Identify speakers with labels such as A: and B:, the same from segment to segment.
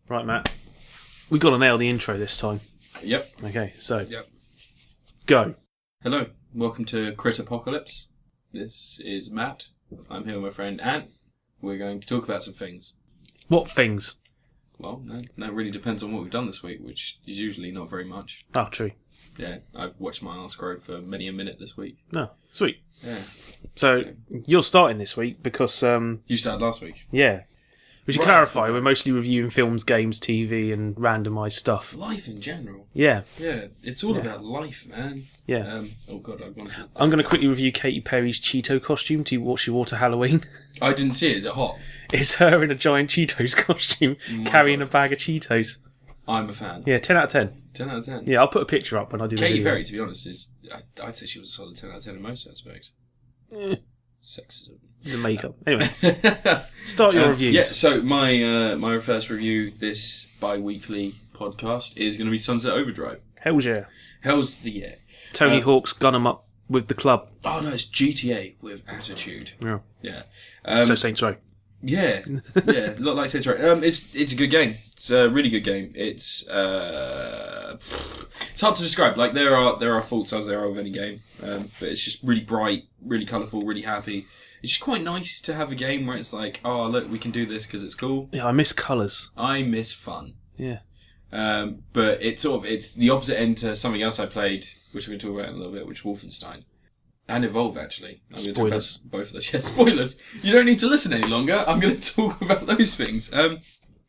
A: Right, Matt. We've got to nail the intro this time.
B: Yep.
A: Okay, so...
B: Yep.
A: Go.
B: Hello. Welcome to Critapocalypse. This is Matt. I'm here with my friend Ant. We're going to talk about some things.
A: What things?
B: Well, that really depends on what we've done this week, which is usually not very much.
A: Oh, true.
B: Yeah, I've watched my arse grow for many a minute this week.
A: No, sweet.
B: Yeah.
A: So, you're starting this week because...
B: You started last week.
A: Yeah. We should clarify, we're mostly reviewing films, games, TV, and randomised stuff.
B: Life in general.
A: Yeah.
B: Yeah, it's all about life, man.
A: Yeah.
B: Oh, God, I want to...
A: I'm going to quickly review Katy Perry's Cheeto costume to what she wore to Halloween.
B: I didn't see it. Is it hot?
A: It's her in a giant Cheetos costume, carrying a bag of Cheetos.
B: I'm a fan.
A: Yeah, 10 out of 10.
B: 10 out of 10.
A: Yeah, I'll put a picture up when I do the
B: Katy
A: video.
B: Perry, to be honest, is... I'd say she was a solid 10 out of 10 in most aspects. Sexism.
A: The makeup. Anyway, start your reviews.
B: Yeah, so my first review this bi-weekly podcast is going to be Sunset Overdrive.
A: Hell's yeah.
B: Hell's the year.
A: Tony Hawk's gun 'em up with the club.
B: Oh no, it's GTA with attitude.
A: Yeah.
B: Yeah.
A: So Saints Row.
B: Yeah, yeah, a lot like Saints Row. It's a good game. It's a really good game. It's hard to describe. Like there are faults as there are with any game, but it's just really bright, really colourful, really happy. It's just quite nice to have a game where it's like, oh look, we can do this because it's cool.
A: Yeah, I miss colours.
B: I miss fun.
A: Yeah.
B: But it's the opposite end to something else I played, which we're going to talk about in a little bit, which is Wolfenstein. And Evolve, actually.
A: Spoilers.
B: Both of those. Yeah, spoilers. You don't need to listen any longer. I'm going to talk about those things.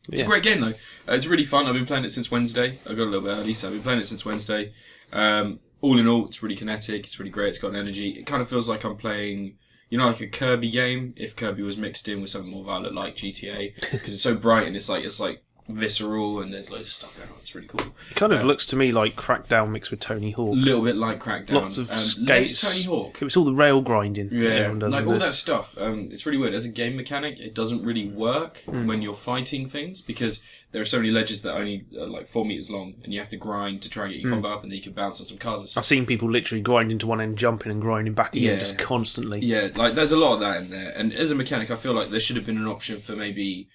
B: It's a great game, though. It's really fun. I've been playing it since Wednesday. I got a little bit early, so I've been playing it since Wednesday. All in all, it's really kinetic. It's really great. It's got energy. It kind of feels like I'm playing, like a Kirby game, if Kirby was mixed in with something more violent like GTA. Because it's so bright and it's like visceral and there's loads of stuff going on. It's really cool.
A: It kind of looks to me like Crackdown mixed with Tony Hawk.
B: A little bit like Crackdown.
A: Lots of skates.
B: Less Tony Hawk.
A: It was all the rail grinding.
B: Yeah, like all that stuff. It's really weird. As a game mechanic, it doesn't really work when you're fighting things because there are so many ledges that are only like 4 meters long and you have to grind to try and get your combo up and then you can bounce on some cars and stuff.
A: I've seen people literally grinding to one end, jumping and grinding back again just constantly.
B: Yeah, like there's a lot of that in there. And as a mechanic, I feel like there should have been an option for maybe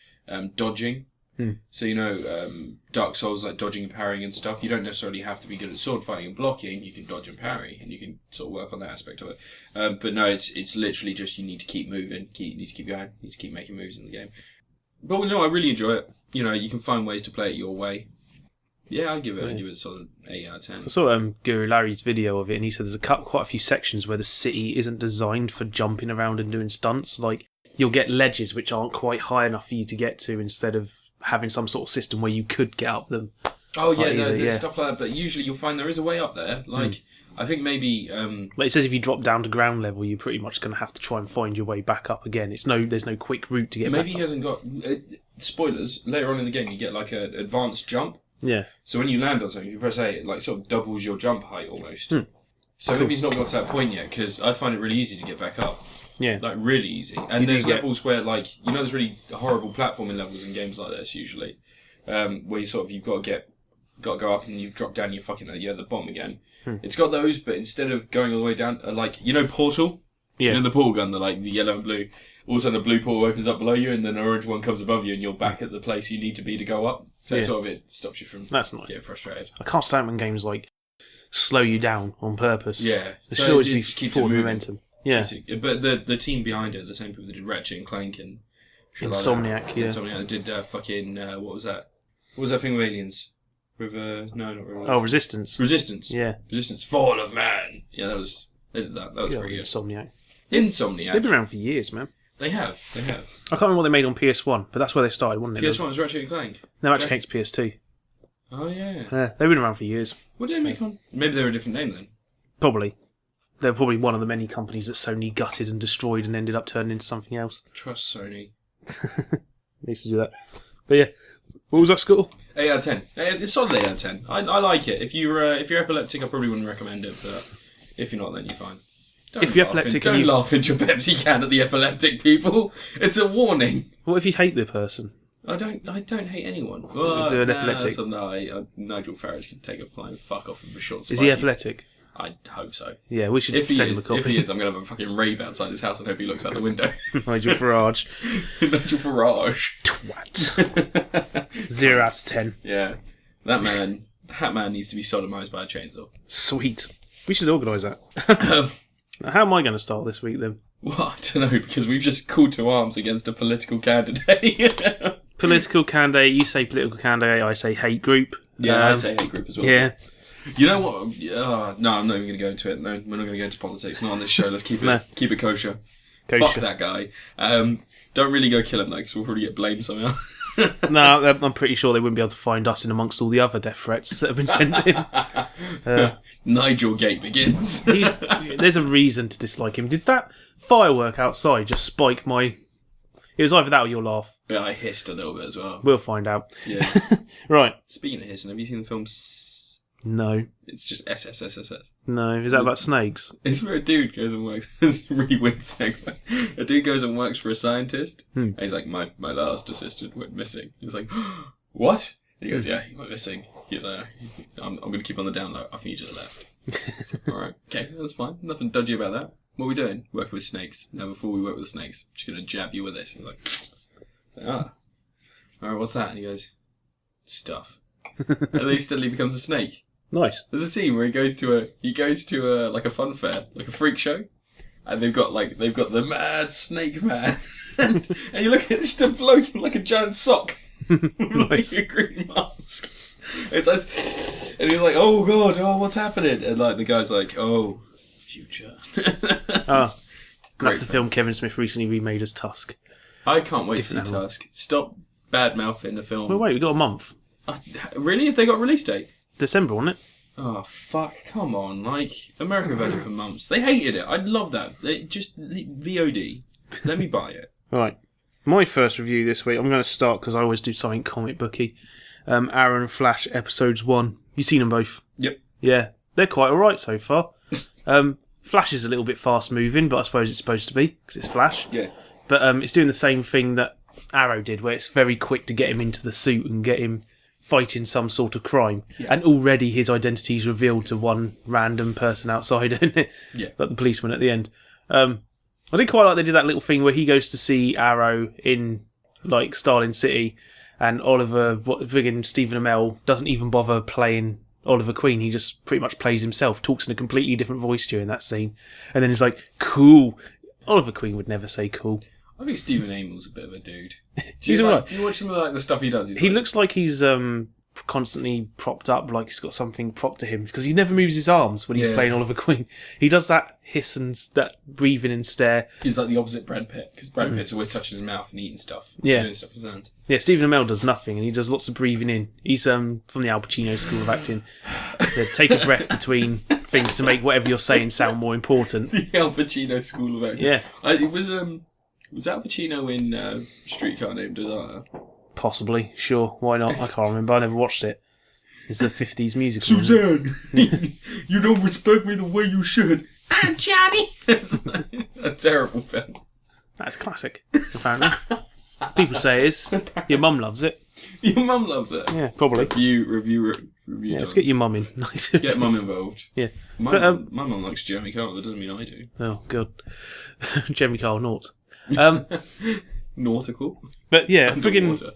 B: dodging. So, Dark Souls, like dodging and parrying and stuff, you don't necessarily have to be good at sword fighting and blocking, you can dodge and parry, and you can sort of work on that aspect of it. But no, it's literally just you need to keep moving, you need to keep going, you need to keep making moves in the game. But no, I really enjoy it. You can find ways to play it your way. Yeah, I'd give it a solid 8 out of 10.
A: So I saw Guru Larry's video of it, and he said there's quite a few sections where the city isn't designed for jumping around and doing stunts. Like, you'll get ledges which aren't quite high enough for you to get to instead of having some sort of system where you could get up them.
B: Oh yeah, there's stuff like that, but usually you'll find there is a way up there. Like, I think maybe...
A: Like it says if you drop down to ground level, you're pretty much going to have to try and find your way back up again. There's no quick route to get back up.
B: Maybe he hasn't got... spoilers, later on in the game you get like an advanced jump.
A: Yeah.
B: So when you land on something, if you press A, it like sort of doubles your jump height almost. So maybe he's not got to that point yet, because I find it really easy to get back up.
A: Yeah.
B: Like, really easy. And there's levels where, like, there's really horrible platforming levels in games like this, usually. Where you've got to go up and you drop down and you're at the bottom again. It's got those, but instead of going all the way down, Portal?
A: Yeah.
B: The portal gun, the yellow and blue. All of a sudden the blue portal opens up below you and then an orange one comes above you and you're back at the place you need to be to go up. So it stops you from getting frustrated.
A: I can't stand when games, like, slow you down on purpose.
B: Yeah.
A: There should always be forward momentum. Yeah.
B: But the team behind it, the same people that did Ratchet and Clank and...
A: Insomniac,
B: like Insomniac did what was that? What was that thing with aliens? With, no, not really.
A: Oh, Resistance.
B: Yeah. Resistance. Fall of Man. Yeah, they did that. That was pretty good.
A: Insomniac.
B: They've
A: been around for years, man.
B: They have.
A: I can't remember what they made on PS1, but that's where they started, wasn't it?
B: PS1 was Ratchet and Clank.
A: No, Ratchet and Clank's PS2.
B: Oh, yeah.
A: They've been around for years.
B: What did they make on? Maybe they were a different name then.
A: Probably. They're probably one of the many companies that Sony gutted and destroyed and ended up turning into something else.
B: Trust Sony.
A: Needs to do that. But yeah, what was that score?
B: 8 out of 10. It's solid 8 out of 10. I like it. If you're epileptic, I probably wouldn't recommend it, but if you're not, then you're fine.
A: If you're epileptic,
B: don't laugh into your Pepsi can at the epileptic people. It's a warning.
A: What if you hate the person?
B: I don't hate anyone.
A: An epileptic.
B: Nigel Farage can take a flying fuck off of a short.
A: Is he epileptic?
B: I hope so.
A: Yeah, we should send him a copy.
B: If he is, I'm going to have a fucking rave outside his house and hope he looks out the window.
A: Nigel Farage.
B: Nigel Farage.
A: Twat. 0 out of 10.
B: Yeah. That man needs to be sodomised by a chainsaw.
A: Sweet. We should organise that. How am I going to start this week, then?
B: Well, I don't know, because we've just called to arms against a political candidate.
A: Political candidate, you say political candidate, I say hate group.
B: Yeah, I say hate group as well.
A: Yeah.
B: You know what? No, I'm not even going to go into it. No, we're not going to go into politics. Not on this show. Let's keep it keep it kosher. Fuck that guy. Don't really go kill him, though, because we'll probably get blamed somehow.
A: No, I'm pretty sure they wouldn't be able to find us in amongst all the other death threats that have been sent in.
B: Nigel Gate begins.
A: There's a reason to dislike him. Did that firework outside just spike my... It was either that or your laugh.
B: Yeah, I hissed a little bit as well.
A: We'll find out.
B: Yeah.
A: Right.
B: Speaking of hissing, have you seen the film...
A: No.
B: It's just SSSSS.
A: No. Is that about snakes?
B: It's where a dude goes and works... It's a really weird segue. A dude goes and works for a scientist. And he's like, my last assistant went missing. He's like, what? And he goes, yeah, he went missing. You know, I'm going to keep on the down low. I think he just left. Like, alright, okay, that's fine. Nothing dodgy about that. What are we doing? Working with snakes. Now, before we work with snakes, I'm just going to jab you with this. And like, Alright, what's that? And he goes, stuff. And then he suddenly becomes a snake.
A: Nice.
B: There's a scene where he goes to a like a fun fair, like a freak show, and they've got the mad snake man, and you look at it, just a bloke in like a giant sock,
A: Nice.
B: like a green mask. It's like, and he's like, oh god, what's happening? And like the guy's like, oh, future.
A: That's the film Kevin Smith recently remade as Tusk.
B: I can't wait to see Tusk. Stop bad mouthing the film.
A: Well, wait, we've got a month.
B: Really? Have they got a release date?
A: December, wasn't it?
B: Oh, fuck, come on. Like, America have had it for months. They hated it. I'd love that. Just VOD. Let me buy it.
A: Right. My first review this week, I'm going to start because I always do something comic booky. Arrow and Flash episodes 1. You've seen them both?
B: Yep.
A: Yeah. They're quite alright so far. Flash is a little bit fast moving, but I suppose it's supposed to be because it's Flash.
B: Yeah.
A: But it's doing the same thing that Arrow did, where it's very quick to get him into the suit and get him fighting some sort of crime. Yeah. And already his identity is revealed to one random person outside, isn't it?
B: Yeah.
A: Like the policeman at the end. I did quite like they did that little thing where he goes to see Arrow in like Starling City, and friggin' Stephen Amell doesn't even bother playing Oliver Queen. He just pretty much plays himself, talks in a completely different voice during that scene, and then he's like, cool. Oliver Queen would never say cool.
B: I think Stephen Amell's a bit of a dude.
A: He's alright.
B: Do you watch some of the stuff he does?
A: He looks like he's constantly propped up, like he's got something propped to him, because he never moves his arms when he's playing Oliver Queen. He does that hiss and that breathing and stare. He's
B: like the opposite Brad Pitt, because Brad Pitt's always touching his mouth and eating stuff.
A: Yeah.
B: Doing stuff with his hands.
A: Yeah, Stephen Amell does nothing, and he does lots of breathing in. He's from the Al Pacino school of acting. Take a breath between things to make whatever you're saying sound more important.
B: The Al Pacino school of acting.
A: Yeah.
B: It was Al Pacino in Streetcar Named Desire?
A: Possibly, sure, why not? I can't remember, I never watched it. It's the 50s musical.
B: Suzanne, you don't respect me the way you should. I'm Johnny. It's a terrible film.
A: That's classic, apparently. People say it is. Your mum loves it.
B: Your mum loves it?
A: Yeah, probably.
B: Review.
A: Yeah, let's get your mum in.
B: Get mum involved.
A: Yeah.
B: My mum likes Jeremy Kyle, that doesn't mean I do.
A: Oh, God. Jeremy Kyle, naught.
B: Nautical.
A: But yeah, friggin'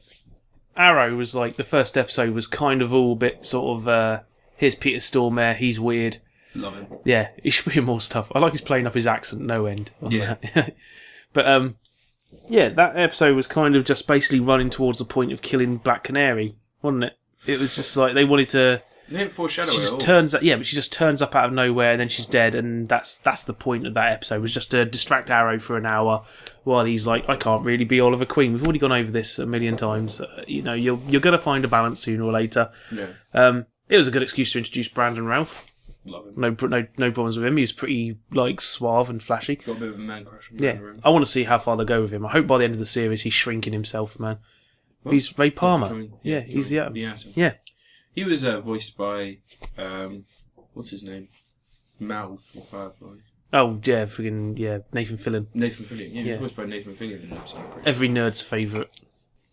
A: Arrow was like, the first episode was kind of all a bit sort of, here's Peter Stormare, he's weird.
B: Love him.
A: Yeah, he should be in more stuff. I like he's playing up his accent, no end.
B: Yeah.
A: But, yeah, that episode was kind of just basically running towards the point of killing Black Canary, wasn't it? It was just like, they wanted to...
B: They didn't foreshadow
A: she
B: it
A: just
B: at all.
A: turns up, yeah, but she just turns up out of nowhere and then she's dead, and that's the point of that episode, was just to distract Arrow for an hour while he's like, I can't really be Oliver Queen. We've already gone over this a million times. You're going to find a balance sooner or later.
B: Yeah.
A: It was a good excuse to introduce Brandon Routh.
B: Love him.
A: No problems with him. He was pretty like suave and flashy.
B: Got a bit of a man crush on
A: Yeah, I want to see how far they go with him. I hope by the end of the series he's shrinking himself, man.
B: What?
A: He's Ray Palmer. He's the
B: Atom.
A: Yeah.
B: He was voiced by, what's his name? Mal from Firefly.
A: Oh, yeah, friggin', yeah, Nathan Fillion.
B: Nathan Fillion. Yeah, he was voiced by Nathan Fillion in an episode.
A: Every nerd's favourite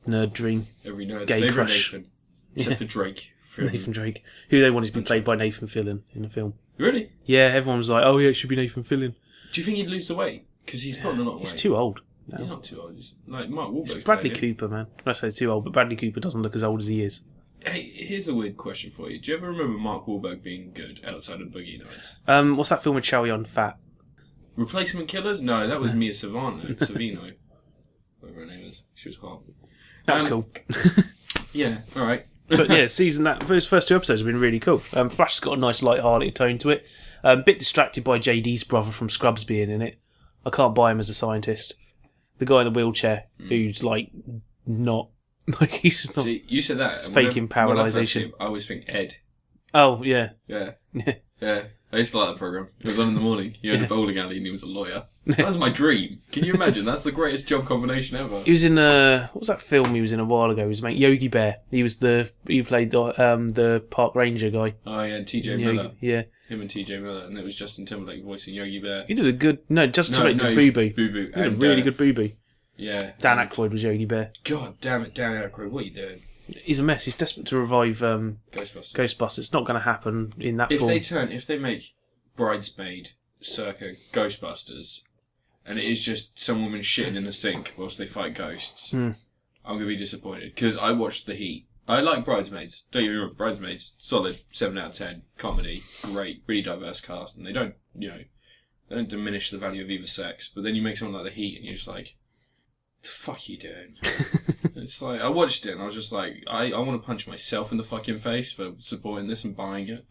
A: nerd dream.
B: Every nerd's
A: gay
B: favourite
A: crush.
B: Nathan. Except for Drake.
A: Nathan Drake. Who they wanted to be played by Nathan Fillion in the film.
B: Really?
A: Yeah, everyone was like, "Oh yeah, it should be Nathan Fillion."
B: Do you think he'd lose the weight? Because he's put on a lot of weight.
A: He's too old. No.
B: He's not too old. He's like Mark Wahlberg.
A: It's Bradley Cooper, man. I say too old, but Bradley Cooper doesn't look as old as he is.
B: Hey, here's a weird question for you. Do you ever remember Mark Wahlberg being good outside of Boogie Nights?
A: What's that film with Chow Yun-Fat?
B: Replacement Killers? No, that was Mia Savino. Whatever her name is. She was hot.
A: That was cool.
B: Yeah, alright.
A: But yeah, those first 2 episodes have been really cool. Flash's got a nice light-hearted tone to it. A bit distracted by JD's brother from Scrubs being in it. I can't buy him as a scientist. The guy in the wheelchair who's like not like he's not.
B: See, you said that.
A: Faking paralysation.
B: I always think Ed.
A: Oh yeah.
B: Yeah. Yeah. I used to like that program. It was on in the morning. He owned a bowling alley and he was a lawyer. That was my dream. Can you imagine? That's the greatest job combination ever.
A: He was in what was that film he was in a while ago? He was mate Yogi Bear. He played the park ranger guy.
B: Oh yeah, and TJ Miller.
A: Yeah.
B: Him and TJ Miller, and it was Justin Timberlake voicing Yogi Bear.
A: He did a good Justin Timberlake did Boo Boo.
B: Boo Boo.
A: He did a really good Boo Boo.
B: Yeah.
A: Dan Aykroyd was Yogi Bear.
B: God damn it, Dan Aykroyd, what are you doing?
A: He's a mess. He's desperate to revive
B: Ghostbusters.
A: It's not going to happen in that form.
B: If they make Bridesmaid circa Ghostbusters, and it is just some woman shitting in a sink whilst they fight ghosts, I'm going to be disappointed. Because I watched The Heat. I like Bridesmaids. Don't get me wrong, Bridesmaids, solid 7 out of 10, comedy, great, really diverse cast, and they don't diminish the value of either sex. But then you make something like The Heat, and you're just like, the fuck are you doing? It's like, I watched it and I was just like, I want to punch myself in the fucking face for supporting this and buying it.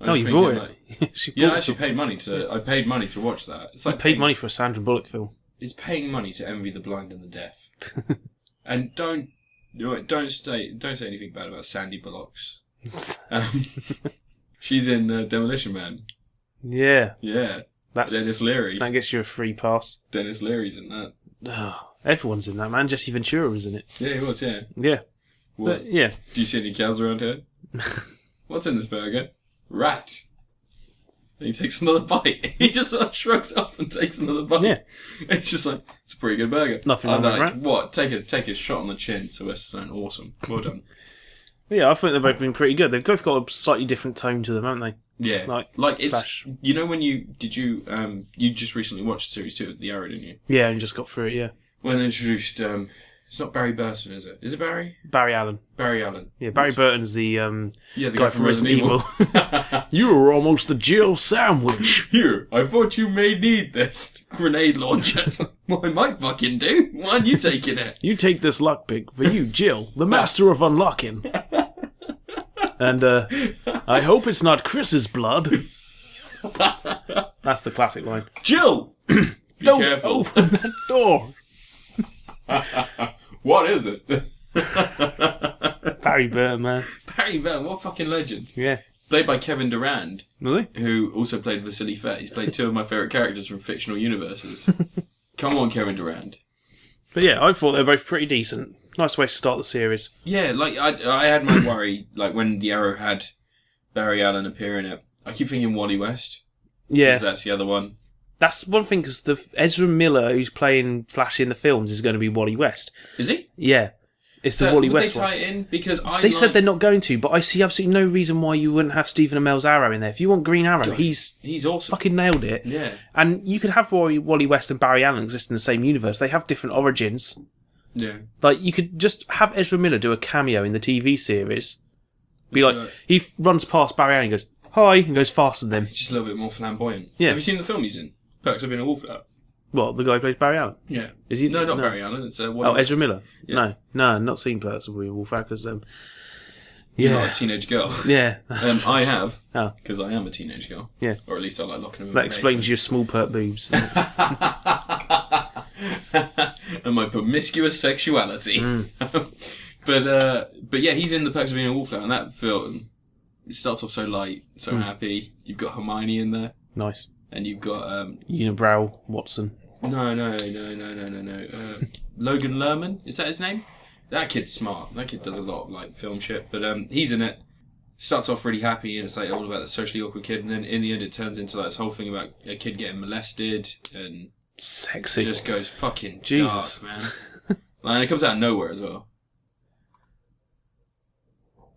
A: No, you bought it.
B: I actually paid money to watch that. It's like
A: you paid money for a Sandra Bullock film.
B: It's paying money to envy the blind and the deaf. And don't say anything bad about Sandy Bullocks. She's in Demolition Man.
A: Yeah.
B: Yeah. That's Dennis Leary.
A: That gets you a free pass.
B: Dennis Leary's in that.
A: Oh, everyone's in that, man. Jesse Ventura was in it.
B: Yeah, he was, yeah.
A: Yeah.
B: What?
A: But, yeah.
B: Do you see any cows around here? What's in this burger? Rat. And he takes another bite. He just sort of shrugs off and takes another bite.
A: Yeah.
B: It's just like, it's a pretty good burger.
A: Nothing wrong with rat.
B: What? Take a shot on the chin. Sylvester Stallone, awesome. Well done.
A: Yeah, I think they've both been pretty good. They've both got a slightly different tone to them, haven't they?
B: Yeah. Like it's Flash. You know when you just recently watched series 2 of The Arrow, didn't you?
A: Yeah, and just got through it, yeah.
B: When they introduced it's not Barry Burton, is it? Is it Barry?
A: Barry Allen.
B: Barry Allen.
A: Yeah, Barry Burton's the
B: guy from Resident Evil.
A: You were almost a Jill sandwich.
B: Here, I thought you may need this grenade launcher. Well, I might fucking do. Why aren't you taking it?
A: You take this lockpick for you, Jill, the master of unlocking. And I hope it's not Chris's blood. That's the classic line.
B: Jill! Be
A: Don't
B: careful.
A: open that door.
B: What is it?
A: Barry Burton, man.
B: Barry Burton, what a fucking legend.
A: Yeah.
B: Played by Kevin Durand.
A: Was he?
B: Who also played Vasily Fett. He's played 2 of my favourite characters from fictional universes. Come on, Kevin Durand.
A: But yeah, I thought they were both pretty decent. Nice way to start the series.
B: Yeah, like I had my worry, like when The Arrow had Barry Allen appear in it. I keep thinking Wally West.
A: Yeah.
B: That's the other one.
A: That's one thing, because the Ezra Miller, who's playing Flash in the films, is going to be Wally West.
B: Is he?
A: Yeah. It's the Wally West
B: one. Would they tie it in? Because
A: they said they're not going to, but I see absolutely no reason why you wouldn't have Stephen Amell's Arrow in there. If you want Green Arrow, he's
B: awesome.
A: Fucking nailed it.
B: Yeah.
A: And you could have Wally West and Barry Allen exist in the same universe. They have different origins.
B: Yeah.
A: Like, you could just have Ezra Miller do a cameo in the TV series. Be like, he runs past Barry Allen and goes, hi, and goes faster than him.
B: Just a little bit more flamboyant.
A: Yeah.
B: Have you seen the film he's in? Perks of Being a Wallflower.
A: What, the guy who plays Barry Allen?
B: Yeah.
A: Is he?
B: No, not Barry Allen. It's Wally West.
A: Ezra Miller?
B: Yeah.
A: No, not seen Perks of Being a Wallflower, because,
B: You're not a teenage girl.
A: Yeah.
B: I have.
A: Oh.
B: Because I am a teenage girl.
A: Yeah.
B: Or at least I like locking them in
A: That
B: my
A: explains
B: basement.
A: your small pert boobs.
B: And my promiscuous sexuality. But yeah, he's in The Perks of Being a Wallflower, and that film, it starts off so light, so happy. You've got Hermione in there.
A: Nice.
B: And you've got
A: Unibrow Watson.
B: No. Logan Lerman, is that his name? That kid's smart. That kid does a lot of like film shit. But he's in it. Starts off really happy, and it's like all about the socially awkward kid, and then in the end it turns into like this whole thing about a kid getting molested and
A: sexy.
B: Just goes fucking
A: Jesus,
B: dark, man. And it comes out of nowhere as well.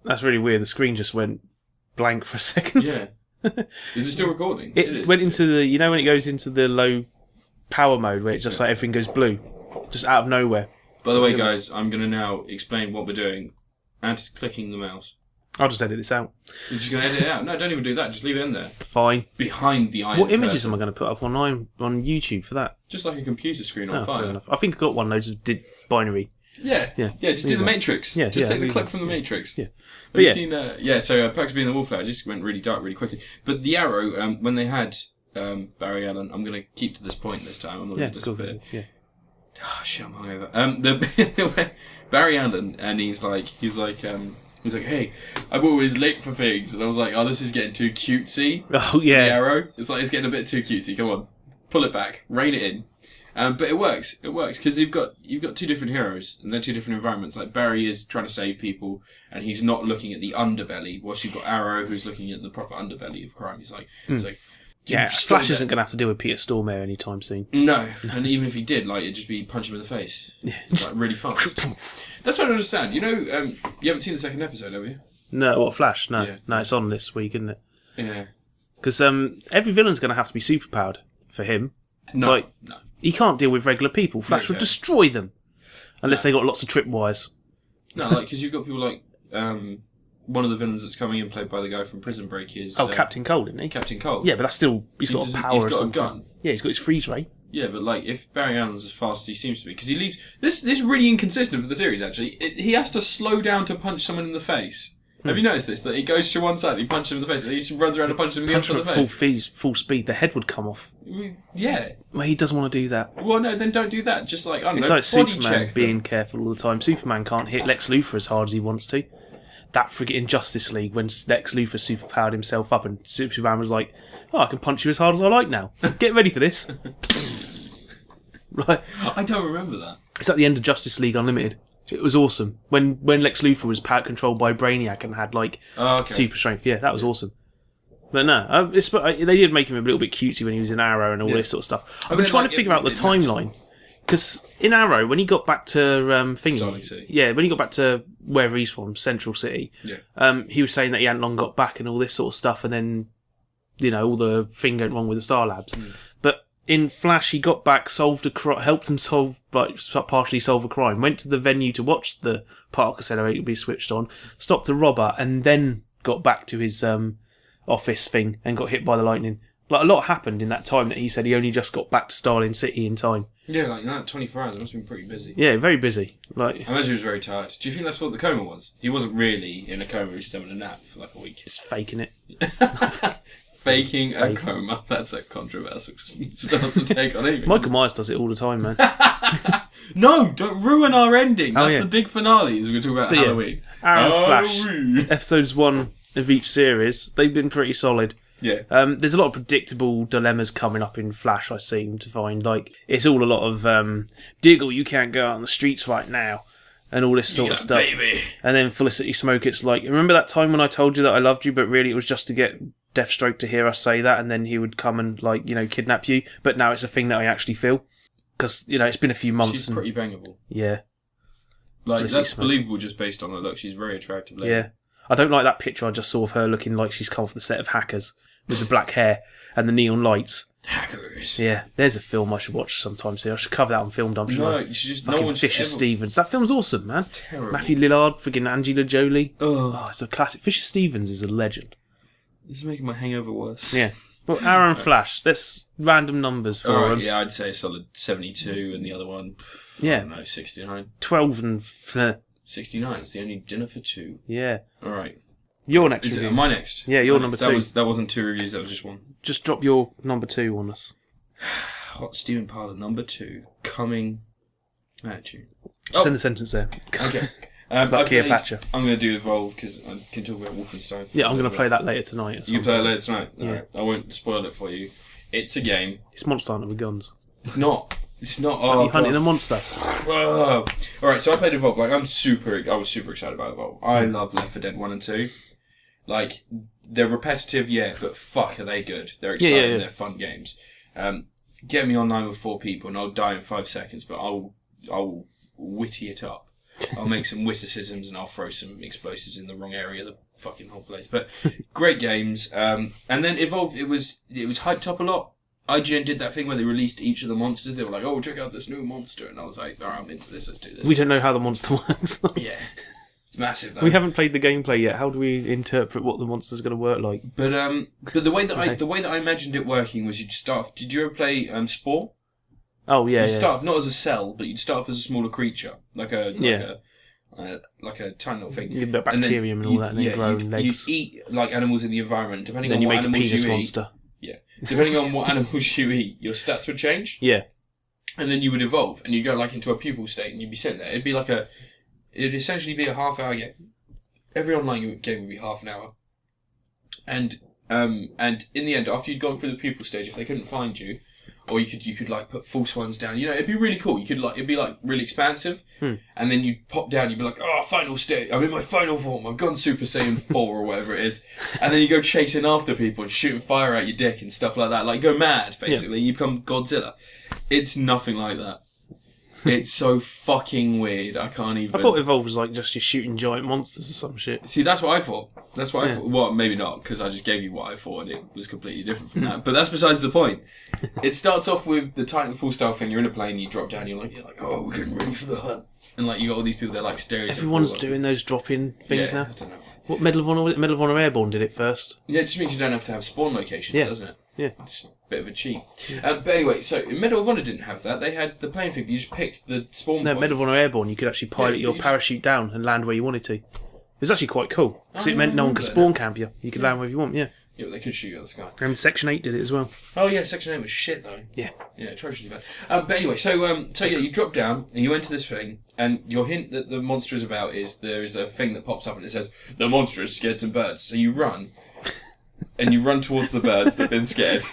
A: That's really weird. The screen just went blank for a second.
B: Yeah. Is it still recording?
A: It went into the... You know when it goes into the low power mode where it just like everything goes blue? Just out of nowhere.
B: By the way, guys, I'm going to now explain what we're doing. Anti-clicking the mouse.
A: I'll just edit this out.
B: You're just going to edit it out? No, don't even do that. Just leave it in there.
A: Fine.
B: Behind the iron
A: What images am I going to put up on YouTube for that?
B: Just like a computer screen on fire.
A: Fair enough. I think I got one loads of binary.
B: Yeah, just do the Matrix.
A: Yeah,
B: just take the clip from the Matrix.
A: Yeah.
B: Have you seen, so Perks of Being the Wallflower just went really dark really quickly. But the Arrow, when they had Barry Allen, I'm going to keep to this point this time. I'm not going to disappear.
A: Yeah.
B: Oh, shit, I'm hungover. Barry Allen, and he's like, hey, I'm always late for things. And I was like, oh, this is getting too cutesy.
A: Oh, yeah.
B: The Arrow. It's getting a bit too cutesy. Come on. Pull it back. Rein it in. But it works. It works because you've got two different heroes and they're two different environments. Like Barry is trying to save people and he's not looking at the underbelly. Whilst you've got Arrow who's looking at the proper underbelly of crime. He's like,
A: Flash isn't going to have to deal with Peter Stormare anytime soon.
B: No, and even if he did, it'd just be punch him in the face, really fast. That's what I don't understand. You know, you haven't seen the second episode, have you?
A: No, what Flash? No, no, it's on this week, isn't it?
B: Yeah.
A: Because every villain's going to have to be superpowered for him.
B: No.
A: He can't deal with regular people. Flash would destroy them. Unless they got lots of tripwires.
B: No, because you've got people like... one of the villains that's coming in, played by the guy from Prison Break, is...
A: Captain Cold, isn't he?
B: Captain Cold.
A: Yeah, but that's still... He's got a power or something.
B: He's got a gun.
A: Yeah, he's got his freeze ray.
B: Yeah, but if Barry Allen's as fast as he seems to be... Because he leaves... This is really inconsistent for the series, actually. He has to slow down to punch someone in the face. Have you noticed this? That he goes to one side, he punches him in the face, and he just runs around and punches him in the other side of the face.
A: Full speed, the head would come off.
B: Yeah.
A: Well, he doesn't want to do that.
B: Well, no, then don't do that. Just like, I don't know,
A: like
B: body
A: Superman
B: check
A: being careful all the time. Superman can't hit Lex Luthor as hard as he wants to. That frigate in Justice League, when Lex Luthor superpowered himself up and Superman was like, oh, I can punch you as hard as I like now. Get ready for this. Right.
B: I don't remember that.
A: It's at the end of Justice League Unlimited. It was awesome. When Lex Luthor was controlled by Brainiac and had super strength. Yeah, that was awesome. But no, they did make him a little bit cutesy when he was in Arrow and all this sort of stuff. I've been trying to figure out the timeline. Because in Arrow, when he got back to when he got back to wherever he's from, Central City, he was saying that he hadn't long got back and all this sort of stuff, and then, all the thing going wrong with the Star Labs. But in Flash, he got back, helped him partially solve a crime, went to the venue to watch the park accelerator be switched on, stopped a robber, and then got back to his office thing and got hit by the lightning. Like, a lot happened in that time that he said he only just got back to Starling City in time.
B: Yeah, like that 24 hours, it must have been pretty busy.
A: Yeah, very busy.
B: I imagine he was very tired. Do you think that's what the coma was? He wasn't really in a coma, he was still in a nap for like a week.
A: He's faking it.
B: Faking a coma. That's a controversial stance to take on anything.
A: Michael Myers does it all the time, man.
B: No, don't ruin our ending. That's the big finale, as we're going to talk about Halloween.
A: Arrow and Flash, episodes 1 of each series, they've been pretty solid.
B: Yeah.
A: There's a lot of predictable dilemmas coming up in Flash, I seem to find. Like, it's all a lot of, Diggle, you can't go out on the streets right now, and all this sort of stuff.
B: Baby.
A: And then Felicity Smoke, it's like, remember that time when I told you that I loved you, but really it was just to get Deathstroke to hear us say that, and then he would come and, kidnap you, but now it's a thing that I actually feel. Because, it's been a few months.
B: She's pretty bangable.
A: Yeah.
B: That's believable just based on her look. She's very attractive lady.
A: Yeah. I don't like that picture I just saw of her looking like she's come off the set of Hackers. With the black hair and the neon lights.
B: Hackers.
A: Yeah, there's a film I should watch sometime. So I should cover that on Film Dump.
B: No, you should just...
A: Fucking Fisher Stevens. That film's awesome, man.
B: It's terrible.
A: Matthew Lillard, friggin' Angela Jolie. Oh, it's a classic. Fisher Stevens is a legend.
B: This is making my hangover worse.
A: Yeah. Well, Arrow and Flash. That's random numbers for them.
B: Yeah, I'd say a solid 72, and the other one, I don't know, 69.
A: 12 and...
B: 69. It's the only dinner for two.
A: Yeah.
B: All right.
A: Your next
B: review.
A: Is it
B: my next?
A: Yeah, your number 2.
B: That wasn't 2 reviews, that was just 1.
A: Just drop your number 2 on us.
B: Hot Stephen Parler, number 2, coming at you.
A: Send the sentence there.
B: Okay.
A: Cleopatra.
B: I'm going to do Evolve because I can talk about Wolfenstein.
A: Yeah, I'm going to play that later tonight.
B: You play it later tonight?
A: Yeah.
B: Right. I won't spoil it for you. It's a game.
A: It's Monster Hunter with guns.
B: It's not.
A: Are you hunting a monster?
B: Alright, so I played Evolve. I was super excited about Evolve. I love Left 4 Dead 1 and 2. Like, they're repetitive, but fuck, are they good? They're exciting, they're fun games. Get me online with 4 people and I'll die in 5 seconds, but I'll witty it up. I'll make some witticisms and I'll throw some explosives in the wrong area of the fucking whole place. But great games. And then Evolve, it was hyped up a lot. IGN did that thing where they released each of the monsters. They were like, "Oh, check out this new monster," and I was like, "All right, I'm into this. Let's do this."
A: We don't know how the monster works.
B: Yeah, it's massive though.
A: We haven't played the gameplay yet. How do we interpret what the monster's going to work like?
B: But the way that I imagined it working was you'd start off. Did you ever play Spore?
A: Oh yeah,
B: You'd start off not as a cell, but you'd start off as a smaller creature, like a tiny little thing.
A: You get bacterium and all that, and then grow legs.
B: You eat like animals in the environment, depending
A: then
B: on
A: you
B: what
A: make a
B: animals
A: penis
B: you
A: monster.
B: eat. Yeah, depending on what animals you eat, your stats would change.
A: Yeah,
B: and then you would evolve, and you'd go like into a pupal state, and you'd be sitting there. It'd essentially be a half-hour game. Every online game would be half an hour. And in the end, after you'd gone through the pupal stage, if they couldn't find you, or you could like put false ones down. You know, it'd be really cool. It'd be like really expansive, and then you'd pop down. You'd be like, "Oh, final state! I'm in my final form. I've gone Super Saiyan 4 or whatever it is." And then you go chasing after people and shooting fire out your dick and stuff like that. Like go mad, basically. Yeah. You become Godzilla. It's nothing like that. It's so fucking weird. I can't even.
A: I thought Evolve was like just you shooting giant monsters or some shit.
B: See, that's what I thought. I thought. Well, maybe not, because I just gave you what I thought and it was completely different from that. But that's besides the point. It starts off with the Titanfall style thing. You're in a plane, you drop down, you're like, "Oh, we're getting ready for the hunt." And like you got all these people, they're like stereotypical.
A: Everyone's doing those drop-in things now.
B: I don't know.
A: What Medal of Honor Airborne did it first?
B: Yeah, it just means you don't have to have spawn locations, doesn't it?
A: Yeah.
B: It's a bit of a cheat. But anyway, so Medal of Honor didn't have that. They had the plane thing. You just picked the spawn point.
A: Medal of Honor Airborne, you could actually pilot your parachute down and land where you wanted to. It was actually quite cool, because it meant no one could spawn camp you. You could land wherever you want, Yeah,
B: but they could shoot you out of the sky.
A: And Section 8 did it as well.
B: Oh yeah, Section 8 was shit though.
A: Yeah.
B: Yeah, atrociously bad. But anyway, so you drop down and you enter this thing, and your hint that the monster is about is there is a thing that pops up and it says, "The monster has scared some birds." So you run, and you run towards the birds that've been scared.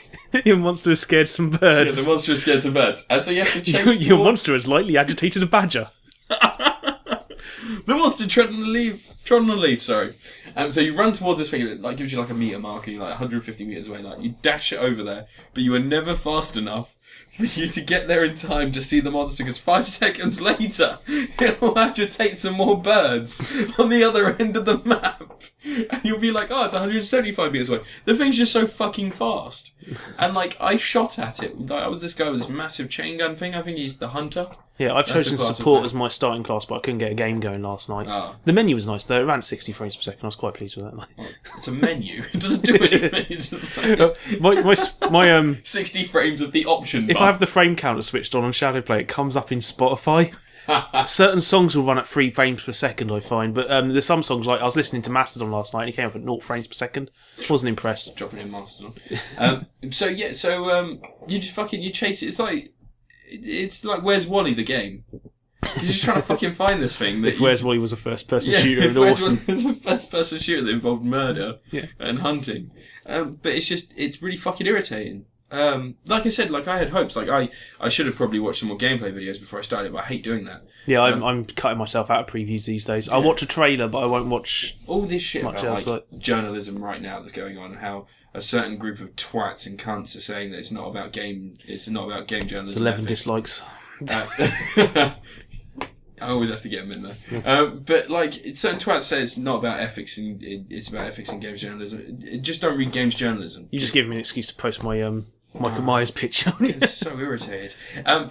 A: Your monster has scared some birds.
B: Yeah, the monster has scared some birds. And so you have to chase
A: Your monster has lightly agitated a badger.
B: The monster trod on a leaf, sorry. So you run towards this thing, and it like gives you like a meter marker, you're like 150 metres away, like you dash it over there, but you are never fast enough for you to get there in time to see the monster, because 5 seconds later, it'll agitate some more birds on the other end of the map. And you'll be like, "Oh, it's 175 metres away." The thing's just so fucking fast. And like, I shot at it. I was this guy with this massive chain gun thing. I think he's the hunter.
A: Yeah, I've chosen support as my starting class, but I couldn't get a game going last night. The menu was nice though. It ran 60 frames per second. I was quite pleased with that.
B: Oh, it's a menu. It doesn't do anything. It's just like
A: my
B: 60 frames of the option
A: If
B: bar.
A: I have the frame counter switched on Shadowplay, it comes up in Spotify. Certain songs will run at 3 frames per second, I find, but there's some songs, like I was listening to Mastodon last night and it came up at 0 frames per second. Wasn't impressed.
B: Dropping in Mastodon. You just you chase it. It's like Where's Wally the game? You're just trying to fucking find this thing. If
A: Where's Wally was a first-person shooter, it was awesome.
B: It was a first-person shooter that involved murder and hunting. But it's really fucking irritating. Like I said, like I had hopes. Like I should have probably watched some more gameplay videos before I started, but I hate doing that.
A: Yeah, I'm cutting myself out of previews these days. I'll watch a trailer, but I won't watch
B: all this shit
A: much
B: about
A: else,
B: journalism right now that's going on, and how a certain group of twats and cunts are saying that it's not about game journalism.
A: It's 11 dislikes.
B: I always have to get them in there. But like, certain twats say it's not about ethics and it's about ethics in games journalism. Just don't read games journalism.
A: You just give me an excuse to post my Michael Myers picture.
B: I'm so irritated. I'm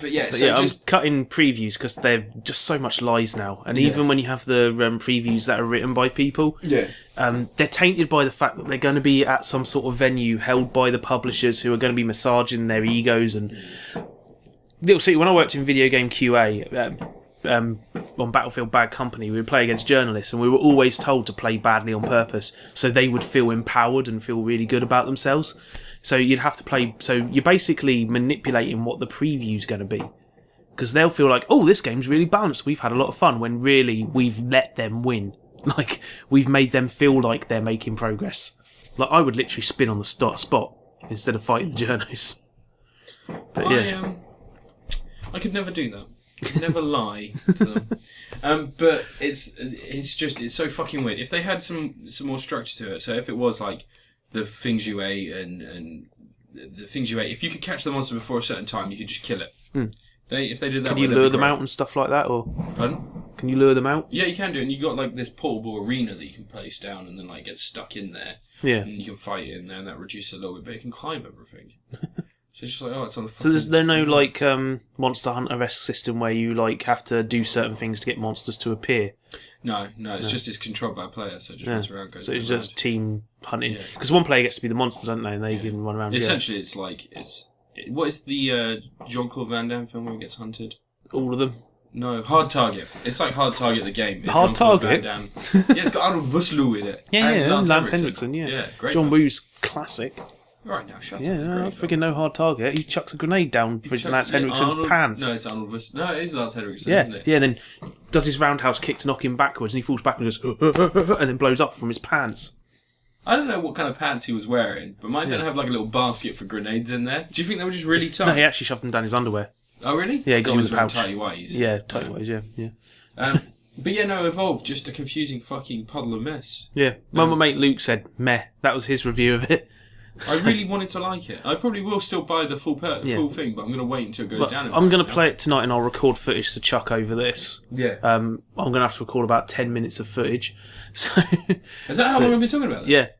A: cutting previews because they're just so much lies now. And even when you have the previews that are written by people, they're tainted by the fact that they're going to be at some sort of venue held by the publishers who are going to be massaging their egos. And see, when I worked in video game QA on Battlefield Bad Company, we would play against journalists, and we were always told to play badly on purpose so they would feel empowered and feel really good about themselves. So you'd have to play. So you're basically manipulating what the preview's going to be, because they'll feel like, "Oh, this game's really balanced. We've had a lot of fun." When really we've let them win. Like we've made them feel like they're making progress. Like I would literally spin on the spot instead of fighting the journos. But
B: I could never do that. I could never lie to them. But it's so fucking weird. If they had some more structure to it, so if it was like the things you ate and the things you ate, if you could catch the monster before a certain time, you could just kill it. If they did that,
A: can you lure them out and stuff like that, or
B: pardon?
A: Can you lure them out?
B: Yeah, you can do it. And you got like this portable arena that you can place down and then like get stuck in there.
A: Yeah.
B: And you can fight it in there and that reduces it a little bit, but it can climb everything. So it's just like, it's on the
A: So there's no like Monster Hunter-esque system where you like have to do certain things to get monsters to appear?
B: No, it's just it's controlled by a player, so it just runs around.
A: So it's just team hunting. Because one player gets to be the monster, don't they? And they can run around.
B: Essentially, it's like what is the Jean-Claude Van Damme film where he gets hunted?
A: All of them.
B: No, Hard Target. It's like Hard Target the game.
A: Hard Target?
B: Yeah, it's got Arnold Vosloo in it.
A: Yeah, Lance Henriksen, yeah.
B: Great
A: John
B: fun.
A: Woo's classic.
B: Right now, shut up.
A: Yeah,
B: It's
A: I
B: great
A: freaking know Hard Target. He chucks a grenade down for Lance Henriksen's pants.
B: No, it's Arnold Vosloo. No, it is Lance Henriksen,
A: Yeah,
B: isn't it?
A: yeah, then does his roundhouse kick to knock him backwards and he falls backwards and goes and then blows up from his pants.
B: I don't know what kind of pants he was wearing, but mine don't have like a little basket for grenades in there. Do you think they were just really tight?
A: No, he actually shoved them down his underwear.
B: Oh, really?
A: Yeah, he got them in the pouch.
B: Tighty whities.
A: Yeah, tighty whities, yeah.
B: But yeah, no, Evolve, just a confusing fucking puddle of mess.
A: Yeah, my mate Luke said, meh. That was his review of it.
B: I really wanted to like it. I probably will still buy the full thing, but I'm going to wait until it goes down.
A: I'm going to play it tonight and I'll record footage to chuck over this.
B: Yeah.
A: I'm going to have to record about 10 minutes of footage. So
B: is that how long we've been talking about this?
A: Yeah.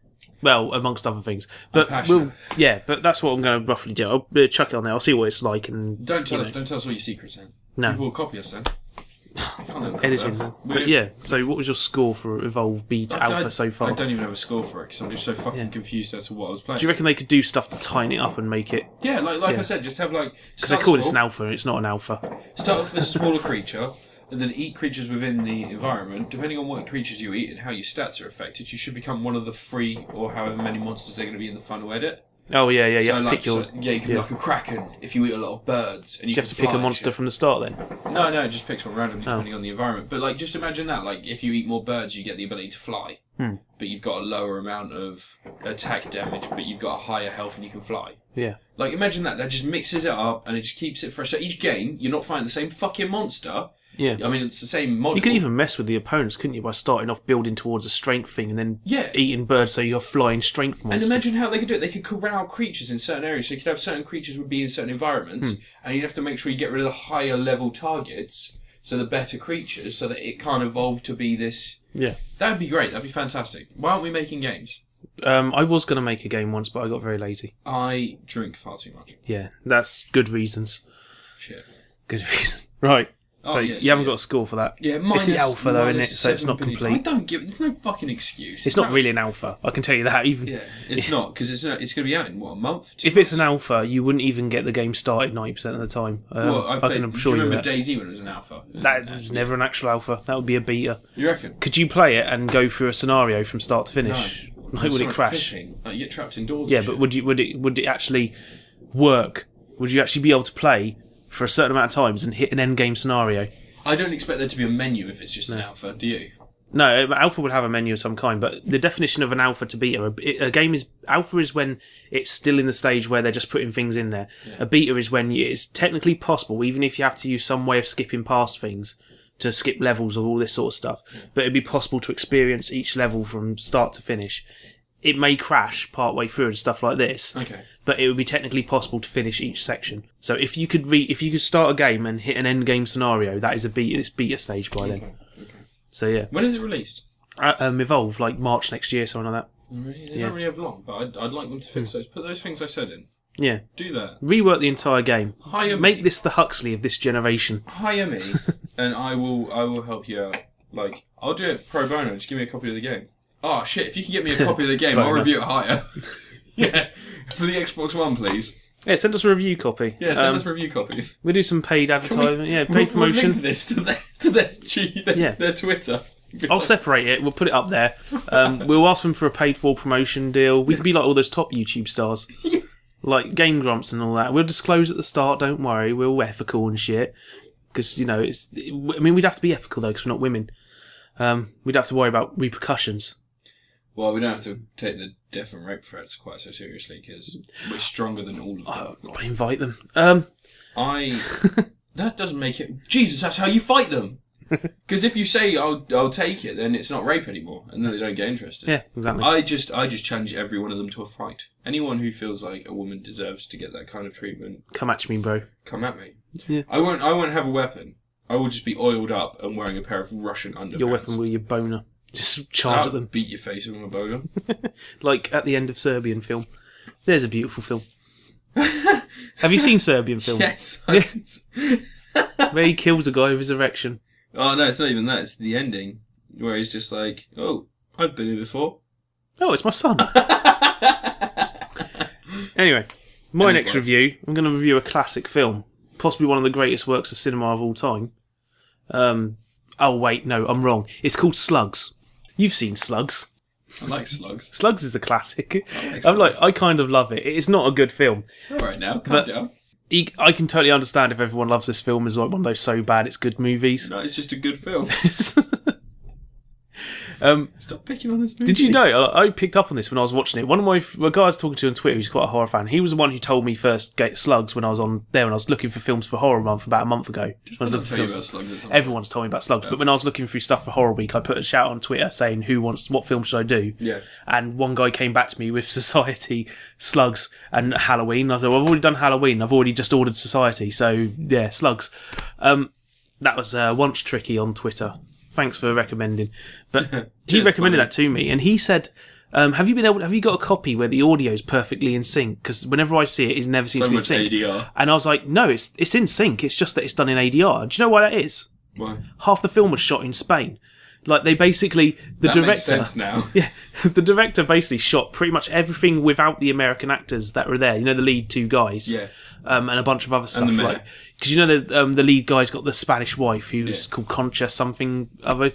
A: Well, amongst other things. But but that's what I'm going to roughly do. I'll chuck it on there. I'll see what it's like. And
B: Don't tell us all your secrets, then.
A: No.
B: People will copy us then.
A: Editing. But yeah, so what was your score for Evolve Beta Alpha so far?
B: I don't even have a score for it because I'm just so fucking confused as to what I was playing.
A: Do you reckon they could do stuff to tighten it up and make it...
B: Yeah, like I said, just have like...
A: Because they call this an alpha and it's not an alpha.
B: Start off as a smaller creature and then eat creatures within the environment. Depending on what creatures you eat and how your stats are affected, you should become one of the 3 or however many monsters they're going to be in the final edit.
A: Oh, yeah, you
B: so
A: have to pick your...
B: you can be like a kraken if you eat a lot of birds. And you
A: have to pick a monster from the start then?
B: No, it just picks one randomly depending on the environment. But like, just imagine that, like, if you eat more birds, you get the ability to fly. But you've got a lower amount of attack damage, but you've got a higher health and you can fly.
A: Yeah.
B: Like, imagine that just mixes it up and it just keeps it fresh. So each game, you're not fighting the same fucking monster.
A: Yeah.
B: I mean, it's the same model.
A: You could even mess with the opponents, couldn't you, by starting off building towards a strength thing and then eating birds so you're flying strength monsters.
B: And imagine how they could do it. They could corral creatures in certain areas. So you could have certain creatures would be in certain environments and you'd have to make sure you get rid of the higher level targets, so the better creatures, so that it can't evolve to be this...
A: Yeah.
B: That would be great. That'd be fantastic. Why aren't we making games?
A: I was going to make a game once, but I got very lazy.
B: I drink far too much.
A: Yeah, that's good reasons.
B: Shit.
A: Good reasons. Right. So you haven't got a score for that.
B: Yeah,
A: it's the alpha though, isn't it? So it's not complete.
B: I don't give. There's no fucking excuse.
A: It's not really an alpha. I can tell you that. Even
B: it's not because it's going to be out in a month.
A: If it's an alpha, you wouldn't even get the game started 90% of the time. I can assure you.
B: Do you remember
A: that.
B: DayZ when it was an alpha?
A: That was never an actual alpha. That would be a beta.
B: You reckon?
A: Could you play it and go through a scenario from start to finish?
B: No.
A: Like, would it crash?
B: Like, you get trapped indoors.
A: Yeah, but would it actually work? Would you actually be able to play for a certain amount of times and hit an end game scenario?
B: I don't expect there to be a menu if it's just an alpha, do you?
A: No, alpha would have a menu of some kind, but the definition of an alpha to beta, a game is... Alpha is when it's still in the stage where they're just putting things in there. Yeah. A beta is when it's technically possible, even if you have to use some way of skipping past things, to skip levels or all this sort of stuff, but it'd be possible to experience each level from start to finish. It may crash part way through and stuff like this, but it would be technically possible to finish each section. So if you could start a game and hit an end game scenario, that is it's beta stage by then. Okay. So yeah.
B: When is it released?
A: Evolve, like March next year, something like that.
B: Really? They don't really have long, but I'd like them to fix those. Put those things I said in.
A: Yeah.
B: Do that.
A: Rework the entire game.
B: Hire
A: Make
B: me.
A: this the Huxley of this generation.
B: Hire me, and I will help you out. Like, I'll do it pro bono. Just give me a copy of the game. Oh shit! If you can get me a copy of the game, I'll review it higher. Yeah, for the Xbox One, please.
A: Yeah, send us a review copy.
B: Yeah, send us review copies.
A: We'll do some paid advertisement. Paid promotion.
B: We'll link this to their Twitter.
A: I'll separate it. We'll put it up there. We'll ask them for a paid-for promotion deal. We can be like all those top YouTube stars, like Game Grumps and all that. We'll disclose at the start. Don't worry. We're ethical and shit. Because we'd have to be ethical though, because we're not women. We'd have to worry about repercussions.
B: Well, we don't have to take the death and rape threats quite so seriously because we're stronger than all of them.
A: I invite them.
B: That doesn't make it... Jesus, that's how you fight them! Because if you say, I'll take it, then it's not rape anymore, and then they don't get interested.
A: Yeah, exactly.
B: I just challenge every one of them to a fight. Anyone who feels like a woman deserves to get that kind of treatment...
A: Come at me, bro.
B: Come at me.
A: Yeah.
B: I won't have a weapon. I will just be oiled up and wearing a pair of Russian underpants.
A: Your weapon will be your boner. Just charge at them.
B: Beat your face with my boner.
A: Like at the end of Serbian film. There's a beautiful film. Have you seen Serbian film?
B: Yes.
A: Where he kills a guy with his erection.
B: Oh, no, it's not even that. It's the ending. Where he's just like, oh, I've been here before.
A: Oh, it's my son. Anyway, my next review, I'm going to review a classic film. Possibly one of the greatest works of cinema of all time. Oh, wait, no, I'm wrong. It's called Slugs. You've seen Slugs.
B: I like Slugs.
A: Slugs is a classic.
B: Slugs.
A: I kind of love it. It's not a good film.
B: All right, now, calm down.
A: I can totally understand if everyone loves this film as like one of those so bad it's good movies.
B: No, it's just a good film. Stop picking on this movie.
A: Did you know, I picked up on this when I was watching it. One of my guy I was talking to on Twitter, who's quite a horror fan, he was the one who told me first get Slugs when I was on there when I was looking for films for Horror Month about a month ago. Everyone's told me about Slugs, but when I was looking through stuff for Horror Week, I put a shout on Twitter saying what film should I do?
B: Yeah. And
A: one guy came back to me with Society, Slugs, and Halloween. I said, well, I've already done Halloween. I've already just ordered Society, so yeah, Slugs. That was once tricky on Twitter. Thanks for recommending. But he recommended that to me, and he said, have you got a copy where the audio is perfectly in sync? Because whenever I see it, it never seems to be in sync.
B: ADR.
A: And I was like, no, it's in sync. It's just that it's done in ADR. Do you know why that is?
B: Why?
A: Half the film was shot in Spain. Like they basically director
B: makes sense now.
A: Yeah, the director basically shot pretty much everything without the American actors that were there. You know, the lead two guys.
B: Yeah.
A: And a bunch of other stuff
B: and the
A: like because you know the lead guy's got the Spanish wife who's called Concha something other.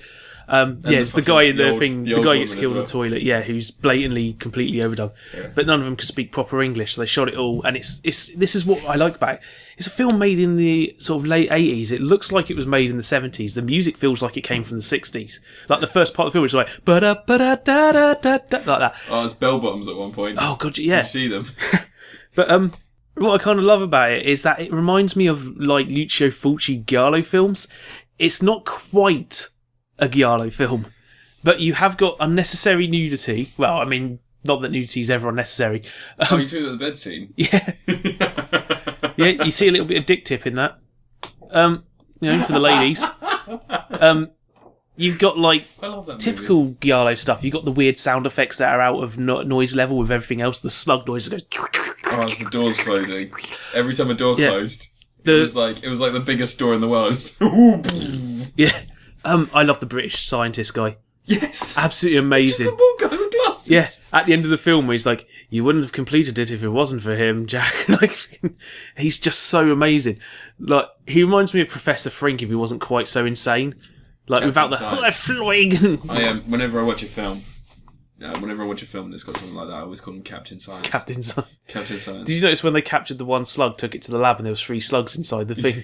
A: It's the guy in the thing. The guy gets killed in the toilet. Yeah, who's blatantly completely overdone. Yeah. But none of them can speak proper English, so they shot it all. And it's this is what I like about it. It's a film made in the sort of late 80s. It looks like it was made in the 70s. The music feels like it came from the 60s. Like the first part of the film was like ba-da ba-da da da da da like that.
B: Oh, it's bell bottoms at one point.
A: Oh god, yeah.
B: Did you see them?
A: But what I kind of love about it is that it reminds me of like Lucio Fulci giallo films. It's not quite a giallo film, but you have got unnecessary nudity. Well, I mean, not that nudity is ever unnecessary.
B: Oh, you talking about the bed scene?
A: Yeah. Yeah, you see a little bit of dick tip in that. For the ladies. You've got like typical giallo stuff. You've got the weird sound effects that are out of noise level with everything else. The slug noise that goes.
B: Oh, it's the doors closing. Every time a door closed, it was like the biggest door in the world.
A: Yeah. I love the British scientist guy.
B: Yes,
A: absolutely amazing.
B: Just the bald guy with glasses.
A: Yeah, at the end of the film, where he's like, "You wouldn't have completed it if it wasn't for him, Jack." Like, he's just so amazing. Like, he reminds me of Professor Frink if he wasn't quite so insane. Like,
B: Captain
A: without the flying.
B: Whenever I watch a film that's got something like that, I always call him Captain Science.
A: Captain Science.
B: Captain Science.
A: Did you notice when they captured the one slug, took it to the lab, and there was 3 slugs inside the thing?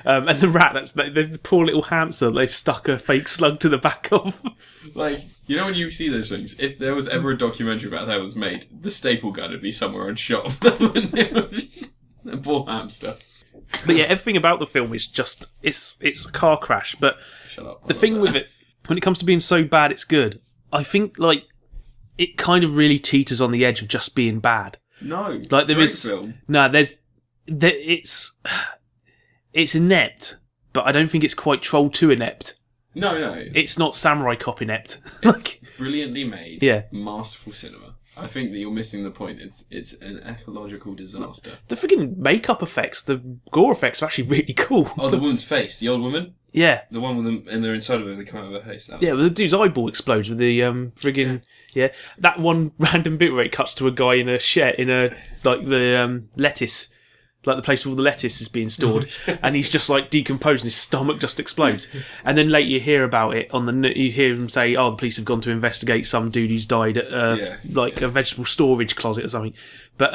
A: And the rat, the poor little hamster, they've stuck a fake slug to the back of.
B: Like, you know when you see those things, if there was ever a documentary about how it was made, the staple gun would be somewhere on shot of them, and it was just a poor hamster.
A: But yeah, everything about the film is just, it's a car crash, but
B: Shut up.
A: The thing with it, when it comes to being so bad it's good, I think, like, it kind of really teeters on the edge of just being bad.
B: No,
A: like there
B: is film.
A: No, it's inept, but I don't think it's quite Troll 2 inept.
B: No,
A: it's not Samurai Cop inept.
B: It's brilliantly made.
A: Yeah,
B: masterful cinema. I think that you're missing the point. It's an ecological disaster.
A: The freaking makeup effects, the gore effects are actually really cool.
B: Oh, the woman's face, the old woman.
A: Yeah,
B: the one with them, and they're inside of her. They come out of her face.
A: Yeah, well, the dude's eyeball explodes with the friggin' yeah. That one random bit where it cuts to a guy in a shed in a like the lettuce, like the place where all the lettuce is being stored, and he's just like decomposing. His stomach just explodes, and then later you hear about it on you hear him say, "Oh, the police have gone to investigate some dude who's died at like a vegetable storage closet or something." But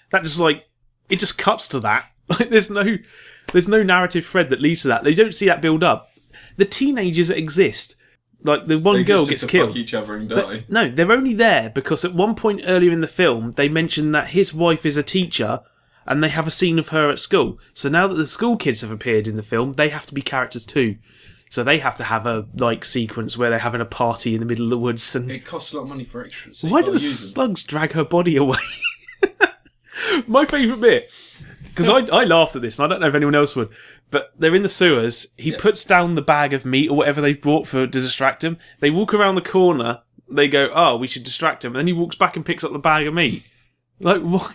A: that just like it just cuts to that. Like there's no narrative thread that leads to that. They don't see that build up. The teenagers that exist, like the one girl gets killed.
B: Fuck each other and die.
A: No, they're only there because at one point earlier in the film they mention that his wife is a teacher, and they have a scene of her at school. So now that the school kids have appeared in the film, they have to be characters too. So they have to have a like sequence where they're having a party in the middle of the woods. And
B: it costs a lot of money for extras. So
A: why do the slugs drag her body away? My favourite bit Because I laughed at this, and I don't know if anyone else would. But they're in the sewers. He puts down the bag of meat or whatever they've brought to distract him. They walk around the corner. They go, "Oh, we should distract him." And then he walks back and picks up the bag of meat. Like, why?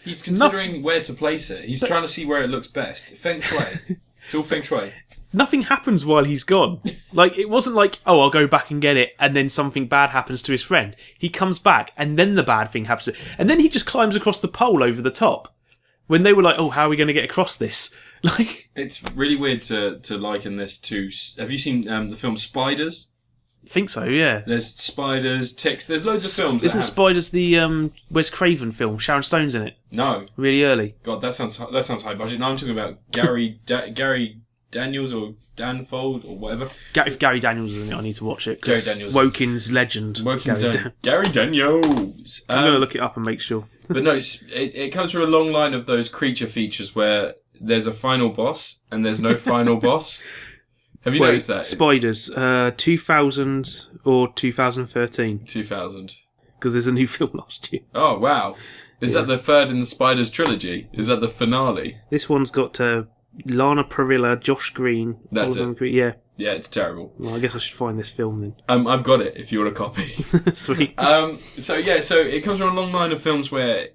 B: He's considering where to place it. He's trying to see where it looks best. Feng shui. It's all feng shui.
A: Nothing happens while he's gone. Like, it wasn't like, "Oh, I'll go back and get it," and then something bad happens to his friend. He comes back, and then the bad thing happens. And then he just climbs across the pole over the top. When they were like, "Oh, how are we going to get across this?" Like,
B: it's really weird to liken this to... Have you seen the film Spiders?
A: I think so, yeah.
B: There's spiders, ticks. There's loads of films.
A: Isn't Spiders the Wes Craven film? Sharon Stone's in it.
B: No.
A: Really early.
B: God, that sounds high budget. No, I'm talking about Gary Daniels or Danfold or whatever.
A: If Gary Daniels is in it, I need to watch it.
B: Gary Daniels.
A: Wokin's legend.
B: Gary Daniels.
A: I'm going to look it up and make sure.
B: But no, it comes from a long line of those creature features where there's a final boss and there's no final boss. Have you noticed that?
A: Spiders, 2000 or 2013?
B: 2000.
A: Because there's a new film last year.
B: Oh, wow. Is that the third in the Spiders trilogy? Is that the finale?
A: This one's got Lana Parrilla, Josh Green.
B: That's it.
A: Yeah.
B: Yeah, it's terrible.
A: Well, I guess I should find this film then.
B: I've got it if you want a copy.
A: Sweet.
B: So it comes from a long line of films where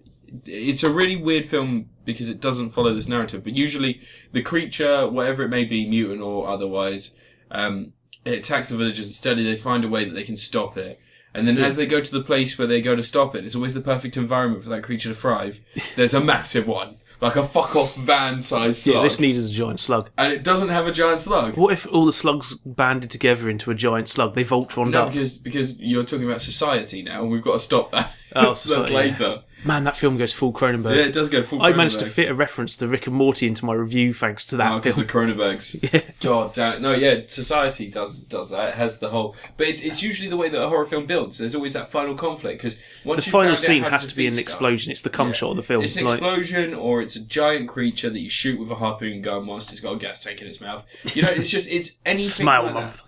B: it's a really weird film because it doesn't follow this narrative. But usually the creature, whatever it may be, mutant or otherwise, it attacks the villagers. Instead, they find a way that they can stop it. And then as they go to the place where they go to stop it, it's always the perfect environment for that creature to thrive. There's a massive one. Like a fuck-off van-sized slug.
A: Yeah, this needed a giant slug.
B: And it doesn't have a giant slug.
A: What if all the slugs banded together into a giant slug? They Voltroned up.
B: No, because you're talking about society now, and we've got to stop that.
A: Oh,
B: That's
A: society,
B: later.
A: Man, that film goes full Cronenberg.
B: Yeah, it does go full Cronenberg.
A: I managed to fit a reference to Rick and Morty into my review thanks to that
B: because
A: film.
B: the Cronenbergs.
A: Yeah.
B: God damn it. No, yeah, society does that. It has the whole... But it's usually the way that a horror film builds. There's always that final conflict, because once
A: the final scene has to be an
B: stuff,
A: explosion. It's the cum shot of the film.
B: It's an explosion, or it's a giant creature that you shoot with a harpoon gun whilst it's got a gas tank in its mouth. You know, it's anything
A: Smile,
B: like that.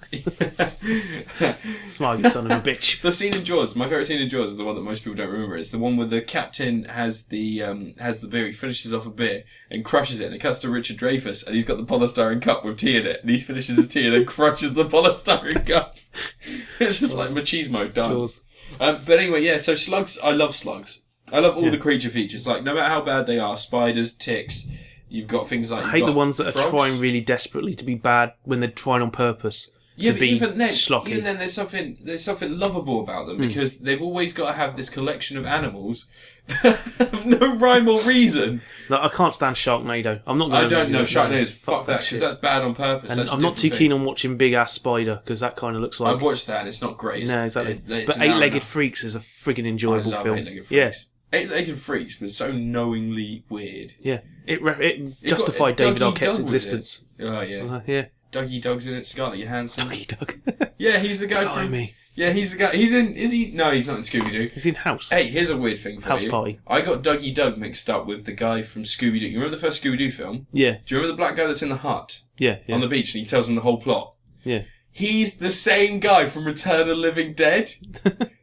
A: Smile, you son of a bitch.
B: The scene in Jaws, my favourite scene in Jaws is the one that most people don't remember. It's the one where the captain has the beer, he finishes off a beer and crushes it, and it cuts to Richard Dreyfuss, and he's got the polystyrene cup with tea in it, and he finishes his tea and then crushes the polystyrene cup. It's just like machismo done.
A: Jaws.
B: But anyway, yeah, so slugs, I love slugs. I love all the creature features. Like, no matter how bad they are, spiders, ticks, you've got things like...
A: I hate the ones that are trying really desperately to be bad when they're trying on purpose.
B: Yeah,
A: to
B: but
A: be
B: even
A: schlocky.
B: then there's something lovable about them, because they've always got to have this collection of animals that have no rhyme or reason.
A: Like, I can't stand Sharknado. I'm not going to...
B: I don't know Sharknado. Fuck that, because that's bad on purpose.
A: And I'm not too keen on watching Big Ass Spider, because that kind of looks like...
B: I've watched that and it's not great.
A: No, exactly. But Eight-Legged Freaks is a friggin' enjoyable film.
B: Eight-Legged Freaks.
A: Yeah.
B: Eight-Legged Freaks was so knowingly weird.
A: Yeah. It justified David Arquette's existence.
B: Oh, yeah.
A: Yeah.
B: Dougie Doug's in it. Scarlett Johansson.
A: Dougie Doug.
B: Yeah, he's the guy from...
A: me.
B: Yeah, he's the guy... He's in... Is he... No, he's not in Scooby-Doo.
A: He's in House.
B: Hey, here's a weird thing for
A: House
B: you.
A: Party.
B: I got Dougie Doug mixed up with the guy from Scooby-Doo. You remember the first Scooby-Doo film?
A: Yeah.
B: Do you remember the black guy that's in the hut?
A: Yeah.
B: On the beach, and he tells them the whole plot?
A: Yeah.
B: He's the same guy from Return of the Living Dead.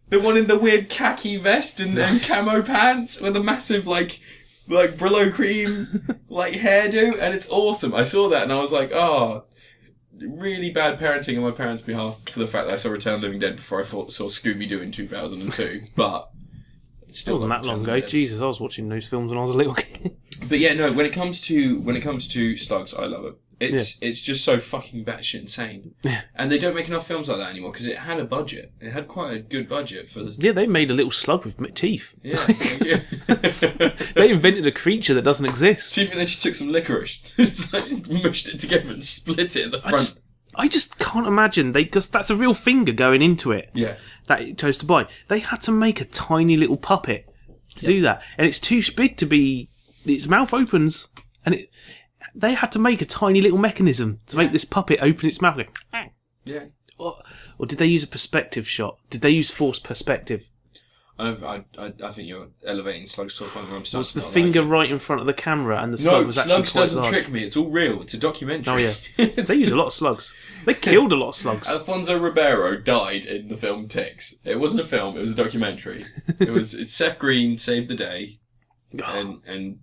B: The one in the weird khaki vest and camo pants with a massive, like Brillo cream, hairdo, and it's awesome. I saw that and I was like, oh... Really bad parenting on my parents' behalf for the fact that I saw Return of the Living Dead before I saw Scooby-Doo in 2002. But
A: it still wasn't that long ago. Jesus, I was watching those films when I was a little kid.
B: But yeah, no. When it comes to slugs, I love it. It's just so fucking batshit insane.
A: Yeah.
B: And they don't make enough films like that anymore because it had a budget. It had quite a good budget for the...
A: Yeah, they made a little slug with teeth.
B: Yeah.
A: They invented a creature that doesn't exist.
B: Do you think they just took some licorice, just mushed it together and split it at the front?
A: I just can't imagine because that's a real finger going into it.
B: Yeah.
A: That it chose to buy. They had to make a tiny little puppet to do that, and it's too big to be. Its mouth opens, and they had to make a tiny little mechanism to make this puppet open its mouth.
B: Yeah.
A: Or did they use a perspective shot? Did they use forced perspective?
B: I think you're elevating slugs to a point where I'm starting.
A: Was the finger right in front of the camera, and the slug was actually
B: slugs
A: quite
B: doesn't
A: large?
B: trick me. It's all real. It's a documentary.
A: Oh yeah, they used a lot of slugs. They killed a lot of slugs.
B: Alfonso Ribeiro died in the film Ticks. It wasn't a film. It was a documentary. It's Seth Green saved the day, and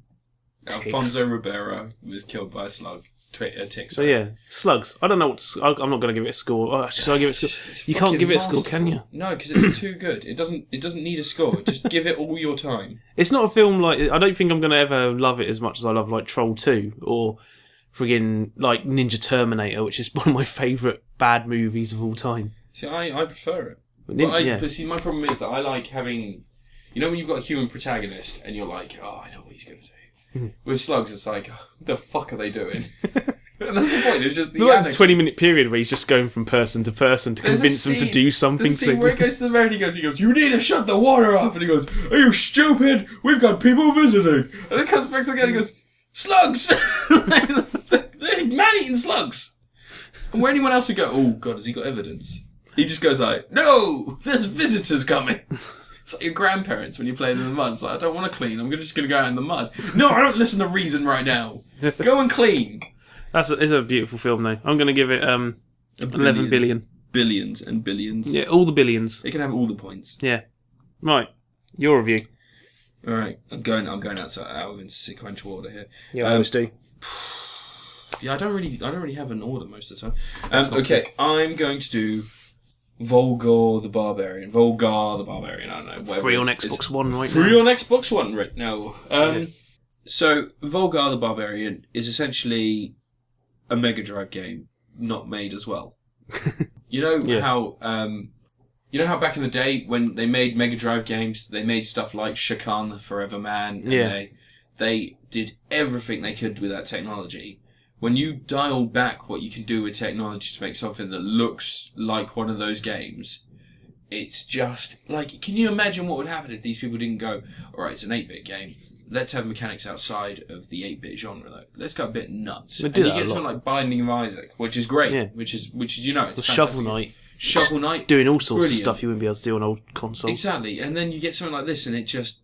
B: Alfonso Ribeiro was killed by a slug. Tick.
A: So yeah, Slugs. I don't know I'm not going to give it a score. Should I give it a score? You can't give it a score, can you?
B: No, because it's too good. It doesn't need a score. Just give it all your time.
A: It's not a film like... I don't think I'm going to ever love it as much as I love like Troll 2 or friggin' like Ninja Terminator, which is one of my favourite bad movies of all time.
B: See, I prefer it. But see, my problem is that I like having... You know when you've got a human protagonist and you're like, oh, I know what he's going to do. With Slugs, it's like, what the fuck are they doing? And that's the point. It's just the
A: like 20-minute period where he's just going from person to person to convince them to do something.
B: There's a scene where he goes to the mayor and he goes, you need to shut the water off. And he goes, are you stupid? We've got people visiting. And it comes back again and he goes, slugs! They're man-eating slugs. And where anyone else would go, oh God, has he got evidence? He just goes like, no, there's visitors coming. It's like your grandparents when you're playing in the mud. It's like, I don't want to clean. I'm just going to go out in the mud. No, I don't listen to reason right now. Go and clean.
A: It's a beautiful film, though. I'm going to give it 11 billion.
B: Billions and billions.
A: Yeah, all the billions.
B: They can have all the points.
A: Yeah. Right. Your review.
B: All right. I'm going out of sequential order here.
A: Yeah, I always do.
B: Yeah, I don't really have an order most of the time. Okay, I'm going to do Volgarr the Barbarian. I don't know.
A: Free on Xbox One right now.
B: Free on Xbox One right now. So, Volgarr the Barbarian is essentially a Mega Drive game, not made as well. You know how back in the day when they made Mega Drive games, they made stuff like Shakan the Forever Man, and they did everything they could with that technology. When you dial back what you can do with technology to make something that looks like one of those games, it's just like, can you imagine what would happen if these people didn't go, all right, it's an 8-bit game. Let's have mechanics outside of the 8-bit genre, though. Let's go a bit nuts. And you get something like Binding of Isaac, which is great, which is it's
A: Shovel Knight.
B: Shovel Knight.
A: Doing all sorts of stuff you wouldn't be able to do on old consoles.
B: Exactly. And then you get something like this and it just...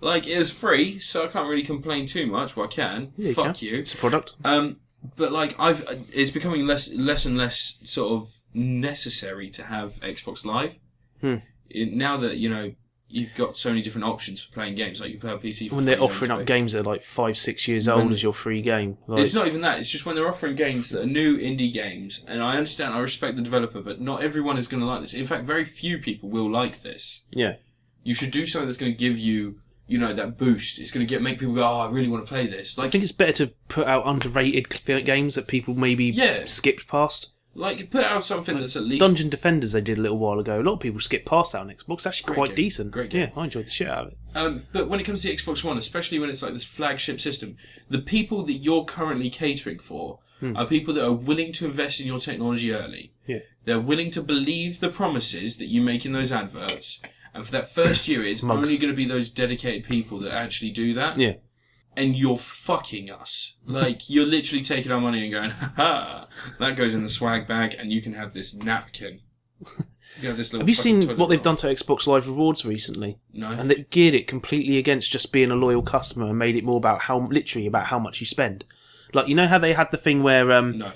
B: like, it was free, so I can't really complain too much. Well, I can. Fuck you.
A: It's a product.
B: But, like, it's becoming less and less sort of necessary to have Xbox Live. Now that, you've got so many different options for playing games. Like, you play on PC for
A: when they're offering up games that are like 5-6 years old as your free game. Like...
B: It's not even that. It's just when they're offering games that are new indie games. And I understand, I respect the developer, but not everyone is going to like this. In fact, very few people will like this.
A: Yeah.
B: You should do something that's going to give you, that boost. It's going to make people go, oh, I really want to play this. Like,
A: I think it's better to put out underrated games that people maybe skipped past.
B: Like, put out something that's at least...
A: Dungeon Defenders they did a little while ago. A lot of people skipped past that on Xbox. It's actually quite decent.
B: Great game.
A: Yeah, I enjoyed the shit out of
B: it. But when it comes to the Xbox One, especially when it's like this flagship system, the people that you're currently catering for are people that are willing to invest in your technology early.
A: Yeah.
B: They're willing to believe the promises that you make in those adverts. And for that first year, it's only going to be those dedicated people that actually do that.
A: Yeah.
B: And you're fucking us. Like, you're literally taking our money and going, ha, that goes in the swag bag and you can have this napkin. You have this little
A: Have you seen what they've
B: roll.
A: done to Xbox Live Rewards recently?
B: No.
A: And they've geared it completely against just being a loyal customer and made it more about how much you spend. Like, you know how they had the thing where,
B: no.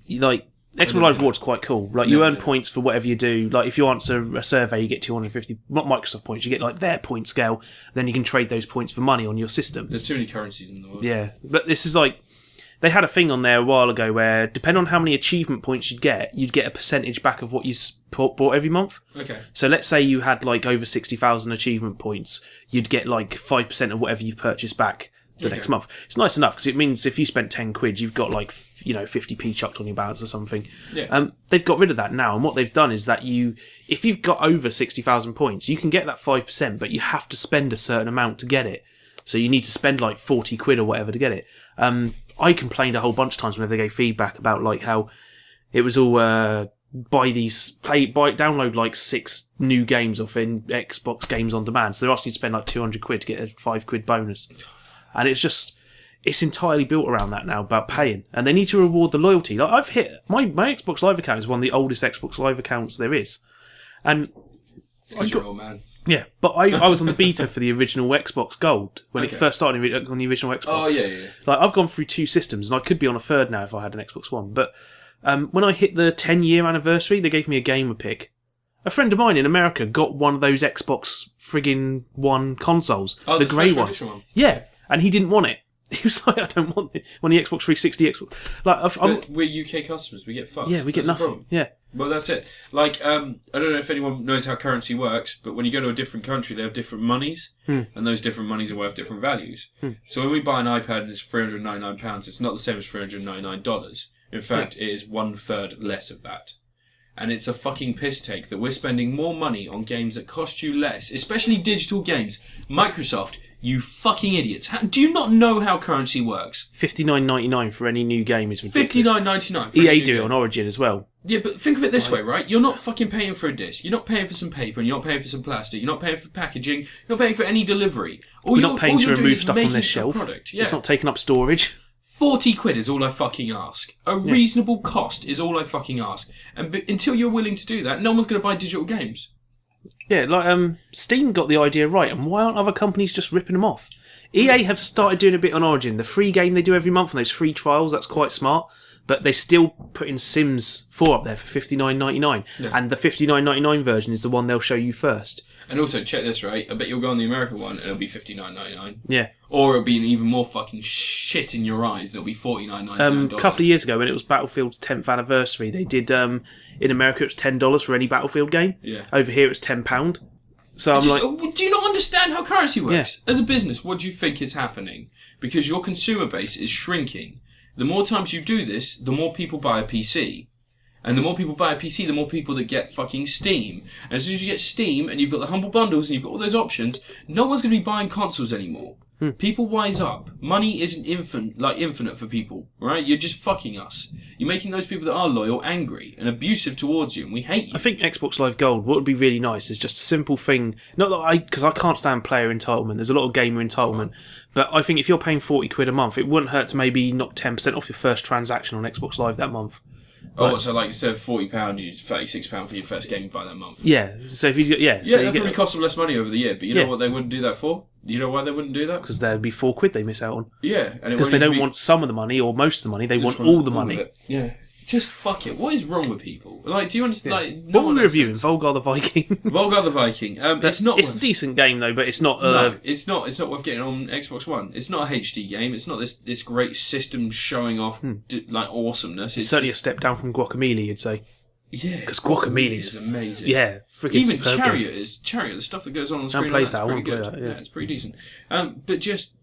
A: Like, Xbox Live Rewards quite cool. Like, you earn points for whatever you do. Like, if you answer a survey, you get 250 Microsoft points. You get, like, their point scale. Then you can trade those points for money on your system.
B: There's too many currencies in the world.
A: Yeah. But this is like... They had a thing on there a while ago where, depending on how many achievement points you'd get a percentage back of what you bought every month.
B: Okay.
A: So let's say you had, like, over 60,000 achievement points. You'd get, like, 5% of whatever you've purchased back the next month. It's nice enough because it means if you spent 10 quid, you've got like 50p chucked on your balance or something.
B: Yeah.
A: They've got rid of that now, and what they've done is that if you've got over 60,000 points, you can get that 5%, but you have to spend a certain amount to get it. So you need to spend like 40 quid or whatever to get it. I complained a whole bunch of times whenever they gave feedback about like how it was all download like 6 new games off in Xbox Games on Demand. So they're asking you to spend like 200 quid to get a 5 quid bonus. And it's entirely built around that now, about paying. And they need to reward the loyalty. Like, I've hit... My Xbox Live account is one of the oldest Xbox Live accounts there is. And...
B: Because you're old man.
A: Yeah, but I was on the beta for the original Xbox Gold, when it first started on the original Xbox.
B: Oh, yeah.
A: Like, I've gone through 2 systems, and I could be on a third now if I had an Xbox One. But when I hit the 10-year anniversary, they gave me a gamer pick. A friend of mine in America got one of those Xbox friggin' One consoles.
B: Oh,
A: the grey one.
B: one.
A: Yeah. and he didn't want it. He was like, I don't want it. When the Xbox 360,
B: But we're UK customers. We get fucked.
A: Yeah, we get nothing. Yeah.
B: Well, that's it. Like, I don't know if anyone knows how currency works, but when you go to a different country, they have different monies, and those different monies are worth different values. So when we buy an iPad and it's £399, it's not the same as $399. In fact, it is 1/3 less of that. And it's a fucking piss take that we're spending more money on games that cost you less, especially digital games. Microsoft, you fucking idiots. Do you not know how currency works?
A: $59.99 for any new game is ridiculous.
B: $59.99.
A: EA do it on Origin as well.
B: Yeah, but think of it this way, right? You're not fucking paying for a disc. You're not paying for some paper, and you're not paying for some plastic. You're not paying for packaging. You're not paying for any delivery.
A: We're not paying to remove stuff from their shelf.
B: Yeah.
A: It's not taking up storage.
B: 40 quid is all I fucking ask. A reasonable cost is all I fucking ask. And until you're willing to do that, no one's going to buy digital games.
A: Yeah, like Steam got the idea right, and why aren't other companies just ripping them off? EA have started doing a bit on Origin. The free game they do every month and those free trials, that's quite smart. But they still putting Sims 4 up there for $59.99. Yeah. And the $59.99 version is the one they'll show you first.
B: And also, check this, right? I bet you'll go on the American one and it'll be $59.99.
A: Yeah.
B: Or it'll be an even more fucking shit in your eyes. It'll be $49.99.
A: A couple of years ago, when it was Battlefield's 10th anniversary, they did, in America, it was $10 for any Battlefield game.
B: Yeah.
A: Over here, it's £10. So I'm like...
B: Do you not understand how currency works? Yeah. As a business, what do you think is happening? Because your consumer base is shrinking. The more times you do this, the more people buy a PC. And the more people buy a PC, the more people that get fucking Steam. And as soon as you get Steam, and you've got the Humble Bundles, and you've got all those options, no one's going to be buying consoles anymore. People wise up. Money isn't infinite for people, right? You're just fucking us. You're making those people that are loyal angry and abusive towards you, and we hate you.
A: I think Xbox Live Gold, what would be really nice is just a simple thing. Not that because I can't stand player entitlement. There's a lot of gamer entitlement. But I think if you're paying 40 quid a month, it wouldn't hurt to maybe knock 10% off your first transaction on Xbox Live that month.
B: So like instead of £40, you use £36 for your first game you buy that month.
A: Yeah. So if you so
B: that probably costs them less money over the year. But you know what they wouldn't do that for? You know why they wouldn't do that?
A: Because there'd be 4 quid they miss out on.
B: Yeah,
A: because they don't want some of the money or most of the money. They want all the money.
B: Yeah. Just fuck it. What is wrong with people? Like, do you understand?
A: Yeah.
B: Like, no
A: what were we reviewing? Volgarr the Viking.
B: Volgarr the Viking. It's
A: a decent game though, but it's not.
B: No, it's not. It's not worth getting on Xbox One. It's not a HD game. It's not this great system showing off like awesomeness.
A: It's certainly a step down from Guacamelee, you'd say.
B: Yeah,
A: because Guacamelee
B: is amazing.
A: Yeah, freaking
B: even Chariot game. Chariot. The stuff that goes on the screen.
A: I played that.
B: Pretty good. Yeah, it's pretty decent. But just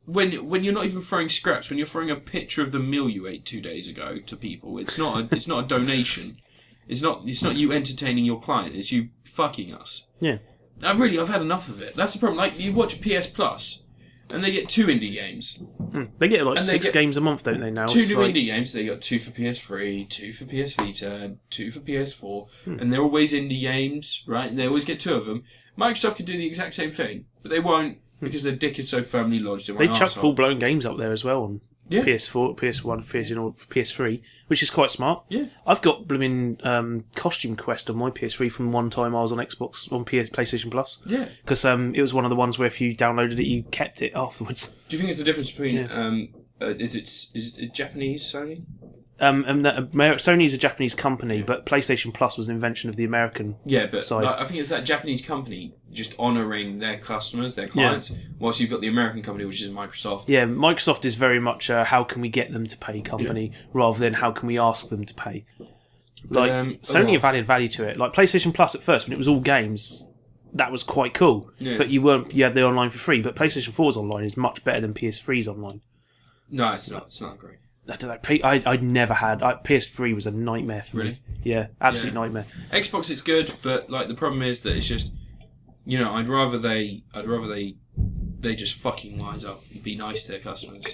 B: when you're not even throwing scraps, when you're throwing a picture of the meal you ate 2 days ago to people, it's not a donation. It's not you entertaining your client. It's you fucking us.
A: Yeah.
B: I've had enough of it. That's the problem. Like, you watch PS Plus, and they get 2 indie games.
A: They get like 6 games a month, don't they? Now
B: 2 new indie games. They got 2 for PS3, 2 for PS Vita, 2 for PS4, and they're always indie games, right? And they always get 2 of them. Microsoft could do the exact same thing, but they won't. Because their dick is so firmly lodged in one
A: They chuck full-blown games up there as well on PS4, PS1, PS3, which is quite smart.
B: Yeah.
A: I've got blooming Costume Quest on my PS3 from one time I was on Xbox, on PlayStation Plus.
B: Yeah.
A: Because it was one of the ones where if you downloaded it, you kept it afterwards.
B: Do you think it's the difference between, is it Japanese Sony?
A: Sony is a Japanese company, but PlayStation Plus was an invention of the American side.
B: I think it's that Japanese company just honouring their customers, their clients, whilst you've got the American company, which is Microsoft.
A: Yeah, Microsoft is very much how can we get them to pay company, rather than how can we ask them to pay. Like, Sony have added value to it. Like PlayStation Plus at first, when it was all games, that was quite cool. Yeah. But you had the online for free, but PlayStation 4's online is much better than PS3's online.
B: No, it's not. It's not great.
A: I don't know. I'd never had. PS3 was a nightmare for me. Yeah, absolute nightmare.
B: Xbox, it's good, but like the problem is that it's just, I'd rather they just fucking wise up and be nice to their customers,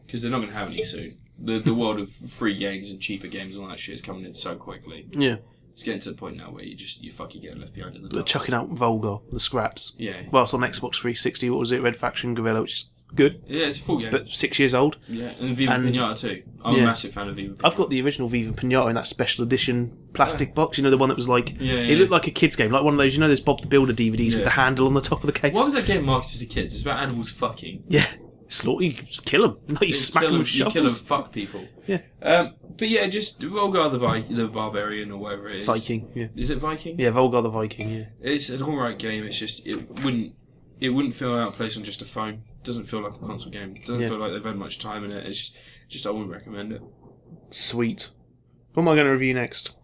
B: because they're not going to have any soon. The world of free games and cheaper games and all that shit is coming in so quickly.
A: Yeah.
B: It's getting to the point now where you fucking get left behind in the
A: dark. They're chucking out Volgarr, the scraps.
B: Yeah.
A: Well, it's on Xbox 360. What was it? Red Faction Guerrilla, which is good.
B: Yeah, it's a full game.
A: But 6 years old.
B: Yeah, and Viva Pinata too. I'm a massive fan of Viva Pinata.
A: I've got the original Viva Pinata in that special edition plastic box. The one that was like... It looked like a kid's game. Like one of those, those Bob the Builder DVDs with the handle on the top of the case.
B: Why was that game marketed to kids? It's about animals fucking.
A: Yeah. Slaughter, you just kill them. Like you smack them with shovels.
B: You kill them, fuck people.
A: Yeah.
B: But yeah, just Volgarr the Barbarian or whatever it is.
A: Viking, yeah.
B: Is it Viking?
A: Yeah, Volgarr the Viking, yeah.
B: It's an alright game, it's just, it it wouldn't feel out of place on just a phone. It doesn't feel like a console game. It doesn't feel like they've had much time in it. It's just I wouldn't recommend it.
A: Sweet. What am I going to review next?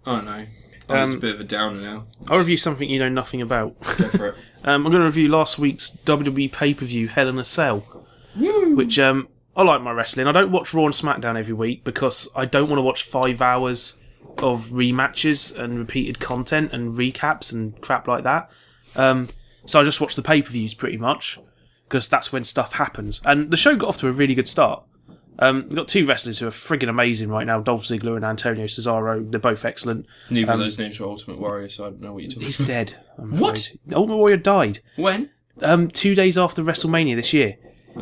B: I don't know. It's a bit of a downer now.
A: I'll review something you know nothing about.
B: Go for it.
A: I'm going to review last week's WWE pay-per-view, Hell in a Cell.
B: Woo!
A: Which, I like my wrestling. I don't watch Raw and SmackDown every week because I don't want to watch 5 hours of rematches and repeated content and recaps and crap like that. So I just watch the pay-per-views pretty much because that's when stuff happens. And the show got off to a really good start. We've got 2 wrestlers who are friggin' amazing right now, Dolph Ziggler and Antonio Cesaro. They're both excellent.
B: Neither of those names were Ultimate Warrior, so I don't know what you're talking about.
A: He's dead.
B: What?
A: Ultimate Warrior died.
B: When?
A: 2 days after WrestleMania this year.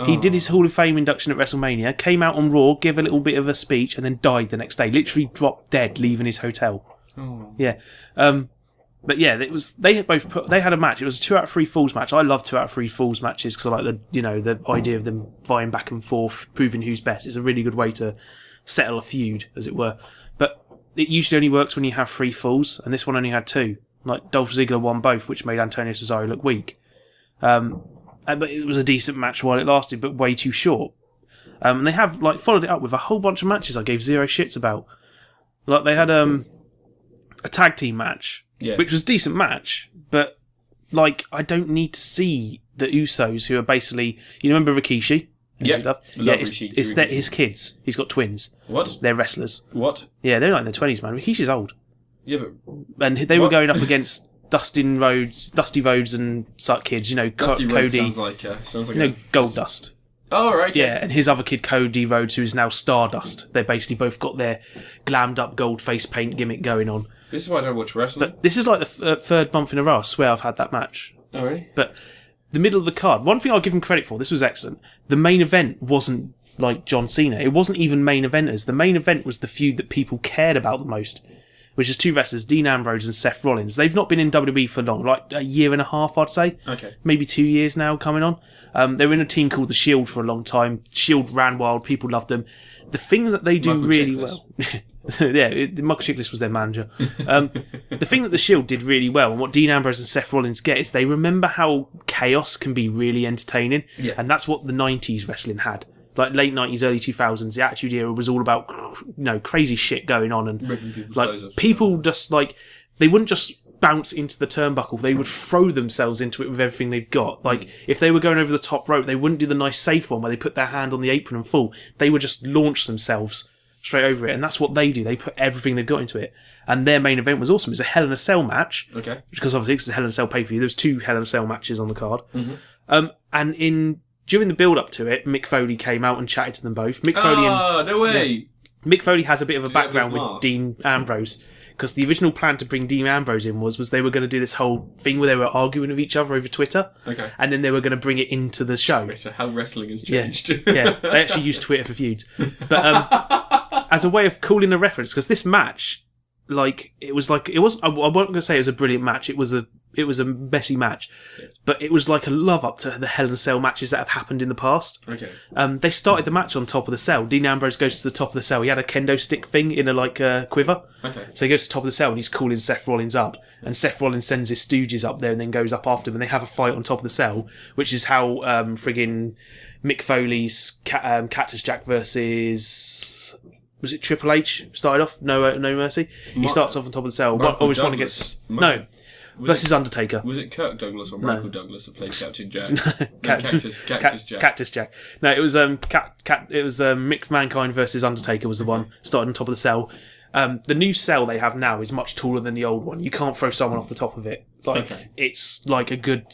A: He did his Hall of Fame induction at WrestleMania, came out on Raw, gave a little bit of a speech, and then died the next day. Literally dropped dead, leaving his hotel.
B: Oh.
A: Yeah. But yeah, they had a match. It was a 2 out of 3 falls match. I love 2 out of 3 falls matches because I like the idea of them vying back and forth, proving who's best. It's a really good way to settle a feud, as it were. But it usually only works when you have 3 falls, and this one only had 2. Like Dolph Ziggler won both, which made Antonio Cesaro look weak. But it was a decent match while it lasted, but way too short. And they have followed it up with a whole bunch of matches I gave 0 shits about. Like they had a tag team match, which was a decent match, but I don't need to see the Usos, who are basically, you remember Rikishi?
B: Yeah,
A: it's his kids. He's got twins.
B: What?
A: They're wrestlers.
B: What?
A: Yeah, they're in their 20s, man. Rikishi's old.
B: Yeah, but
A: and they were going up against Dusty Rhodes and such kids,
B: Dusty
A: Cody.
B: Rhodes sounds like
A: Goldust.
B: Oh, right.
A: Yeah, and his other kid, Cody Rhodes, who is now Stardust. They basically both got their glammed up gold face paint gimmick going on.
B: This is why I don't watch wrestling.
A: But this is like the 3rd month in a row, I swear I've had that match.
B: Oh, really?
A: But the middle of the card, one thing I'll give him credit for, this was excellent. The main event wasn't like John Cena. It wasn't even main eventers. The main event was the feud that people cared about the most, which is 2 wrestlers, Dean Ambrose and Seth Rollins. They've not been in WWE for long, like a year and a half, I'd say.
B: Okay.
A: Maybe 2 years now coming on. They were in a team called The Shield for a long time. Shield ran wild, people loved them. The thing that they do
B: Michael
A: really
B: Chiklis.
A: well... Michael Chiklis was their manager. The thing that The Shield did really well, and what Dean Ambrose and Seth Rollins get, is they remember how chaos can be really entertaining.
B: Yeah.
A: And that's what the 90s wrestling had. Like late 90s, early 2000s, the Attitude Era was all about crazy shit going on, and
B: ripping people's clothes off.
A: People just they wouldn't just bounce into the turnbuckle, they would throw themselves into it with everything they've got. If they were going over the top rope, they wouldn't do the nice safe one where they put their hand on the apron and fall. They would just launch themselves straight over it, and that's what they do. They put everything they've got into it, and their main event was awesome. It was a Hell in a Cell match, because obviously it's a Hell in a Cell pay-per-view. There was 2 Hell in a Cell matches on the card, and during the build-up to it, Mick Foley came out and chatted to them both. Mick Foley
B: no way!
A: Mick Foley has a bit of a background with
B: mask?
A: Dean Ambrose, because the original plan to bring Dean Ambrose in was they were going to do this whole thing where they were arguing with each other over Twitter, and then they were going to bring it into the show.
B: Twitter, how wrestling has changed.
A: Yeah, they actually used Twitter for feuds. But as a way of calling a reference, because this match, I won't going to say it was a brilliant match. It was a messy match, but it was like a love up to the Hell in a Cell matches that have happened in the past. They started the match on top of the cell. Dean Ambrose goes to the top of the cell. He had a kendo stick thing in a quiver. So he goes to the top of the cell and he's calling Seth Rollins up. And Seth Rollins sends his stooges up there and then goes up after him, and they have a fight on top of the cell, which is how friggin' Mick Foley's Cactus Jack versus... Was it Triple H started off? No Mercy. He starts off on top of the cell. Always one against versus Undertaker.
B: Was it Kirk Douglas or Michael Douglas that played Captain Jack?
A: Cactus Jack. Cactus Jack. No, it was Mick Mankind versus Undertaker was the one started on top of the cell. The new cell they have now is much taller than the old one. You can't throw someone off the top of it. It's like a good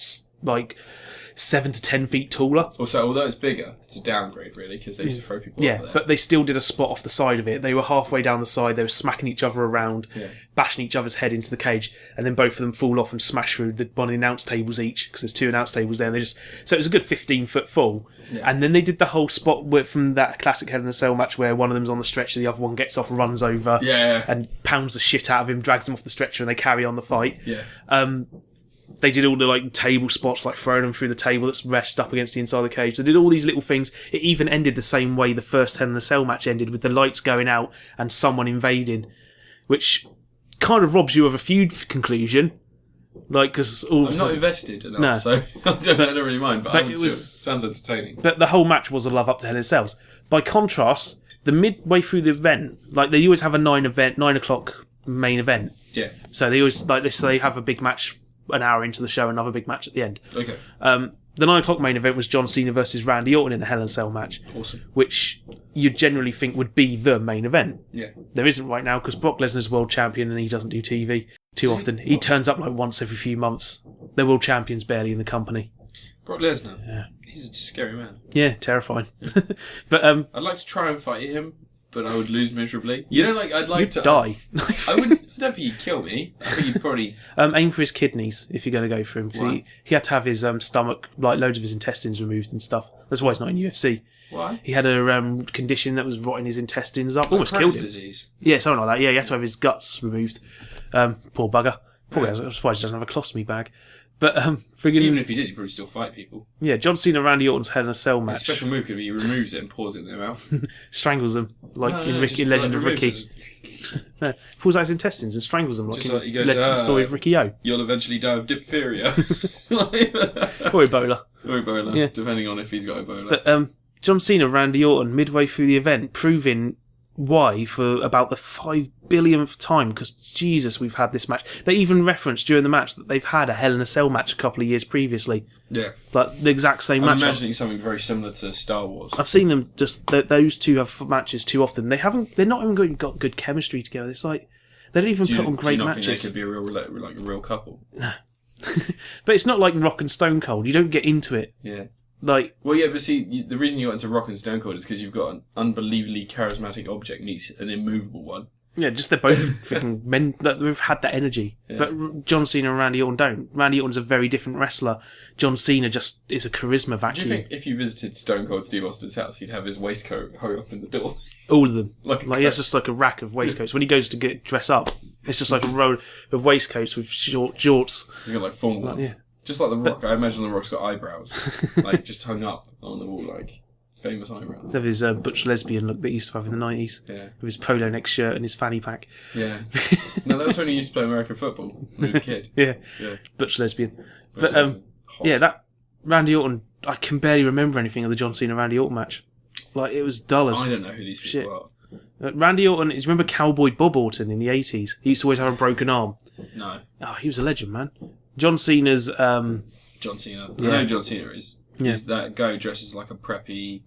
A: 7 to 10 feet taller.
B: Also, although it's bigger, it's a downgrade really, because they used to throw people off there.
A: But they still did a spot off the side of it. They were halfway down the side. They were smacking each other around, bashing each other's head into the cage, and then both of them fall off and smash through one of the announce tables each, because there's 2 announce tables there. And so it was a good 15-foot fall. And then they did the whole spot from that classic Hell in a Cell match where one of them's on the stretcher, the other one gets off, runs over, and pounds the shit out of him, drags him off the stretcher, and they carry on the fight. They did all the table spots, throwing them through the table that's rested up against the inside of the cage. They did all these little things. It even ended the same way the first Hell in a Cell match ended, with the lights going out and someone invading, which kind of robs you of a feud conclusion, Like, because all
B: I'm not invested enough,
A: No.
B: so I don't really mind. But I would
A: it
B: see
A: was-
B: it. Sounds entertaining.
A: But the whole match was a love up to Hell in Cells. By contrast, the midway through the event, like they always have a 9 o'clock main event.
B: Yeah.
A: So they always like this. They have a big match an hour into the show, another big match at the end.
B: Okay.
A: The 9 o'clock main event was John Cena versus Randy Orton in a Hell in a Cell match.
B: Awesome.
A: Which you generally think would be the main event.
B: Yeah.
A: There isn't right now because Brock Lesnar's world champion and he doesn't do TV too often. He turns up like once every few months. The world champion's barely in the company.
B: Brock Lesnar.
A: Yeah.
B: He's a scary man.
A: Yeah, terrifying. But
B: I'd like to try and fight him, but I would lose miserably. You know, like I'd like
A: you'd
B: to
A: die.
B: I wouldn't. I don't think he'd kill me. I think he'd probably.
A: Aim for his kidneys if you're going to go for him because
B: Why?
A: he had to have his stomach, like loads of his intestines removed and stuff. That's why he's not in UFC.
B: Why?
A: He had a condition that was rotting his intestines up, almost
B: Crohn's
A: killed him.
B: disease.
A: Yeah, something like that. Yeah, he had to have his guts removed. Poor bugger. Probably I'm surprised he doesn't have a colostomy bag. But friggin'
B: Even if he did, he'd probably still fight people.
A: yeah, John Cena Randy Orton's Hell in a Cell
B: His
A: match
B: special move could be he removes it and pours it in their mouth.
A: strangles them like
B: No,
A: in
B: no,
A: Ricky,
B: just
A: Legend
B: like
A: of
B: removes
A: Ricky.
B: it.
A: No, pulls out his intestines and strangles them like
B: Just
A: in
B: like he goes,
A: Legend Story of Ricky O
B: You'll eventually die of diphtheria.
A: or Ebola.
B: Or Ebola,
A: Yeah.
B: depending on if he's got Ebola.
A: But John Cena Randy Orton midway through the event proving why for about the 5 billionth time because Jesus we've had this match. They even referenced during the match that they've had a Hell in a Cell match a couple of years previously,
B: yeah.
A: like the exact same
B: I'm
A: match.
B: imagining something very similar to Star Wars.
A: I've seen them just those two have matches too often. They're not even got good chemistry together. It's like they don't even put on great
B: do you not
A: matches.
B: think they could be a real, like a real couple?
A: But it's not like Rock and Stone Cold. You don't get into it.
B: Yeah.
A: Like,
B: Well, yeah, but see, the reason you got into Rock and Stone Cold is because you've got an unbelievably charismatic object meets an immovable one.
A: yeah, just they're both freaking men. They've had that energy.
B: Yeah.
A: But John Cena and Randy Orton don't. Randy Orton's a very different wrestler. John Cena just is a charisma
B: Do
A: vacuum.
B: you think if you visited Stone Cold Steve Austin's house, he'd have his waistcoat hung up in the door?
A: All of them.
B: Like a
A: Like, it's just like a rack of waistcoats. When he goes to dress up, it's just like a row of waistcoats with short jorts.
B: He's got like formal ones.
A: yeah.
B: Just like The Rock. I imagine The Rock's got eyebrows. Like, just hung up on the wall, like, famous eyebrows.
A: Of his butch lesbian look that he used to have in the 90s.
B: Yeah.
A: With his polo neck shirt and his fanny pack.
B: Yeah. No, that was when he used to play American football when he was a kid.
A: Yeah.
B: Yeah.
A: Butch lesbian.
B: But,
A: But,
B: hot.
A: yeah, that Randy Orton, I can barely remember anything of the John Cena Randy Orton match. Like, it was dull as
B: I don't know who these
A: shit.
B: people
A: Randy Orton, do you remember Cowboy Bob Orton in the 80s? He used to always have a broken arm.
B: are. No.
A: Oh, he was a legend, man. John Cena's,
B: John Cena.
A: Yeah.
B: I know who John Cena is.
A: Yeah.
B: He's that guy who dresses like a preppy...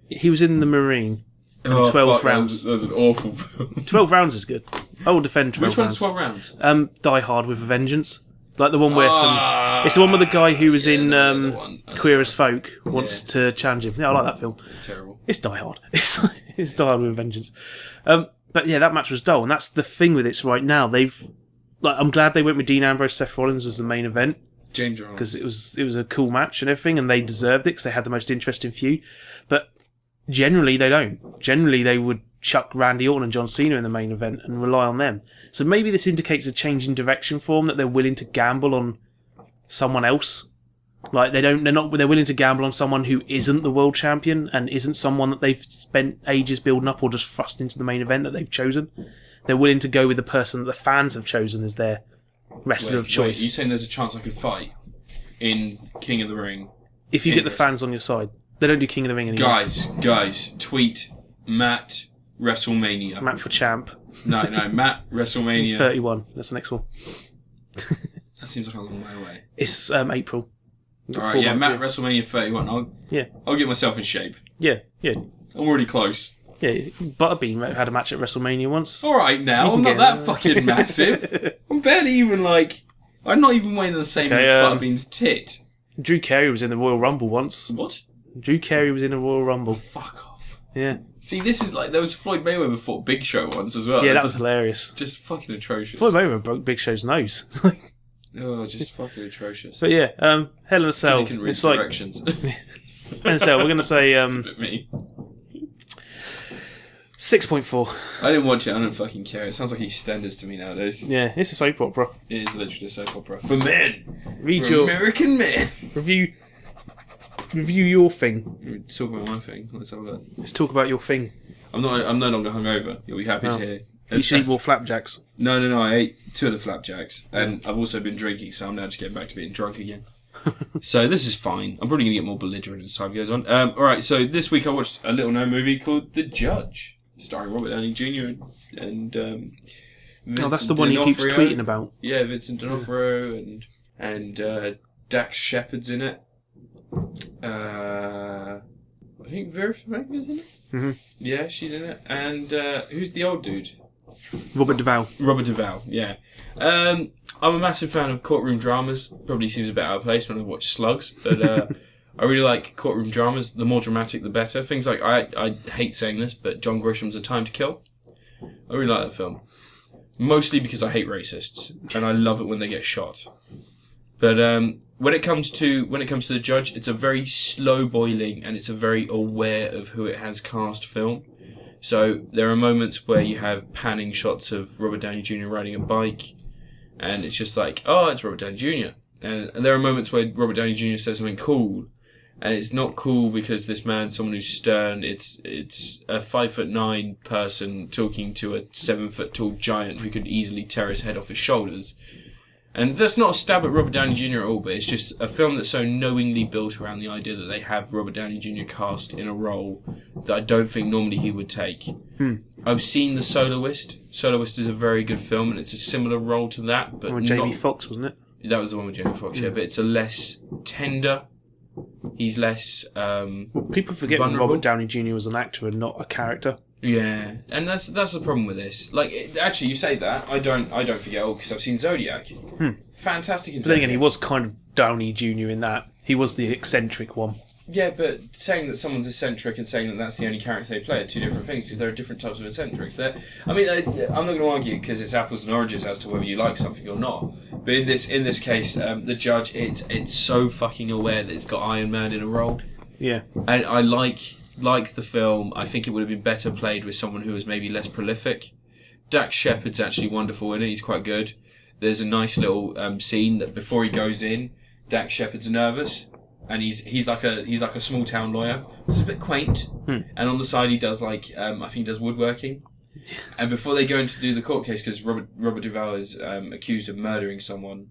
A: he was in the Marine. And 12 rounds.
B: That was an awful film.
A: 12 rounds is good. I will defend 12
B: Which
A: rounds.
B: one's 12 rounds?
A: Die Hard with a Vengeance. Like the one where it's the one with the guy who was in
B: the one.
A: Queer as Folk wants to challenge him. Yeah, I like that film.
B: Terrible.
A: It's Die Hard. It's Die Hard with a Vengeance. But yeah, that match was dull, and that's the thing with it right now. I'm glad they went with Dean Ambrose, Seth Rollins as the main event
B: James Earl.
A: because it was a cool match and everything, and they deserved it because they had the most interesting feud. But generally, they don't. Generally, they would chuck Randy Orton and John Cena in the main event and rely on them. So maybe this indicates a change in direction for them, that they're willing to gamble on someone else. Like they're willing to gamble on someone who isn't the world champion and isn't someone that they've spent ages building up or just thrust into the main event that they've chosen. They're willing to go with the person that the fans have chosen as their wrestler of choice.
B: Wait, are you saying there's a chance I could fight in King of the Ring?
A: If you get the fans on your side. They don't do King of the Ring anymore.
B: Guys, tweet Matt WrestleMania.
A: Matt for champ.
B: No, Matt WrestleMania.
A: 31. That's the next one.
B: That seems like a long way away.
A: It's April.
B: Alright, yeah, Matt WrestleMania 31. I'll get myself in shape.
A: Yeah.
B: I'm already close.
A: Yeah, Butterbean had a match at WrestleMania once.
B: Alright now, I'm not that fucking massive. I'm barely even I'm not even weighing the same as Butterbean's tit.
A: Drew Carey was in the Royal Rumble once.
B: What?
A: Drew Carey was in the Royal Rumble.
B: Fuck off.
A: Yeah.
B: See, this is there was Floyd Mayweather fought Big Show once as well.
A: Yeah, that was hilarious.
B: Just fucking atrocious.
A: Floyd Mayweather broke Big Show's nose.
B: Oh, just fucking atrocious.
A: But yeah, Hell in a Cell.
B: He can read
A: It's like
B: directions.
A: Hell in a Cell. We're gonna say
B: It's a bit mean.
A: 6.4.
B: I didn't watch it. I don't fucking care. It sounds like EastEnders to me nowadays.
A: Yeah, it's a soap opera.
B: It is literally a soap opera for men.
A: Read
B: For
A: your
B: American men.
A: review your thing.
B: Talk about my thing. Let's have a look.
A: Let's talk about your thing.
B: I'm no longer hungover. You'll be happy to hear.
A: You should eat more flapjacks.
B: No, I ate 2 of the flapjacks. And I've also been drinking, so I'm now just getting back to being drunk again. So this is fine. I'm probably going to get more belligerent as time goes on. Alright, so this week I watched a little-known movie called The Judge, starring Robert Downey Jr. and Vincent
A: that's the one he keeps tweeting about.
B: Yeah, Vincent D'Onofrio and Dax Shepard's in it. I think Vera Farmiga's in it. Mm-hmm. Yeah, she's in it. And who's the old dude?
A: Robert
B: Duvall, yeah. I'm a massive fan of courtroom dramas. Probably seems a bit out of place when I watch Slugs, but I really like courtroom dramas. The more dramatic, the better. Things like, I hate saying this, but John Grisham's A Time to Kill. I really like that film. Mostly because I hate racists, and I love it when they get shot. But when it comes to The Judge, it's a very slow boiling, and it's a very aware of who it has cast film. So there are moments where you have panning shots of Robert Downey Jr. riding a bike, and it's just like, oh, it's Robert Downey Jr. And there are moments where Robert Downey Jr. says something cool, and it's not cool because this man's someone who's stern. It's a 5'9" person talking to a 7 foot tall giant who could easily tear his head off his shoulders. And that's not a stab at Robert Downey Jr. at all, but it's just a film that's so knowingly built around the idea that they have Robert Downey Jr. cast in a role that I don't think normally he would take. I've seen The Soloist. Soloist is a very good film, and it's a similar role to that, but
A: Jamie Foxx, wasn't it?
B: That was the one with Jamie Foxx, yeah, but it's a less tender. He's less
A: people forget that Robert Downey Jr. was an actor and not a character.
B: Yeah, and that's the problem with this. Like, actually, you say that, I don't forget all because I've seen Zodiac. Fantastic.
A: But then again, he was kind of Downey Jr. in that. He was the eccentric one.
B: Yeah, but saying that someone's eccentric and saying that that's the only character they play are two different things because there are different types of eccentrics. I'm not going to argue because it's apples and oranges as to whether you like something or not. But in this case, The Judge, it's so fucking aware that it's got Iron Man in a role.
A: Yeah,
B: and I like the film. I think it would have been better played with someone who was maybe less prolific. Dax Shepard's actually wonderful in it. He's quite good. There's a nice little scene that before he goes in, Dax Shepard's nervous. And he's like a small town lawyer. It's a bit quaint. And on the side he does I think he does woodworking. And before they go in to do the court case, because Robert Duvall is accused of murdering someone,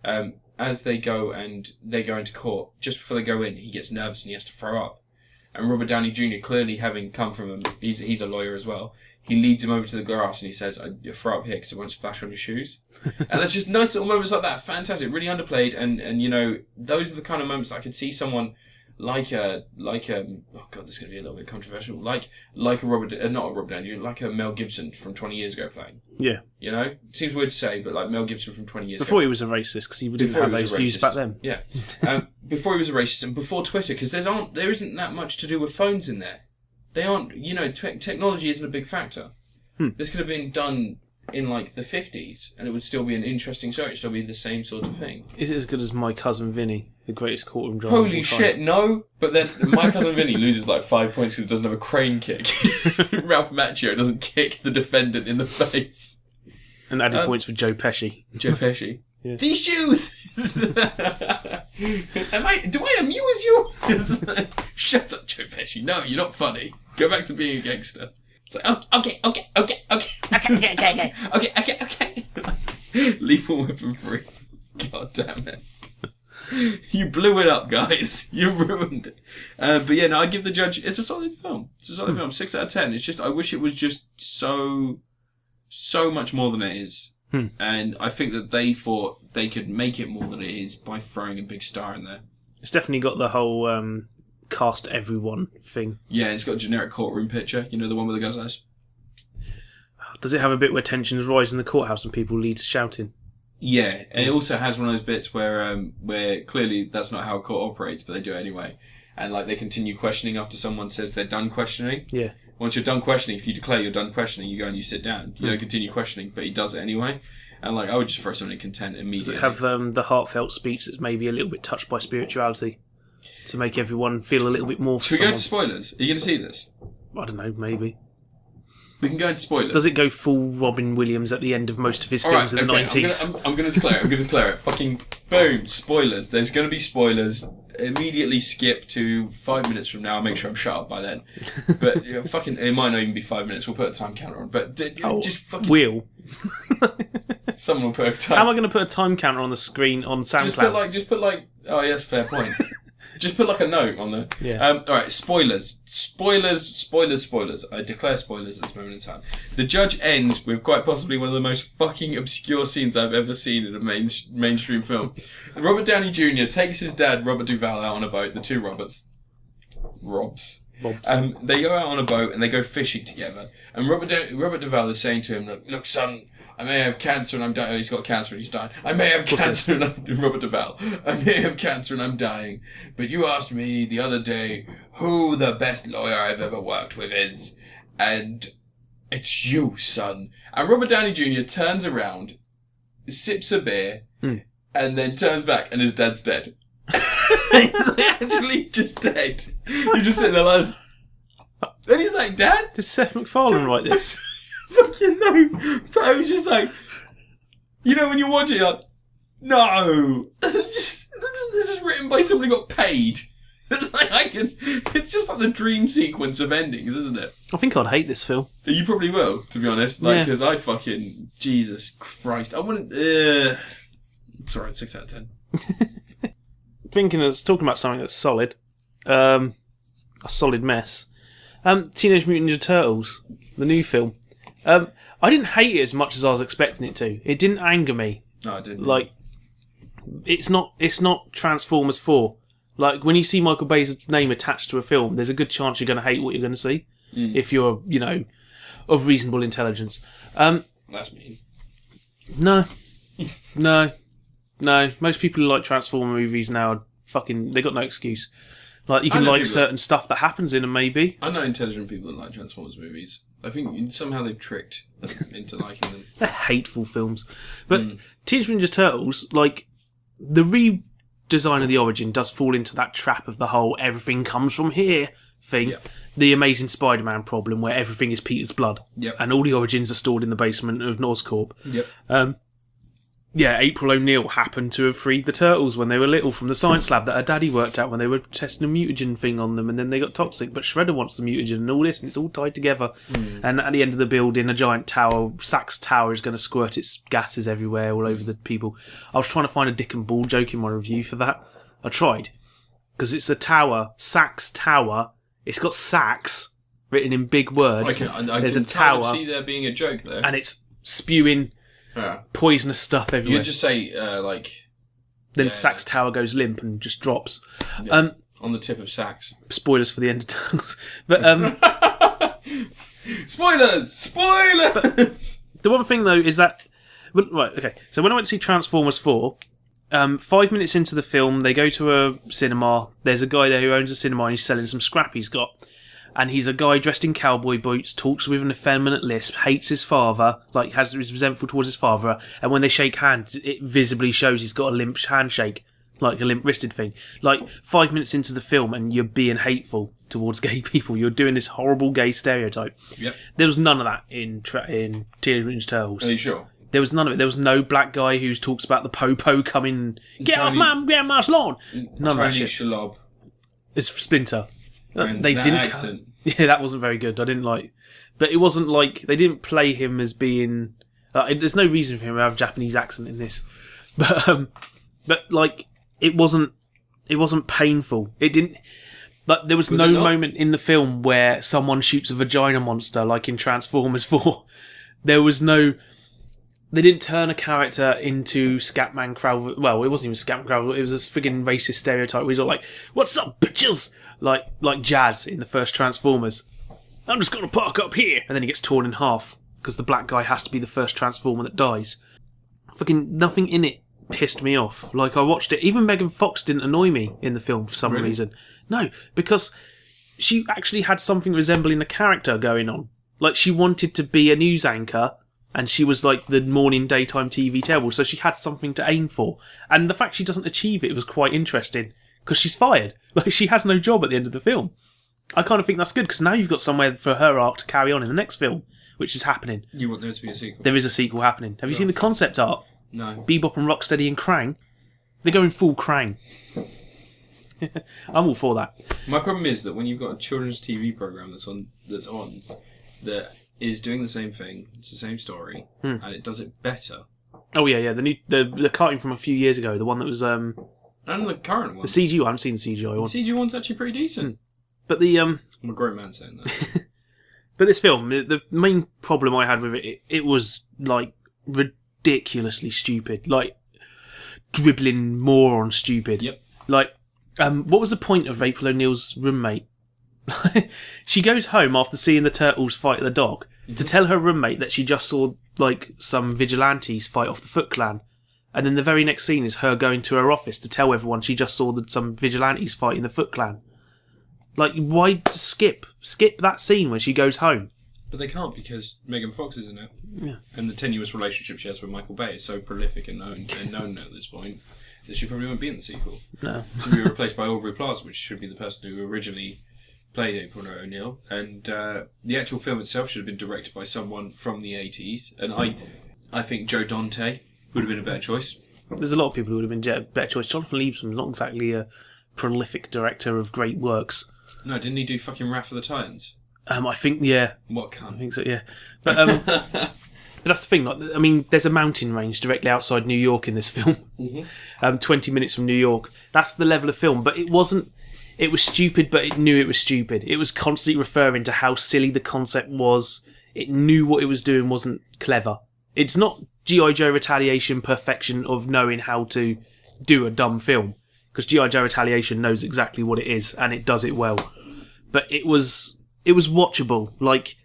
B: as they go into court, just before they go in, he gets nervous and he has to throw up. And Robert Downey Jr., clearly having come from him, he's a lawyer as well. He leads him over to the grass and he says, "You throw up here because it won't splash on your shoes." And that's just nice little moments like that. Fantastic, really underplayed. And you know, those are the kind of moments that I could see someone like oh god, this is going to be a little bit controversial. Like a Robert, not a Robert Downey Jr., like a Mel Gibson from 20 years ago playing.
A: Yeah.
B: You know, it seems weird to say, but like Mel Gibson from 20 years ago.
A: Before he was a racist, because he didn't have those views back then.
B: Yeah. Before he was a racist and before Twitter, because there isn't that much to do with phones in there. They aren't, you know, technology isn't a big factor. This could have been done in like the 50s and it would still be an interesting story. It'd still be the same sort of thing. Is
A: it as good as My Cousin Vinny, the greatest courtroom drama?
B: Holy shit, no! But then My Cousin Vinny loses like 5 points because it doesn't have a crane kick. Ralph Macchio doesn't kick the defendant in the face.
A: And added points for Joe Pesci.
B: Joe Pesci.
A: Yeah.
B: These shoes! Do I amuse you? Shut up, Joe Pesci. No, you're not funny. Go back to being a gangster. It's like, okay. Lethal Weapon 3. God damn it. You blew it up, guys. You ruined it. But yeah, no, I give The Judge, it's a solid film. It's a solid film. 6 out of 10. It's just, I wish it was just so much more than it is. And I think that they thought they could make it more than it is by throwing a big star in there.
A: It's definitely got the whole cast everyone thing.
B: Yeah, it's got a generic courtroom picture. You know, the one with the guy's eyes?
A: Does it have a bit where tensions rise in the courthouse and people lead shouting?
B: Yeah, and it also has one of those bits where clearly that's not how a court operates, but they do it anyway. And like they continue questioning after someone says they're done questioning.
A: Yeah.
B: Once you're done questioning, if you declare you're done questioning, you go and you sit down. You don't continue questioning, but he does it anyway. And like, I would just throw someone in content immediately.
A: Does it have the heartfelt speech that's maybe a little bit touched by spirituality to make everyone feel a little bit more for
B: Should we go into spoilers? Are you going to see this?
A: I don't know, maybe.
B: We can go into spoilers.
A: Does it go full Robin Williams at the end of most of his films in the 90s?
B: I'm going to declare it. Fucking Boom. Spoilers. There's going to be spoilers. Immediately skip to 5 minutes from now. I'll make sure I'm shut up by then. But it might not even be 5 minutes. We'll put a time counter on. But just fucking...
A: Will.
B: Someone will put a time...
A: How am I going to put a time counter on the screen on SoundCloud?
B: Just put like... Oh, yes, fair point. Just put like a note on there.
A: Yeah.
B: Alright, spoilers. Spoilers. I declare spoilers at this moment in time. The judge ends with quite possibly one of the most fucking obscure scenes I've ever seen in a mainstream film. Robert Downey Jr. takes his dad, Robert Duvall, out on a boat. The two Robs. They go out on a boat and they go fishing together. And Robert Duvall is saying to him, look, son, I may have cancer and I'm dying. He's got cancer and he's dying. I may have cancer and I'm... Robert Duvall. I may have cancer and I'm dying. But you asked me the other day who the best lawyer I've ever worked with is. And it's you, son. And Robert Downey Jr. turns around, sips a beer, and then turns back and his dad's dead. He's actually just dead. He's just sitting there like... And he's like, Dad?
A: Did Seth MacFarlane write this?
B: Fucking no. But I was just like... You know, when you watch it, you're like... No! This is written by somebody who got paid. It's like it's just like the dream sequence of endings, isn't it?
A: I think I'd hate this film.
B: You probably will, to be honest. Like, because I fucking... Jesus Christ. I wouldn't... Sorry, 6 out of 10.
A: Talking about something that's solid. A solid mess. Teenage Mutant Ninja Turtles, the new film. I didn't hate it as much as I was expecting it to. It didn't anger me.
B: No, I didn't.
A: Like, it's not Transformers 4. Like, when you see Michael Bay's name attached to a film, there's a good chance you're going to hate what you're going to see. If you're, of reasonable intelligence.
B: That's mean.
A: No. Most people who like Transformer movies now are they got no excuse. Like, you can like certain stuff that happens in them, maybe.
B: I know intelligent people that like Transformers movies. I think somehow they've tricked them into liking them.
A: They're hateful films. But Teenage Mutant Ninja Turtles, like, the redesign of the origin does fall into that trap of the whole everything comes from here thing. Yep. The Amazing Spider-Man problem where everything is Peter's blood.
B: Yep.
A: And all the origins are stored in the basement of Norsecorp.
B: Yep.
A: April O'Neil happened to have freed the turtles when they were little from the science lab that her daddy worked at when they were testing a mutagen thing on them, and then they got toxic, but Shredder wants the mutagen and all this, and it's all tied together. And at the end of the building, a giant tower, Sax Tower, is going to squirt its gases everywhere all over the people. I was trying to find a dick and ball joke in my review for that. I tried. Because it's a tower, Sax Tower. It's got Sax written in big words.
B: I
A: There's
B: can
A: a tower.
B: kind of see there being a joke there.
A: And it's spewing poisonous stuff everywhere.
B: You'd just say,
A: Then Sax Tower goes limp and just drops.
B: Yeah, on the tip of Sax.
A: Spoilers for the end of Turtles. But,
B: Spoilers!
A: But the one thing, though, is that... Right, okay. So when I went to see Transformers 4, 5 minutes into the film, they go to a cinema. There's a guy there who owns a cinema and he's selling some scrap he's got. And he's a guy dressed in cowboy boots, talks with an effeminate lisp, hates his father, is resentful towards his father, and when they shake hands, it visibly shows he's got a limp handshake, like a limp-wristed thing. Like, 5 minutes into the film, and you're being hateful towards gay people. You're doing this horrible gay stereotype.
B: Yep.
A: There was none of that in Teenage Mutant Ninja Turtles.
B: Are you sure?
A: There was none of it. There was no black guy who talks about the po-po coming, get off my grandma's lawn. None of that shit.
B: Shalob.
A: It's Splinter.
B: And
A: they
B: that
A: didn't
B: accent.
A: Yeah, that wasn't very good. I didn't like... But it wasn't like... They didn't play him as being... there's no reason for him to have a Japanese accent in this. But like, it wasn't painful. It didn't... Like, there was no moment in the film where someone shoots a vagina monster like in Transformers 4. There was no... They didn't turn a character into Scatman Crow. Well, it wasn't even Scatman Crow. It was a friggin' racist stereotype where he's all like, "What's up, bitches?" Like Jazz in the first Transformers. I'm just going to park up here. And then he gets torn in half because the black guy has to be the first Transformer that dies. Fucking nothing in it pissed me off. Like, I watched it. Even Megan Fox didn't annoy me in the film for some reason. No, because she actually had something resembling a character going on. Like, she wanted to be a news anchor. And she was like the morning daytime TV terrible, so she had something to aim for. And the fact she doesn't achieve it was quite interesting, because she's fired. Like, she has no job at the end of the film. I kind of think that's good, because now you've got somewhere for her arc to carry on in the next film, which is happening.
B: You want there to be a sequel?
A: There is a sequel happening. Have you seen the concept art?
B: No.
A: Bebop and Rocksteady and Krang?
B: Yeah.
A: They're going full Krang. I'm all for that.
B: My problem is that when you've got a children's TV program that's on that is doing the same thing, it's the same story, and it does it better.
A: Oh yeah. The cartoon from a few years ago, the one that was
B: And the current one,
A: the CG one. I haven't seen the CGI one.
B: The CG one's actually pretty decent.
A: But the
B: I'm a great man saying that.
A: But this film, the main problem I had with it was like ridiculously stupid, like dribbling moron stupid.
B: Yep.
A: Like, what was the point of April O'Neil's roommate? She goes home after seeing the turtles fight the dog to tell her roommate that she just saw like some vigilantes fight off the Foot Clan, and then the very next scene is her going to her office to tell everyone she just saw some vigilantes fighting the Foot Clan. Like, why skip that scene when she goes home?
B: But they can't because Megan Fox is in it.
A: Yeah.
B: And the tenuous relationship she has with Michael Bay is so prolific and known at this point that she probably won't be in the sequel.
A: No.
B: She'll be replaced by Aubrey Plaza, which should be the person who originally played April O'Neil. And the actual film itself should have been directed by someone from the 80s. And I think Joe Dante would have been a better choice.
A: There's a lot of people who would have been a better choice. Jonathan Liebson's not exactly a prolific director of great works.
B: No, didn't he do fucking Wrath of the Titans?
A: I think, yeah.
B: What cunt?
A: I think so, yeah. But, but that's the thing. Like, I mean, there's a mountain range directly outside New York in this film. 20 minutes from New York. That's the level of film. But it wasn't... It was stupid, but it knew it was stupid. It was constantly referring to how silly the concept was. It knew what it was doing wasn't clever. It's not G.I. Joe Retaliation perfection of knowing how to do a dumb film. Because G.I. Joe Retaliation knows exactly what it is, and it does it well. But it was watchable. Like,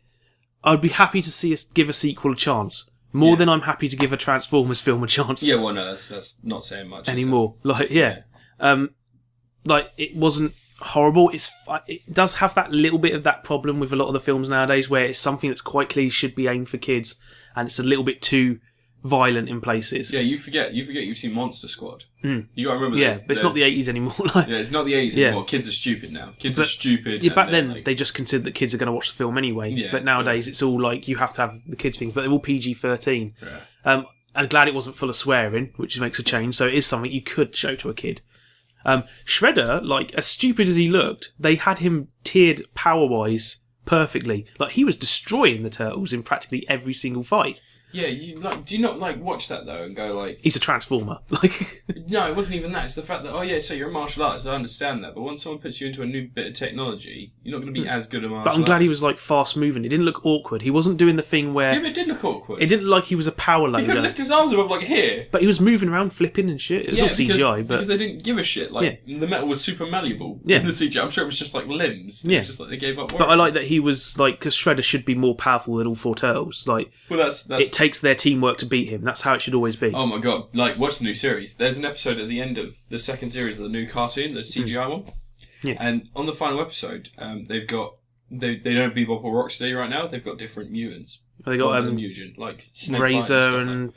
A: I'd be happy to see us give a sequel a chance. More than I'm happy to give a Transformers film a chance.
B: Yeah, well, no, that's not saying much
A: anymore. Like, yeah. Like, it wasn't horrible. It does have that little bit of that problem with a lot of the films nowadays, where it's something that's quite clearly should be aimed for kids, and it's a little bit too violent in places.
B: Yeah, you forget you've seen Monster Squad. You gotta remember
A: yeah, but it's not the 80s anymore. Like,
B: yeah, it's not the 80s anymore. Kids are stupid now. Kids are stupid.
A: Yeah, back then they just considered that kids are going to watch the film anyway.
B: Yeah,
A: but nowadays it's all like you have to have the kids things, but they're all PG-13. Yeah. I'm glad it wasn't full of swearing, which makes a change. So it is something you could show to a kid. Shredder, like, as stupid as he looked, they had him tiered power-wise perfectly. Like, he was destroying the turtles in practically every single fight.
B: Yeah, do you not watch that though and go like...
A: He's a transformer. Like,
B: no, it wasn't even that. It's the fact that, so you're a martial artist, I understand that, but when someone puts you into a new bit of technology, you're not going to be as good a martial artist.
A: But I'm glad he was, like, fast-moving. It didn't look awkward. He wasn't doing the thing where...
B: Yeah, but it did look awkward.
A: It didn't look like he was a power loader.
B: He couldn't lift his arms above, like, here.
A: But he was moving around, flipping and shit. It was all CGI, but...
B: because they didn't give a shit. Like, the metal was super malleable in the CGI. I'm sure it was just, like, limbs. Yeah. Just like they gave up work.
A: But I like that he was, like... Because Shredder should be more powerful than all four turtles. Like,
B: well, that's...
A: It takes their teamwork to beat him. That's how it should always be.
B: Oh my god. Like, watch the new series. There's an episode at the end of the second series of the new cartoon, the CGI one.
A: Yeah.
B: And on the final episode, they've got... They don't Bebop or Rocksteady right now. They've got different mutants.
A: They got
B: mutant, like
A: Razor and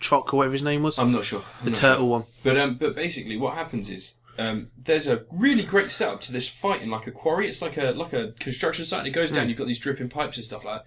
A: Trock or whatever his name was.
B: I'm not sure.
A: The turtle one.
B: But basically, what happens is there's a really great setup to this fight in like a quarry. It's like a construction site, and it goes down. You've got these dripping pipes and stuff like that.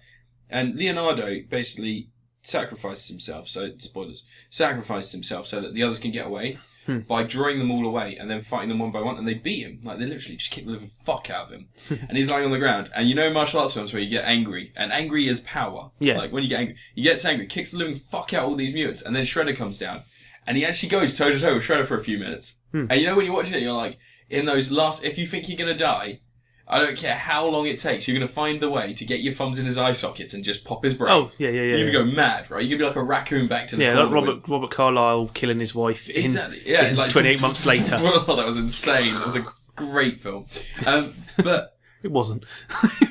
B: And Leonardo basically sacrifices himself. So spoilers. Sacrifices himself so that the others can get away. By drawing them all away and then fighting them one by one, and they beat him. Like, they literally just kick the living fuck out of him. And he's lying on the ground. And you know martial arts films where you get angry, and angry is power.
A: Yeah.
B: Like, when you get angry, he gets angry, kicks the living fuck out all these mutants, and then Shredder comes down. And he actually goes toe-to-toe with Shredder for a few minutes. And you know when you're watching it, you're like, in those last... If you think you're going to die, I don't care how long it takes, you're going to find the way to get your thumbs in his eye sockets and just pop his brain.
A: Oh, yeah.
B: You're going to go mad, right? You're going to be like a raccoon back to the
A: corner.
B: Yeah,
A: like Robert Carlyle killing his wife
B: exactly.
A: in like 28 months later.
B: Oh, that was insane. That was a great film. But...
A: It wasn't.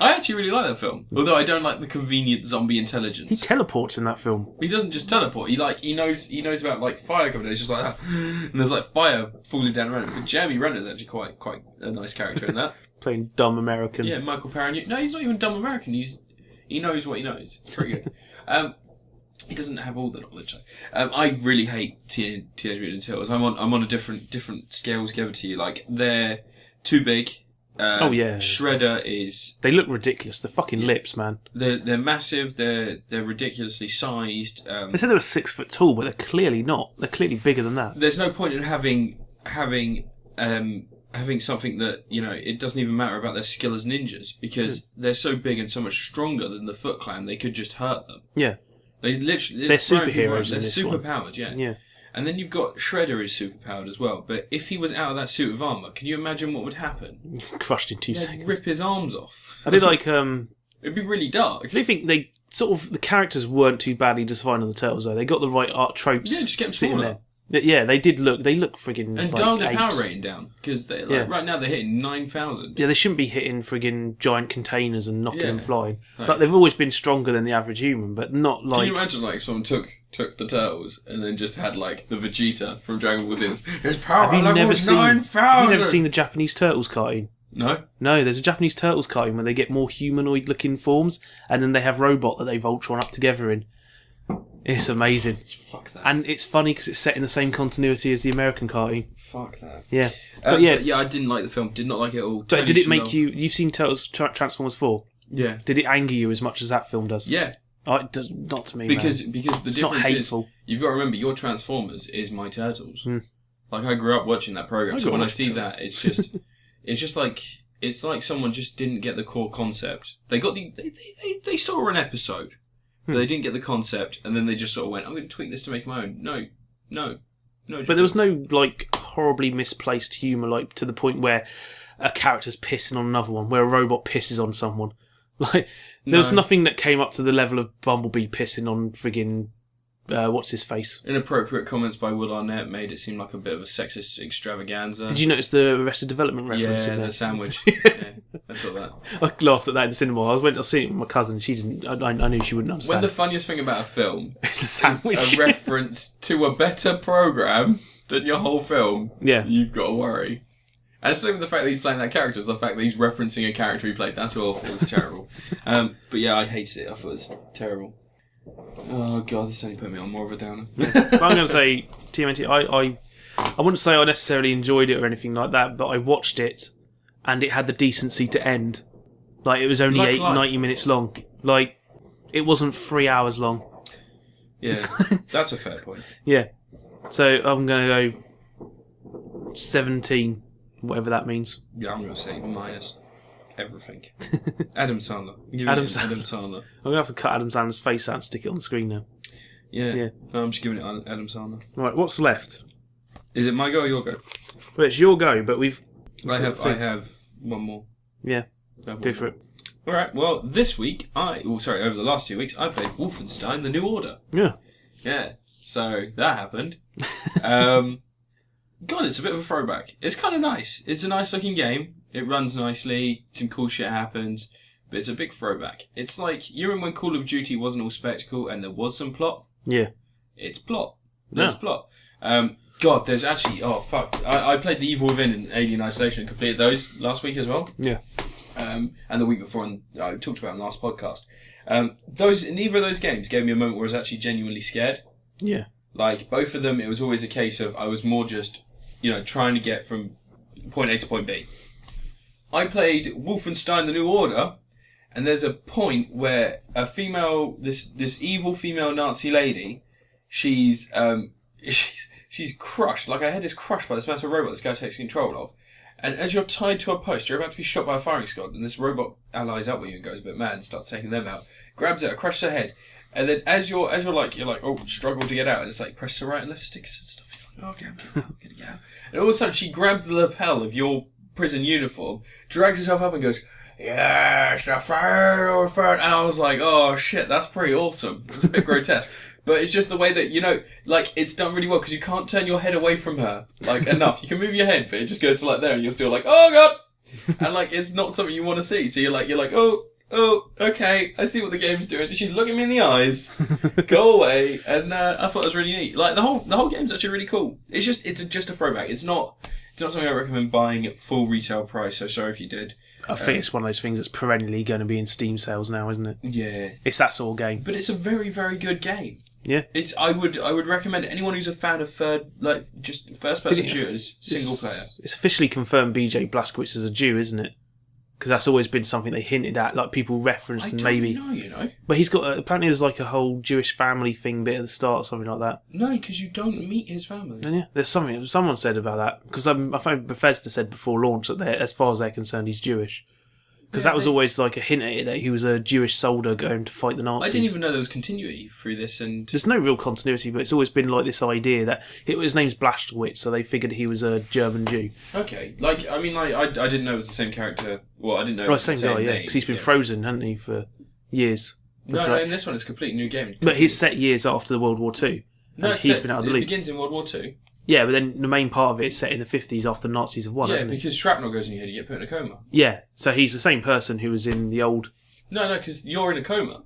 B: I actually really like that film. Although I don't like the convenient zombie intelligence.
A: He teleports in that film.
B: He doesn't just teleport. He knows about like fire coming down. He's just like that. And there's like fire falling down around him. But Jeremy Renner's actually quite a nice character in that.
A: Playing dumb American.
B: Yeah, Michael Parra. No, he's not even dumb American. He knows what he knows. It's pretty good. He doesn't have all the knowledge. I really hate Teenage Mutant Ninja Turtles. I'm on a different scale altogether to you. Like, they're too big. Shredder is...
A: They look ridiculous. The fucking lips, man.
B: They're massive. They're ridiculously sized.
A: They said they were 6 foot tall, but they're clearly not. They're clearly bigger than that.
B: There's no point in having something that, it doesn't even matter about their skill as ninjas, because they're so big and so much stronger than the Foot Clan, they could just hurt them.
A: Yeah.
B: They're
A: superheroes.
B: They're superpowered, yeah.
A: Yeah.
B: And then you've got Shredder is superpowered as well. But if he was out of that suit of armour, can you imagine what would happen?
A: Crushed in 2 seconds.
B: Rip his arms off.
A: I did like...
B: It'd be really dark.
A: I do think they the characters weren't too badly defined on the Turtles, though. They got the right art tropes.
B: Yeah, just get them smaller.
A: Yeah, they look friggin'
B: and dial their power rating down, because right now they're hitting 9,000.
A: Yeah, they shouldn't be hitting friggin' giant containers and knocking them flying. But they've always been stronger than the average human, but not like...
B: Can you imagine if someone took the Turtles and then just had the Vegeta from Dragon Ball Z? His power level is 9,000!
A: Have you never seen the Japanese Turtles cartoon?
B: No.
A: No, there's a Japanese Turtles cartoon where they get more humanoid looking forms, and then they have robot that they Voltron up together in. It's amazing.
B: Fuck that.
A: And it's funny because it's set in the same continuity as the American cartoon.
B: Fuck that.
A: Yeah.
B: But I didn't like the film. Did not like it at all.
A: But did it make you... You've seen Turtles Transformers 4?
B: Yeah.
A: Did it anger you as much as that film does?
B: Yeah.
A: Oh, it does not to me,
B: because
A: man.
B: the
A: it's
B: difference
A: not hateful.
B: is... You've got to remember, your Transformers is my Turtles. I grew up watching that program, so when I see that, it's just... It's like someone just didn't get the core concept. They got they saw an episode, but they didn't get the concept, and then they just sort of went, I'm going to tweak this to make my own. No.
A: But there was no, horribly misplaced humour, to the point where a character's pissing on another one, where a robot pisses on someone. There was nothing that came up to the level of Bumblebee pissing on friggin'... what's his face?
B: Inappropriate comments by Will Arnett made it seem like a bit of a sexist extravaganza.
A: Did you notice the Arrested Development reference in there?
B: Yeah, the sandwich. Yeah, I saw that.
A: I laughed at that in the cinema. I went to see it with my cousin. She didn't. I knew she wouldn't understand.
B: When the funniest thing about a film
A: is a sandwich,
B: is a reference to a better program than your whole film, you've got to worry. And it's not even the fact that he's playing that character, it's the fact that he's referencing a character he played. That's awful. It's terrible. But yeah, I hated it. I thought it was terrible. Oh god, this only put me on more of a downer.
A: But I'm going to say, TMNT, I wouldn't say I necessarily enjoyed it or anything like that, but I watched it and it had the decency to end. It was only 90 minutes long. It wasn't 3 hours long.
B: Yeah, that's a fair point.
A: Yeah. So I'm going to go 17, whatever that means.
B: Yeah, I'm going to say minus everything. Adam Sandler.
A: Adam Sandler. I'm going to have to cut Adam Sandler's face out and stick it on the screen now.
B: Yeah. No, I'm just giving it Adam Sandler.
A: Right, what's left?
B: Is it my go or your go?
A: Well, it's your go, but I
B: have one more.
A: Yeah. Go for it.
B: Alright, well, this week, over the last 2 weeks, I played Wolfenstein The New Order.
A: Yeah.
B: Yeah. So, that happened. God, it's a bit of a throwback. It's kind of nice. It's a nice looking game. It runs nicely. Some cool shit happens. But it's a big throwback. It's like, you remember when Call of Duty wasn't all spectacle and there was some plot?
A: Yeah.
B: It's plot. There's plot. God, there's actually... Oh, fuck. I played The Evil Within and Alien Isolation and completed those last week as well.
A: Yeah.
B: And the week before, and I talked about in the last podcast. Neither of those games gave me a moment where I was actually genuinely scared.
A: Yeah.
B: Both of them, it was always a case of I was more just, trying to get from point A to point B. I played Wolfenstein The New Order, and there's a point where a female, this evil female Nazi lady, she's crushed, her head is crushed by this massive robot this guy takes control of. And as you're tied to a post, you're about to be shot by a firing squad, and this robot allies up with you and goes a bit mad and starts taking them out. Grabs it, crushes her head, and then as you're struggle to get out, and it's press the right and left sticks and stuff. You're like, okay, I'm gonna get out. And all of a sudden, she grabs the lapel of your prison uniform, drags herself up, and goes, "Yes, the final." And I was like, "Oh shit, that's pretty awesome." It's a bit grotesque. But it's just the way that, it's done really well because you can't turn your head away from her, enough. You can move your head, but it just goes to there and you're still "Oh god!" And, it's not something you want to see. So you're like, oh, okay, I see what the game's doing. She's looking me in the eyes. Go away. And I thought it was really neat. The whole game's actually really cool. It's just a throwback. It's not something I recommend buying at full retail price, so sorry if you did.
A: I think it's one of those things that's perennially going to be in Steam sales now, isn't it?
B: Yeah.
A: It's that sort of game.
B: But it's a very, very good game.
A: Yeah.
B: I would recommend anyone who's a fan of just first person shooters, single player.
A: It's officially confirmed BJ Blazkowicz is a Jew, isn't it? Because that's always been something they hinted at, like people referenced and maybe.
B: No, you know.
A: But he's got apparently there's like a whole Jewish family thing bit at the start or something like that.
B: No, because you don't meet his family.
A: Don't you? There's something someone said about that because I found Bethesda said before launch that as far as they're concerned, he's Jewish. Because that was always like a hint at it that he was a Jewish soldier going to fight the Nazis.
B: I didn't even know there was continuity through this, and
A: there's no real continuity, but it's always been like this idea that his name's Blashkowitz, so they figured he was a German Jew.
B: Okay, I didn't know it was the same character. Well, I didn't know it was the same guy,
A: yeah, because he's been frozen, hasn't he, for years.
B: No, in this one it's a completely new game.
A: But he's set years after the World War II.
B: No,
A: he's been out of the loop.
B: It begins in World War II.
A: Yeah, but then the main part of it is set in the 50s after the Nazis have won, isn't it?
B: Yeah, because shrapnel goes in your head, you get put in a coma.
A: Yeah, so he's the same person who was in the old...
B: No, because you're in a coma.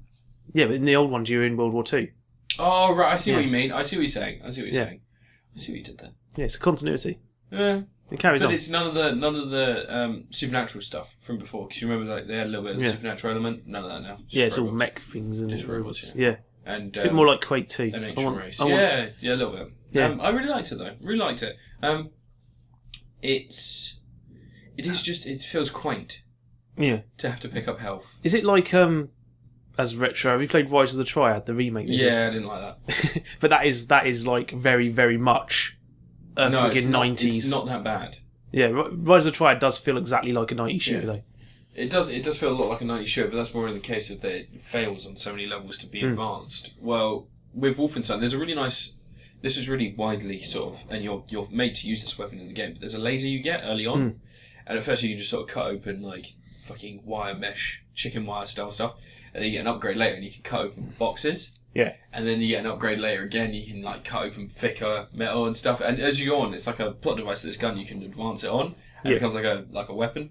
A: Yeah, but in the old ones you're in World War II.
B: Oh, right, I see what you mean. I see what you're saying. I see what you did there.
A: Yeah, it's a continuity.
B: Yeah.
A: It carries on.
B: But it's none of the supernatural stuff from before, because you remember like they had a little bit of the supernatural element. None of that now.
A: It's all mech things and
B: just robots.
A: Yeah.
B: And
A: a bit more like Quake 2.
B: An ancient race. Yeah, a little bit.
A: Yeah.
B: I really liked it though. Really liked it. It feels quaint.
A: Yeah.
B: To have to pick up health.
A: Is it like as retro? Have you played Rise of the Triad, the remake?
B: Yeah, I didn't like that.
A: But that is like very, very much a friggin' 90s.
B: It's not that bad.
A: Yeah, Rise of the Triad does feel exactly like a 90s shooter though.
B: It does feel a lot like a 90s shooter, but that's more in the case of that it fails on so many levels to be advanced. Well, with Wolfenstein, there's a really nice... This is really widely sort of... And you're made to use this weapon in the game, but there's a laser you get early on, and at first you can just sort of cut open like fucking wire mesh, chicken wire style stuff, and then you get an upgrade later and you can cut open boxes.
A: Yeah.
B: And then you get an upgrade later again, you can like cut open thicker metal and stuff, and as you go on, it's like a plot device to this gun, you can advance it on, and it becomes like a weapon.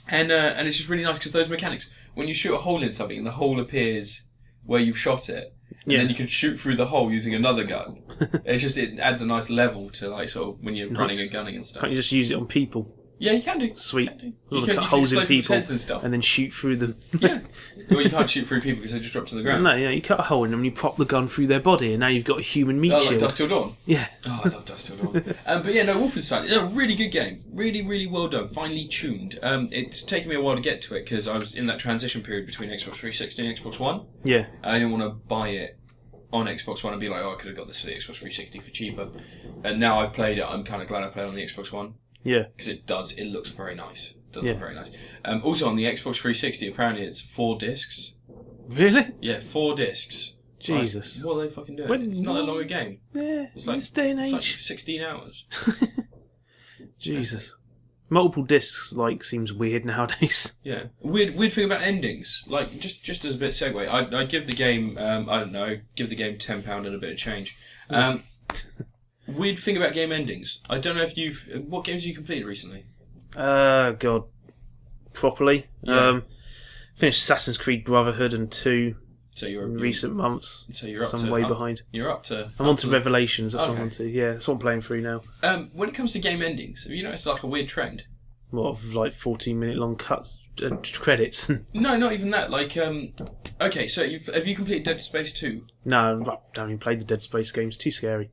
B: And it's just really nice because those mechanics, when you shoot a hole in something and the hole appears where you've shot it, and then you can shoot through the hole using another gun. It adds a nice level to like sort of when you're running and gunning and stuff.
A: Can't you just use it on people?
B: Yeah, you can do.
A: Sweet.
B: You
A: cut
B: can
A: holes in
B: explode
A: people
B: heads and stuff.
A: and then shoot through them.
B: Yeah. Well, you can't shoot through people because they just drop to the ground.
A: No, yeah, you cut a hole in them and you prop the gun through their body and now you've got a human meat shield.
B: Like Dust Till Dawn?
A: Yeah.
B: Oh, I love Dust Till Dawn. But yeah, no, Wolfenstein, it's a really good game. Really, really well done. Finely tuned. It's taken me a while to get to it because I was in that transition period between Xbox 360 and Xbox One.
A: Yeah.
B: I didn't want to buy it on Xbox One and be like, oh, I could have got this for the Xbox 360 for cheaper. And now I've played it, I'm kind of glad I played it on the Xbox One.
A: Yeah.
B: Because it looks very nice. It does look very nice. Also on the Xbox 360, apparently it's 4 discs.
A: Really?
B: Yeah, 4 discs.
A: Jesus.
B: Like, what are they fucking doing? It's not that long a game.
A: Yeah,
B: it's like,
A: this day and age.
B: It's like 16 hours.
A: Jesus. Multiple discs, seems weird nowadays.
B: Yeah. Weird thing about endings. Like, just as a bit of segue, I'd give the game, give the game £10 and a bit of change. Weird thing about game endings. I don't know if what games have you completed recently?
A: God. Properly.
B: Yeah.
A: Finished Assassin's Creed Brotherhood and 2
B: in
A: recent months.
B: So you're up
A: some
B: to...
A: way behind.
B: You're up to...
A: I'm on to Revelations, that's what I'm
B: Okay.
A: on to. Yeah, that's what I'm playing through now.
B: When it comes to game endings, have you noticed like a weird trend?
A: What, of 14-minute long cuts, credits?
B: No, not even that. Like, okay, so have you completed Dead Space 2?
A: No, I haven't even played the Dead Space games. Too scary.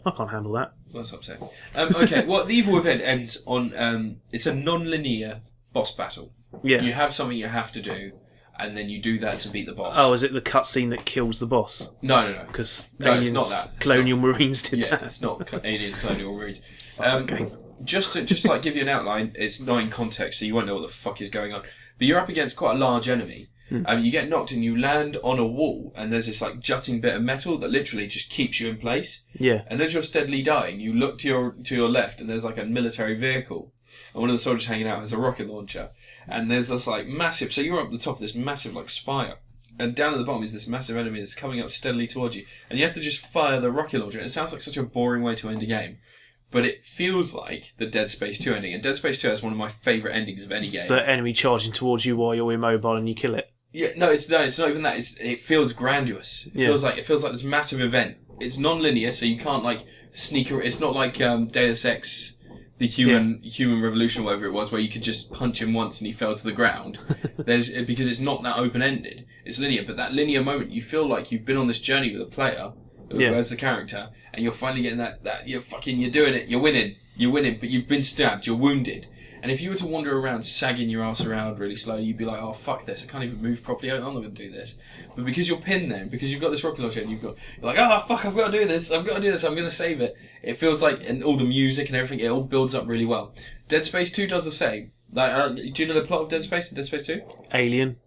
A: I can't handle that.
B: Well, that's upsetting. Okay, well, the Evil Within ends on... it's a non-linear boss battle.
A: Yeah.
B: You have something you have to do, and then you do that to beat the boss.
A: Oh, is it the cutscene that kills the boss?
B: No.
A: Because
B: it's not that.
A: Colonial Marines did that.
B: Yeah, it's not Aliens, Colonial Marines.
A: Okay.
B: Just to give you an outline, it's not in context, so you won't know what the fuck is going on. But you're up against quite a large enemy. You get knocked and you land on a wall, and there's this jutting bit of metal that literally just keeps you in place.
A: Yeah.
B: And as you're steadily dying, you look to your left, and there's a military vehicle, and one of the soldiers hanging out has a rocket launcher, and there's this massive. So you're up the top of this massive spire, and down at the bottom is this massive enemy that's coming up steadily towards you, and you have to just fire the rocket launcher. And it sounds like such a boring way to end a game. But it feels like the Dead Space 2 ending, and Dead Space 2 is one of my favourite endings of any game.
A: The enemy charging towards you while you're immobile and you kill it.
B: Yeah, no, it's not even that. It feels grandiose. It feels like this massive event. It's non-linear, so you can't sneak. It's not like Deus Ex, the human revolution, or whatever it was, where you could just punch him once and he fell to the ground. Because it's not that open-ended. It's linear, but that linear moment, you feel like you've been on this journey with a player, as the character, and you're finally getting that you're doing it, you're winning, you're winning, but you've been stabbed, you're wounded. And if you were to wander around sagging your ass around really slowly, you'd be like, oh, fuck this, I can't even move properly, I'm not going to do this. But because you're pinned there, because you've got this rocket launcher and you're like, oh, fuck, I've got to do this, I'm going to save it. It feels like, and all the music and everything, it all builds up really well. Dead Space 2 does the same. Like, do you know the plot of Dead Space and Dead Space 2?
A: Alien.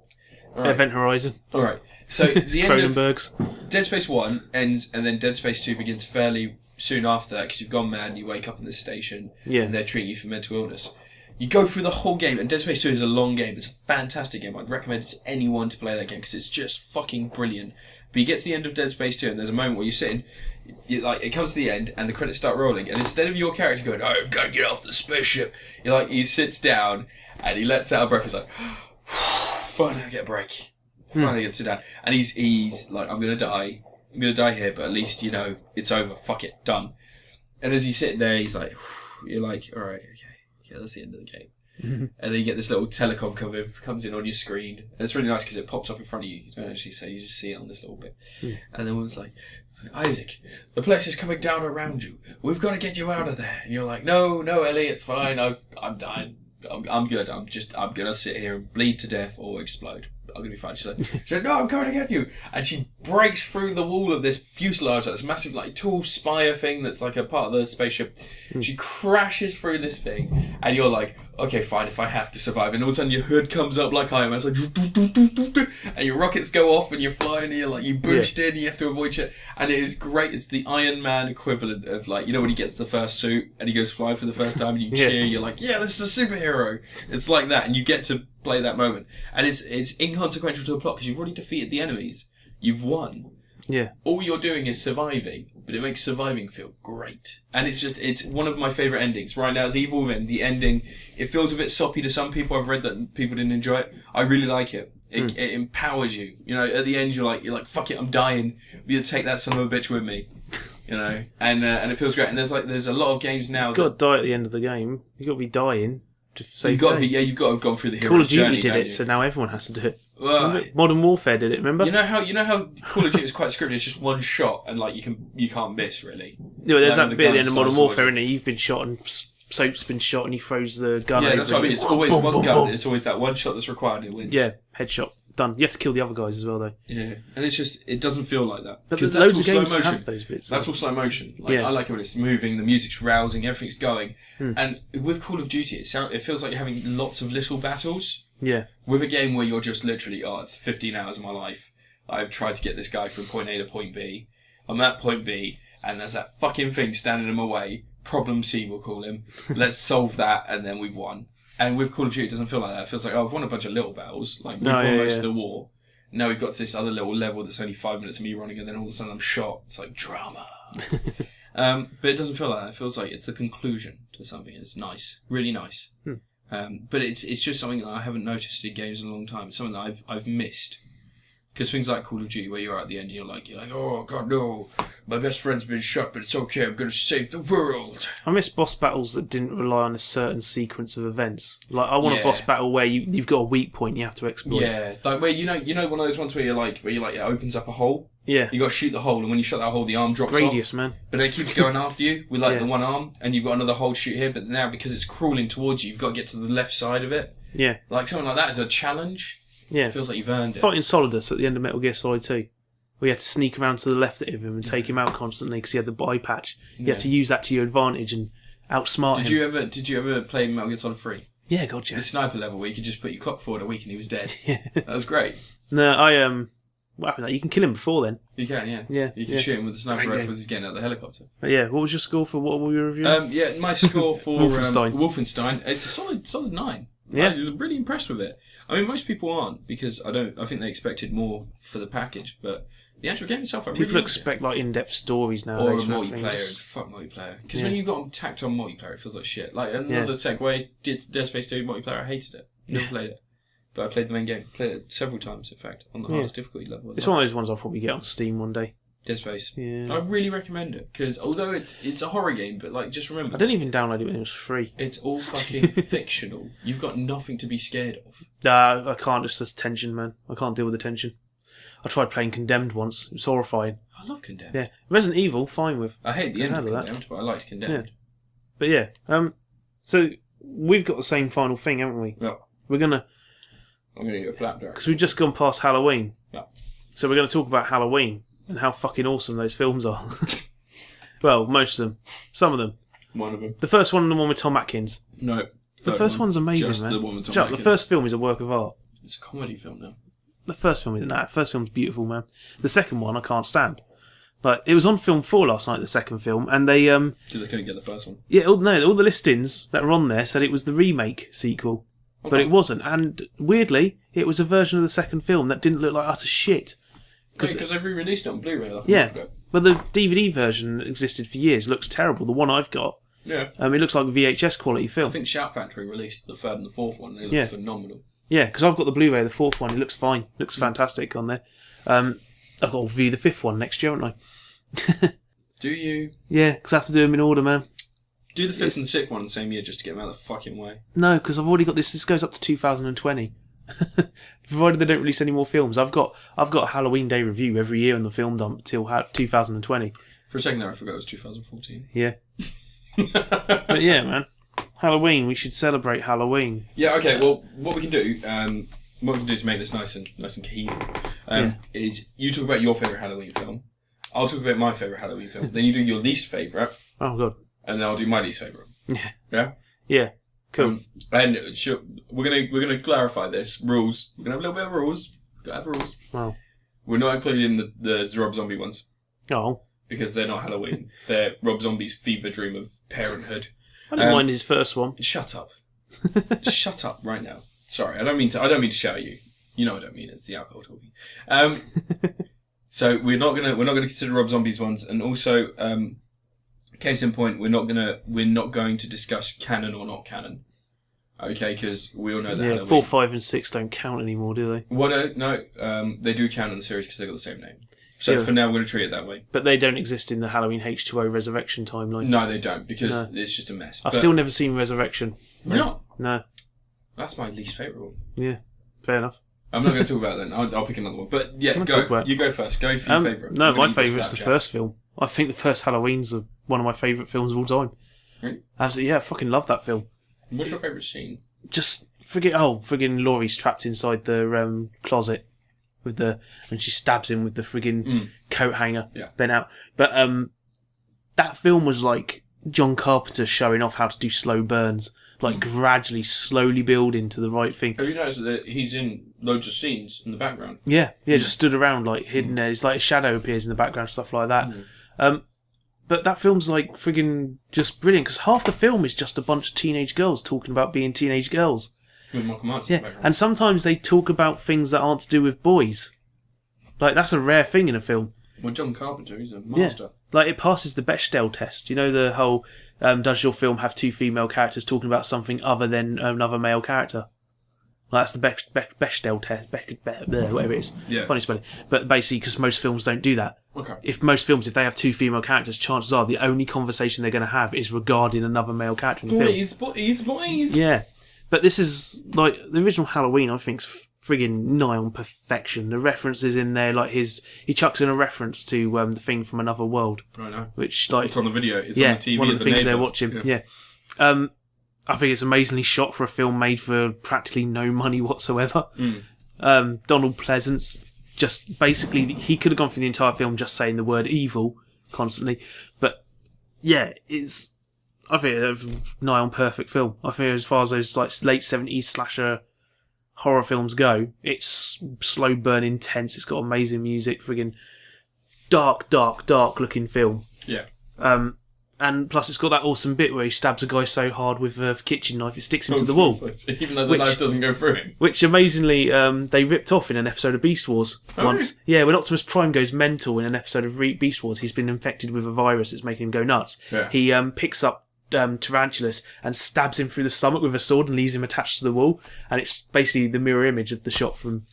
B: Right.
A: Event Horizon.
B: Alright, so the end of
A: Cronenberg's.
B: Dead Space 1 ends, and then Dead Space 2 begins fairly soon after that, because you've gone mad and you wake up in this station, and they're treating you for mental illness. You go through the whole game, and Dead Space 2 is a long game. It's a fantastic game. I'd recommend it to anyone to play that game, because it's just fucking brilliant. But you get to the end of Dead Space 2, and there's a moment where you're sitting, it comes to the end, and the credits start rolling, and instead of your character going, oh, I've got to get off the spaceship, he sits down, and he lets out a breath. He's like, finally I get a break. Finally I get to sit down. And he's like, I'm going to die. I'm going to die here, but at least, it's over. Fuck it. Done. And as he's sitting there, he's like, you're like, all right, okay. Yeah, that's the end of the game. And then you get this little telecom comes in on your screen. And it's really nice because it pops up in front of you. You don't actually say, you just see it on this little bit. And then one's like, Isaac, the place is coming down around you. We've got to get you out of there. And you're like, no, Ellie, it's fine. I'm dying. I'm good. I'm going to sit here and bleed to death or explode. I'm going to be fine. She's like, no, I'm coming to get you. And she breaks through the wall of this fuselage, this massive, tall spire thing that's like a part of the spaceship. She crashes through this thing, and you're like, okay, fine, if I have to survive. And all of a sudden your hood comes up like Iron Man. It's like, and your rockets go off, and you're flying, and you boost in, and you have to avoid shit. And it is great. It's the Iron Man equivalent of, when he gets the first suit, and he goes flying for the first time, and you cheer, you're like, yeah, this is a superhero. It's like that, and you get to play that moment. And it's inconsequential to the plot, because you've already defeated the enemies. You've won.
A: Yeah.
B: All you're doing is surviving, but it makes surviving feel great. And it's one of my favourite endings. Right now, The Evil Within, the ending, it feels a bit soppy to some people. I've read that people didn't enjoy it. I really like it. It empowers you. At the end, you're like, fuck it, I'm dying. But you take that son of a bitch with me. And it feels great. And there's a lot of games now.
A: You've got to die at the end of the game. You've got to be dying.
B: You've got to have gone through the hero's
A: Call of Duty
B: journey,
A: did it, so now everyone has to do it.
B: Well,
A: Modern Warfare did it, remember?
B: You know how Call of Duty is quite scripted. It's just one shot, and you can't miss really.
A: Yeah, there's that bit at the end of Modern Warfare, isn't it? You've been shot, and Soap's been shot, and he throws the gun.
B: Yeah,
A: over
B: that's what I mean. It's always
A: boom,
B: one
A: boom,
B: gun.
A: boom.
B: It's always that one shot that's required, and it wins.
A: Yeah, headshot. Done. You have to kill the other guys as well, though.
B: Yeah, and it doesn't feel like that.
A: But
B: because
A: loads
B: that's
A: of
B: all
A: games
B: slow motion.
A: have those bits.
B: That's all slow motion.
A: Yeah.
B: I like it when it's moving, the music's rousing, everything's going. And with Call of Duty, it feels like you're having lots of little battles.
A: Yeah.
B: With a game where you're just literally, it's 15 hours of my life. I've tried to get this guy from point A to point B. I'm at point B, and there's that fucking thing standing in my way. Problem C, we'll call him. Let's solve that, and then we've won. And with Call of Duty, it doesn't feel like that. It feels like, I've won a bunch of little battles. We've won most of the war. Now we've got to this other little level that's only 5 minutes of me running, and then all of a sudden I'm shot. It's like drama. But it doesn't feel like that. It feels like it's the conclusion to something. It's nice. Really nice. But it's just something that I haven't noticed in games in a long time. It's something that I've missed. Because things like Call of Duty, where you're at the end, you're like, oh god, no, my best friend's been shot, but it's okay, I'm going to save the world.
A: I miss boss battles that didn't rely on a certain sequence of events. I want a boss battle where you've got a weak point you have to exploit.
B: Yeah, where you know one of those ones where it opens up a hole.
A: Yeah.
B: You got to shoot the hole, and when you shut that hole, the arm drops
A: Gradius,
B: off.
A: Man.
B: But it keeps going after you with the one arm, and you've got another hole to shoot here. But now because it's crawling towards you, you've got to get to the left side of it.
A: Yeah.
B: Something like that is a challenge.
A: Yeah.
B: It feels like you've earned it.
A: Fighting Solidus at the end of Metal Gear Solid 2. We had to sneak around to the left of him and take him out constantly because he had the eye patch. You had to use that to your advantage and outsmart him.
B: Did you ever play Metal Gear Solid 3?
A: Yeah, God, yeah.
B: The sniper level where you could just put your clock forward a week and he was dead.
A: Yeah.
B: That was great.
A: No, what happened? You can kill him before then.
B: You can, yeah.
A: Yeah.
B: You can shoot him with the sniper rifle as he's getting out of the helicopter.
A: But yeah, what was your score for what were you reviewing?
B: My score for
A: Wolfenstein.
B: Wolfenstein, it's a solid 9.
A: Yeah.
B: I was really impressed with it. I mean, most people aren't because I think they expected more for the package, but the actual game itself,
A: people expect in-depth stories now.
B: Or a multiplayer, fuck multiplayer. Because when you've got tacked on multiplayer, it feels like shit. Another segue, Dead Space 2 multiplayer, I hated it. Never played it. But I played the main game. Played it several times, in fact, on the hardest difficulty level.
A: It's one of those ones I'll probably get on Steam one day.
B: Dead Space.
A: Yeah.
B: I really recommend it because although it's a horror game, but just remember,
A: I didn't even download it when it was free.
B: It's all fucking fictional. You've got nothing to be scared of.
A: I can't. Just the tension, man. I can't deal with the tension. I tried playing Condemned once. It was horrifying.
B: I love Condemned.
A: Yeah, Resident Evil, fine with.
B: I hate the end of Condemned, but I liked Condemned.
A: But yeah, so we've got the same final thing, haven't we?
B: Yeah.
A: I'm gonna
B: get a flat there.
A: because we've just gone past Halloween.
B: Yeah.
A: So we're gonna talk about Halloween and how fucking awesome those films are. Well, most of them, some of them.
B: One of them.
A: The first one, the one with Tom Atkins.
B: No.
A: The first one's amazing,
B: just
A: man.
B: The one with Tom
A: Shut up,
B: Atkins.
A: the first film is a work of art.
B: It's a comedy film now.
A: The first film's beautiful, man. The second one I can't stand. Like, it was on Film 4 last night, the second film, and they
B: Because I couldn't get the first one.
A: yeah, all the listings that were on there said it was the remake sequel, but it wasn't. And weirdly, it was a version of the second film that didn't look like utter shit.
B: Because they've re-released it on Blu-ray. Like
A: Yeah, but the DVD version that existed for years looks terrible. The one I've got,
B: Yeah.
A: it looks like a VHS quality film.
B: I think Shout Factory released the third and the fourth one. They look phenomenal.
A: Yeah, because I've got the Blu-ray, the fourth one. It looks fine. Looks fantastic on there. I've got to view the fifth one next year, haven't I?
B: Do you?
A: Yeah, because I have to do them in order, man.
B: Do the fifth and sixth one the same year just to get them out of the fucking way.
A: No, because I've already got this. This goes up to 2020. Provided they don't release any more films. I've got a Halloween Day review every year on the film dump till 2020.
B: For a second there, I forgot it was 2014.
A: Yeah. But yeah, man. Halloween. We should celebrate Halloween.
B: Yeah. Okay. Well, what we can do, to make this nice and cohesive, is you talk about your favourite Halloween film. I'll talk about my favourite Halloween film. Then you do your least favourite.
A: Oh god.
B: And then I'll do my least favourite.
A: Yeah.
B: Yeah.
A: Yeah. Cool.
B: And sure, we're gonna clarify this rules. We're gonna have a little bit of rules. Gotta have rules.
A: Wow.
B: We're not including the Rob Zombie ones
A: Oh.
B: because they're not Halloween. They're Rob Zombie's fever dream of parenthood.
A: I didn't mind his first one.
B: Shut up. Shut up right now. Sorry, I don't mean to shout at you. You know I don't mean it. It's the alcohol talking. So we're not gonna consider Rob Zombie's ones, and also case in point, we're not going to discuss canon or not canon. Okay, because we all know that Halloween.
A: 4, 5, and 6 don't count anymore, do they?
B: What? No, they do count in the series because they've got the same name. So for now, we're going to treat it that way.
A: But they don't exist in the Halloween H2O Resurrection timeline.
B: No, they don't because it's just a mess.
A: I've still never seen Resurrection.
B: You're not?
A: No.
B: That's my least favourite one.
A: Yeah, fair enough.
B: I'm not going to talk about it then. I'll pick another one. But yeah, go. You go first. Go for your favourite.
A: No, my favourite's the first film. I think the first Halloween's one of my favourite films of all time.
B: Really?
A: Absolutely, yeah, I fucking love that film.
B: What's your favourite scene?
A: Just friggin' Laurie's trapped inside the closet and she stabs him with the friggin' coat hanger.
B: Yeah.
A: Then out. But that film was like John Carpenter showing off how to do slow burns, like gradually, slowly building to the right thing.
B: Have you noticed that he's in loads of scenes in the background?
A: Yeah, just stood around like hidden there. It's like a shadow appears in the background, stuff like that. But that film's like friggin' just brilliant because half the film is just a bunch of teenage girls talking about being teenage girls.
B: With Michael Myers in the background.
A: And sometimes they talk about things that aren't to do with boys. Like, that's a rare thing in a film.
B: Well, John Carpenter, he's a master.
A: Yeah. Like, it passes the Bechdel test. You know, the whole, does your film have two female characters talking about something other than another male character? Like, that's the Bechdel test, whatever it is.
B: Yeah.
A: Funny spelling. But basically, because most films don't do that.
B: Okay.
A: If they have two female characters, chances are the only conversation they're going to have is regarding another male character in the film.
B: Boys.
A: Yeah. But this is, like, the original Halloween, I think, is friggin' nigh on perfection. The references in there, like he chucks in a reference to the thing from Another World.
B: I know.
A: Which, like...
B: It's on the video. It's on the TV
A: one of the things
B: neighbour.
A: they're watching. Yeah. I think it's amazingly shot for a film made for practically no money whatsoever. Donald Pleasance, just basically, he could have gone for the entire film just saying the word evil constantly. But, yeah, I think it's a nigh on perfect film. I think as far as those like late 70s slasher horror films go, it's slow burn intense. It's got amazing music, friggin' dark looking film.
B: Yeah.
A: And plus it's got that awesome bit where he stabs a guy so hard with a kitchen knife it sticks him to the wall.
B: Even though the knife doesn't go through him.
A: Which amazingly they ripped off in an episode of Beast Wars once.
B: Really?
A: Yeah, when Optimus Prime goes mental in an episode of Beast Wars, he's been infected with a virus that's making him go nuts.
B: Yeah.
A: He picks up Tarantulas and stabs him through the stomach with a sword and leaves him attached to the wall, and it's basically the mirror image of the shot from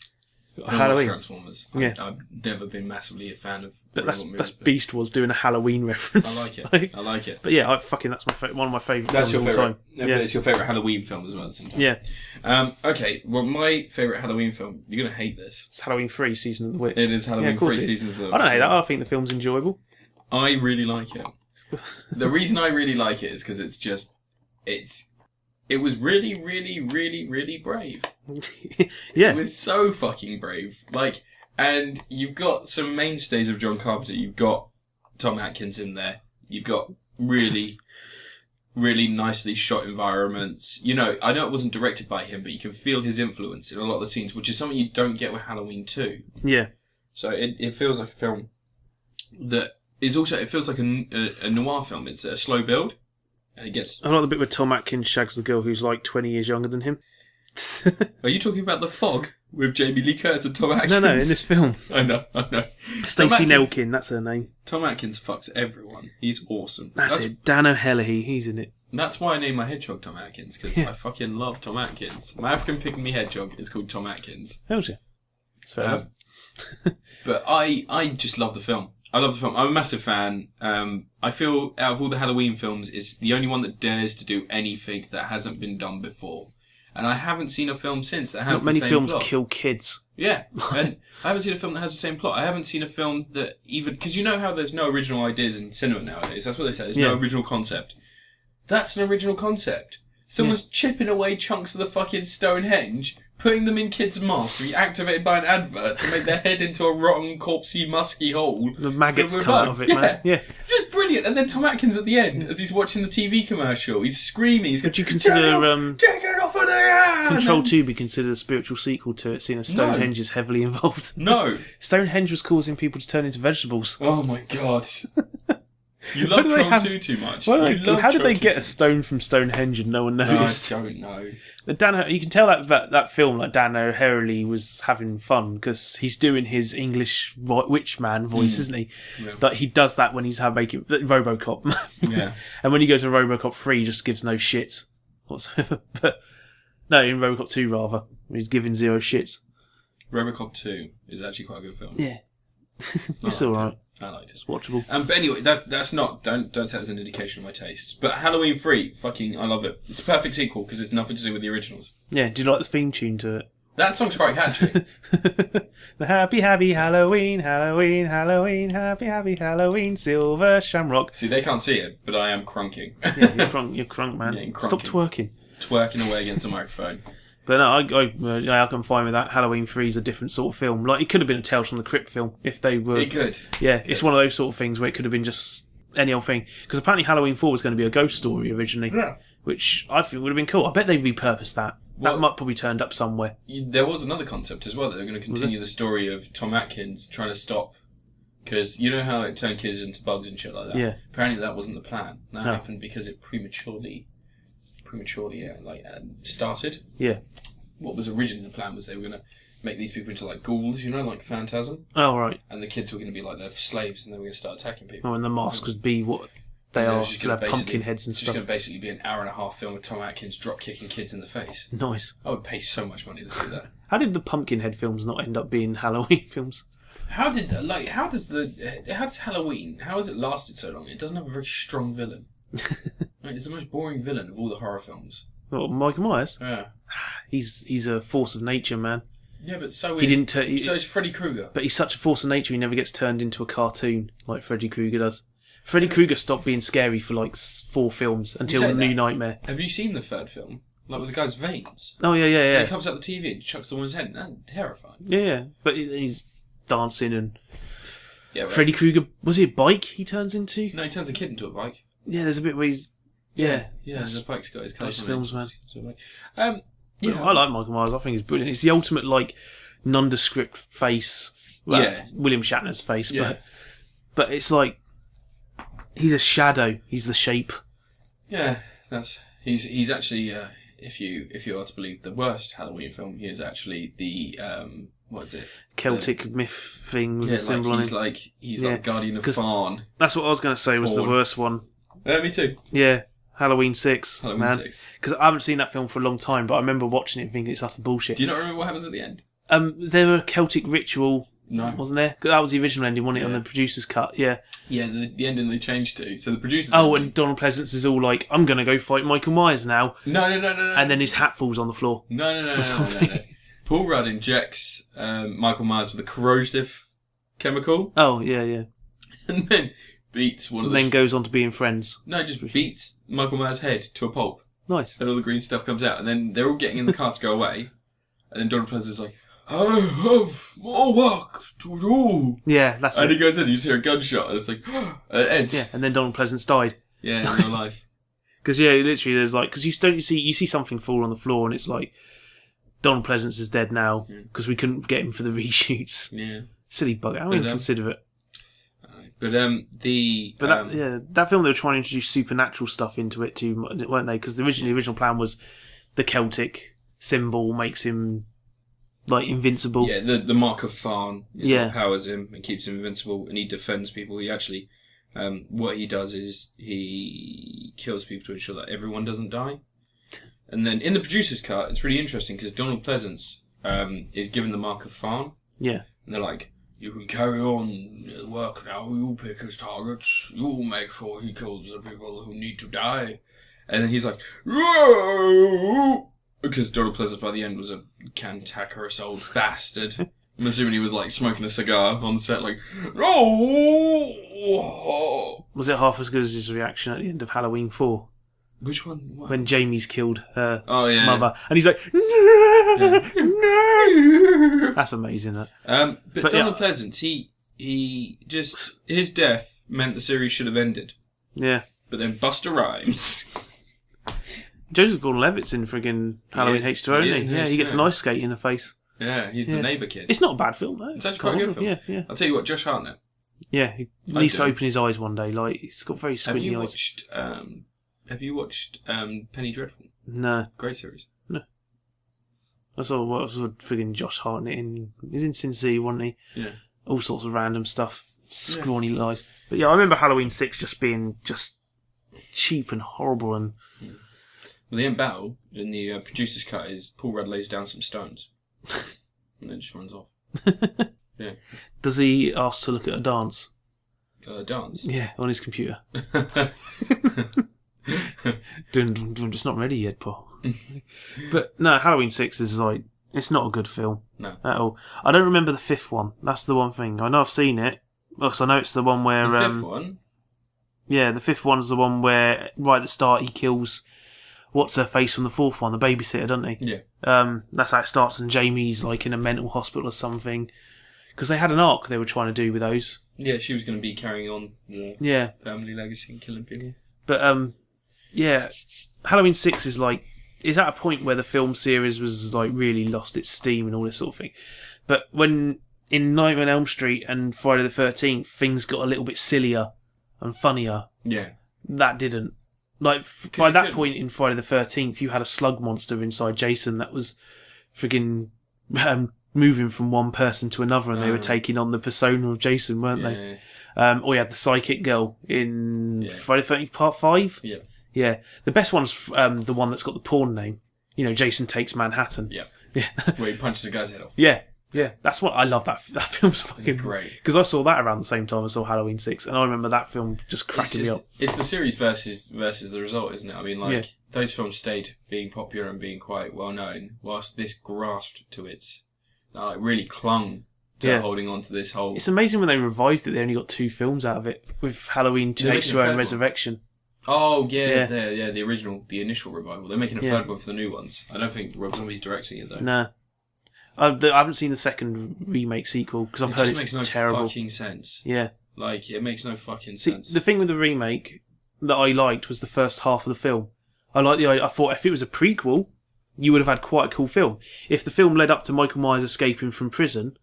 A: Halloween.
B: Transformers.
A: Yeah.
B: I've never been massively a fan of.
A: But that's Beast Wars doing a Halloween reference.
B: I like it.
A: But yeah, that's one of my favourite films of all time.
B: Yeah, but it's your favourite Halloween film as well at the same time.
A: Yeah.
B: Okay. Well, my favourite Halloween film. You're gonna hate this.
A: It's Halloween 3: Season of the Witch.
B: It is Halloween 3: Season of the Witch.
A: I don't hate that. I think the film's enjoyable.
B: I really like it. The reason I really like it is because it was really, really, really, really brave.
A: Yeah.
B: It was so fucking brave. Like, and you've got some mainstays of John Carpenter. You've got Tom Atkins in there. You've got really, really nicely shot environments. You know, I know it wasn't directed by him, but you can feel his influence in a lot of the scenes, which is something you don't get with Halloween 2.
A: Yeah.
B: So it feels like a film that is also, it feels like a noir film. It's a slow build, and it gets...
A: I like the bit where Tom Atkins shags the girl who's like 20 years younger than him.
B: Are you talking about The Fog with Jamie Lee Curtis and Tom Atkins?
A: No, in this film.
B: I know.
A: Stacey Nelkin, that's her name.
B: Tom Atkins fucks everyone. He's awesome.
A: That's it. Dan O'Herlihy, he's in it.
B: That's why I named my hedgehog Tom Atkins, because I fucking love Tom Atkins. My African pygmy hedgehog is called Tom Atkins.
A: How's it? That's fair enough.
B: But I just love the film. I love the film. I'm a massive fan. I feel out of all the Halloween films, it's the only one that dares to do anything that hasn't been done before. And I haven't seen a film since that has the same plot. Not many films
A: kill kids.
B: Yeah, and I haven't seen a film that has the same plot. I haven't seen a film that even... Because you know how there's no original ideas in cinema nowadays? That's what they say. There's no original concept. That's an original concept. Someone's chipping away chunks of the fucking Stonehenge, putting them in kids' masks to be activated by an advert to make their head into a rotten, corpsey, musky hole.
A: The maggots come out of it, man. Yeah.
B: It's just brilliant. And then Tom Atkins at the end, as he's watching the TV commercial, he's screaming.
A: Would you consider
B: take it off of there!
A: Control 2 be considered a spiritual sequel to it, seeing as Stonehenge is heavily involved?
B: No.
A: Stonehenge was causing people to turn into vegetables.
B: Oh my god. You love Troll 2 too much.
A: How did they get a stone from Stonehenge and no one noticed?
B: I don't know.
A: You can tell that film, like Dan O'Herlihy was having fun because he's doing his English witch man voice, isn't he? Yeah. Like he does that when he's making RoboCop.
B: Yeah.
A: And when he goes to RoboCop 3, he just gives no shits whatsoever. But no, in RoboCop 2 rather, he's giving zero shits.
B: RoboCop 2 is actually quite a good film.
A: Yeah. It's alright.
B: I liked it.
A: It's watchable.
B: But anyway, that's not... Don't take that as an indication of my taste. But Halloween 3, I love it. It's a perfect sequel because it's nothing to do with the originals.
A: Yeah, do you like the theme tune to it?
B: That song's quite catchy.
A: The happy Halloween, Halloween, Halloween, happy Halloween, silver shamrock.
B: See, they can't see it, but I am crunking.
A: Yeah, you're crunk, man.
B: Yeah,
A: stop twerking.
B: Twerking away against the microphone.
A: But no, I'm fine with that. Halloween 3 is a different sort of film. Like, it could have been a Tales from the Crypt film if they were...
B: It could.
A: Yeah, it's one of those sort of things where it could have been just any old thing. Because apparently Halloween 4 was going to be a ghost story originally. Yeah. Which I think would have been cool. I bet they repurposed that. That might probably turned up somewhere.
B: There was another concept as well. That they're going to continue the story of Tom Atkins trying to stop... Because you know how it turned kids into bugs and shit like that?
A: Yeah.
B: Apparently that wasn't the plan. That happened because it prematurely started.
A: Yeah.
B: What was originally the plan was they were going to make these people into like ghouls, you know, like Phantasm.
A: Oh, right.
B: And the kids were going to be like their slaves and they were going to start attacking people.
A: Oh, and the masks would be what they are, to have pumpkin heads and
B: stuff. It's
A: stuff.
B: going to basically be an hour-and-a-half film of Tom Atkins drop-kicking kids in the face.
A: Nice.
B: I would pay so much money to see that.
A: How did the Pumpkinhead films not end up being Halloween films?
B: How does Halloween, how has it lasted so long? It doesn't have a very strong villain. It's the most boring villain of all the horror films.
A: What, Michael Myers?
B: Yeah.
A: He's a force of nature, man.
B: Yeah, but so is Freddy Krueger.
A: But he's such a force of nature, he never gets turned into a cartoon like Freddy Krueger does. Freddy Krueger stopped being scary for like 4 films until New Nightmare.
B: Have you seen the third film? Like with the guy's veins?
A: Oh, yeah.
B: And he comes out the TV and chucks the woman's head. That's terrifying.
A: Yeah. But he's dancing and...
B: Yeah, right.
A: Freddy Krueger, was he a bike he turns into?
B: No, he turns a kid into a bike.
A: Yeah, there's a bit where he's... Yeah,
B: there's a bike's got his colours.
A: Those films, man.
B: Yeah,
A: I like Michael Myers. I think he's brilliant. It's the ultimate like nondescript face. Well, William Shatner's face, but it's like he's a shadow. He's the shape.
B: Yeah, he's actually if you are to believe the worst Halloween film, he is actually the what is it?
A: Celtic myth thing with the symbol on him.
B: He's like guardian of Farn.
A: That's what I was going to say was the worst one.
B: Me too.
A: Yeah. Halloween 6,
B: Halloween 6.
A: Because I haven't seen that film for a long time, but I remember watching it and thinking it's utter bullshit.
B: Do you not remember what happens at the end?
A: There were a Celtic ritual, wasn't there? That was the original ending, wasn't it, on the producer's cut? Yeah.
B: Yeah, the ending they changed to. So the producer's
A: and Donald Pleasance is all like, I'm going to go fight Michael Myers now.
B: No.
A: And then his hat falls on the floor.
B: No. Paul Rudd injects Michael Myers with a corrosive chemical.
A: Oh, yeah.
B: And then beats one of
A: And
B: the...
A: then goes on to being friends.
B: No, just beats Michael Myers' head to a pulp.
A: Nice.
B: And all the green stuff comes out. And then they're all getting in the car to go away. And then Donald Pleasance's like, I have more work to do.
A: Yeah, that's
B: and
A: it.
B: he goes in, you just hear a gunshot, and it's like, and it ends.
A: Yeah, and then Donald Pleasance died.
B: Yeah, in real life.
A: Because literally, there's like, because you see something fall on the floor, and it's like Donald Pleasance is dead now because we couldn't get him for the reshoots.
B: Yeah,
A: silly bugger. I wouldn't consider it.
B: But
A: that film, they were trying to introduce supernatural stuff into it too, weren't they? Because the original plan was the Celtic symbol makes him like invincible.
B: Yeah, the Mark of Farn is what powers him and keeps him invincible, and he defends people. He actually, what he does is he kills people to ensure that everyone doesn't die. And then in the producer's cut, it's really interesting because Donald Pleasance is given the Mark of Farn.
A: Yeah.
B: And they're like, you can carry on work now, you'll pick his targets, you'll make sure he kills the people who need to die. And then he's like, whoa! Because Donald Pleasance by the end was a cantankerous old bastard. I'm assuming he was like smoking a cigar on set, like, no!
A: Was it half as good as his reaction at the end of Halloween 4?
B: Which one? What?
A: When Jamie's killed her
B: mother.
A: And he's like, no! No! That's amazing, that.
B: But Donald Pleasance, he just... His death meant the series should have ended.
A: Yeah.
B: But then Busta Rhymes...
A: Joseph Gordon-Levitt's in friggin' Halloween H2O, isn't he? Yeah, he gets an ice skate in the face.
B: Yeah, he's the neighbour kid.
A: It's not a bad film, though.
B: It's actually quite a good film.
A: Yeah.
B: I'll tell you what, Josh Hartnett.
A: Yeah, he needs to open his eyes one day. Like, he's got very squinty eyes.
B: Have you watched Penny Dreadful?
A: No.
B: Great series.
A: No. I saw what was friggin' Josh Hartnett in. He's in Sin City, wasn't he?
B: Yeah.
A: All sorts of random stuff. Scrawny lies. But yeah, I remember Halloween 6 just being just cheap and horrible and...
B: Well, the end battle in the producer's cut is Paul Rudd lays down some stones. And then just runs off. Yeah.
A: Does he ask to look at a dance?
B: Dance?
A: Yeah, on his computer. Just not ready yet, Paul. But no, Halloween 6 is like, it's not a good film.
B: No.
A: At all. I don't remember the fifth one. That's the one thing. I know I've seen it. Because I know it's the one where...
B: The fifth one?
A: Yeah, the fifth one's the one where, right at the start, he kills... What's-her-face from the fourth one, the babysitter, doesn't he?
B: Yeah.
A: That's how it starts, and Jamie's like in a mental hospital or something. Because they had an arc they were trying to do with those.
B: Yeah, she was going to be carrying on the family legacy and killing people.
A: But, yeah, Halloween 6 is at a point where the film series was like really lost its steam and all this sort of thing. But when in Nightmare on Elm Street and Friday the 13th, things got a little bit sillier and funnier.
B: Yeah.
A: That didn't. Like, by that point in Friday the 13th, you had a slug monster inside Jason that was friggin' moving from one person to another, and they were taking on the persona of Jason, weren't they? Or you had the psychic girl in Friday the 13th Part 5.
B: Yeah.
A: Yeah. The best one's the one that's got the porn name. You know, Jason Takes Manhattan.
B: Yeah. Where he punches the guy's head off.
A: Yeah. Yeah, that's what I love. That film's fucking
B: great
A: because I saw that around the same time I saw Halloween 6, and I remember that film just cracking me up.
B: It's the series versus the result, isn't it? I mean, those films stayed being popular and being quite well known, whilst this grasped to its, really clung to holding on to this whole.
A: It's amazing when they revived it. They only got 2 films out of it with Halloween H2O and Resurrection.
B: Oh yeah, the original, the initial revival. They're making a third one for the new ones. I don't think Rob Zombie's directing it though.
A: Nah. I haven't seen the second remake sequel because I've heard it's terrible. It makes no
B: fucking sense.
A: Yeah.
B: Like, it makes no fucking sense.
A: The thing with the remake that I liked was the first half of the film. I thought if it was a prequel, you would have had quite a cool film. If the film led up to Michael Myers escaping from prison,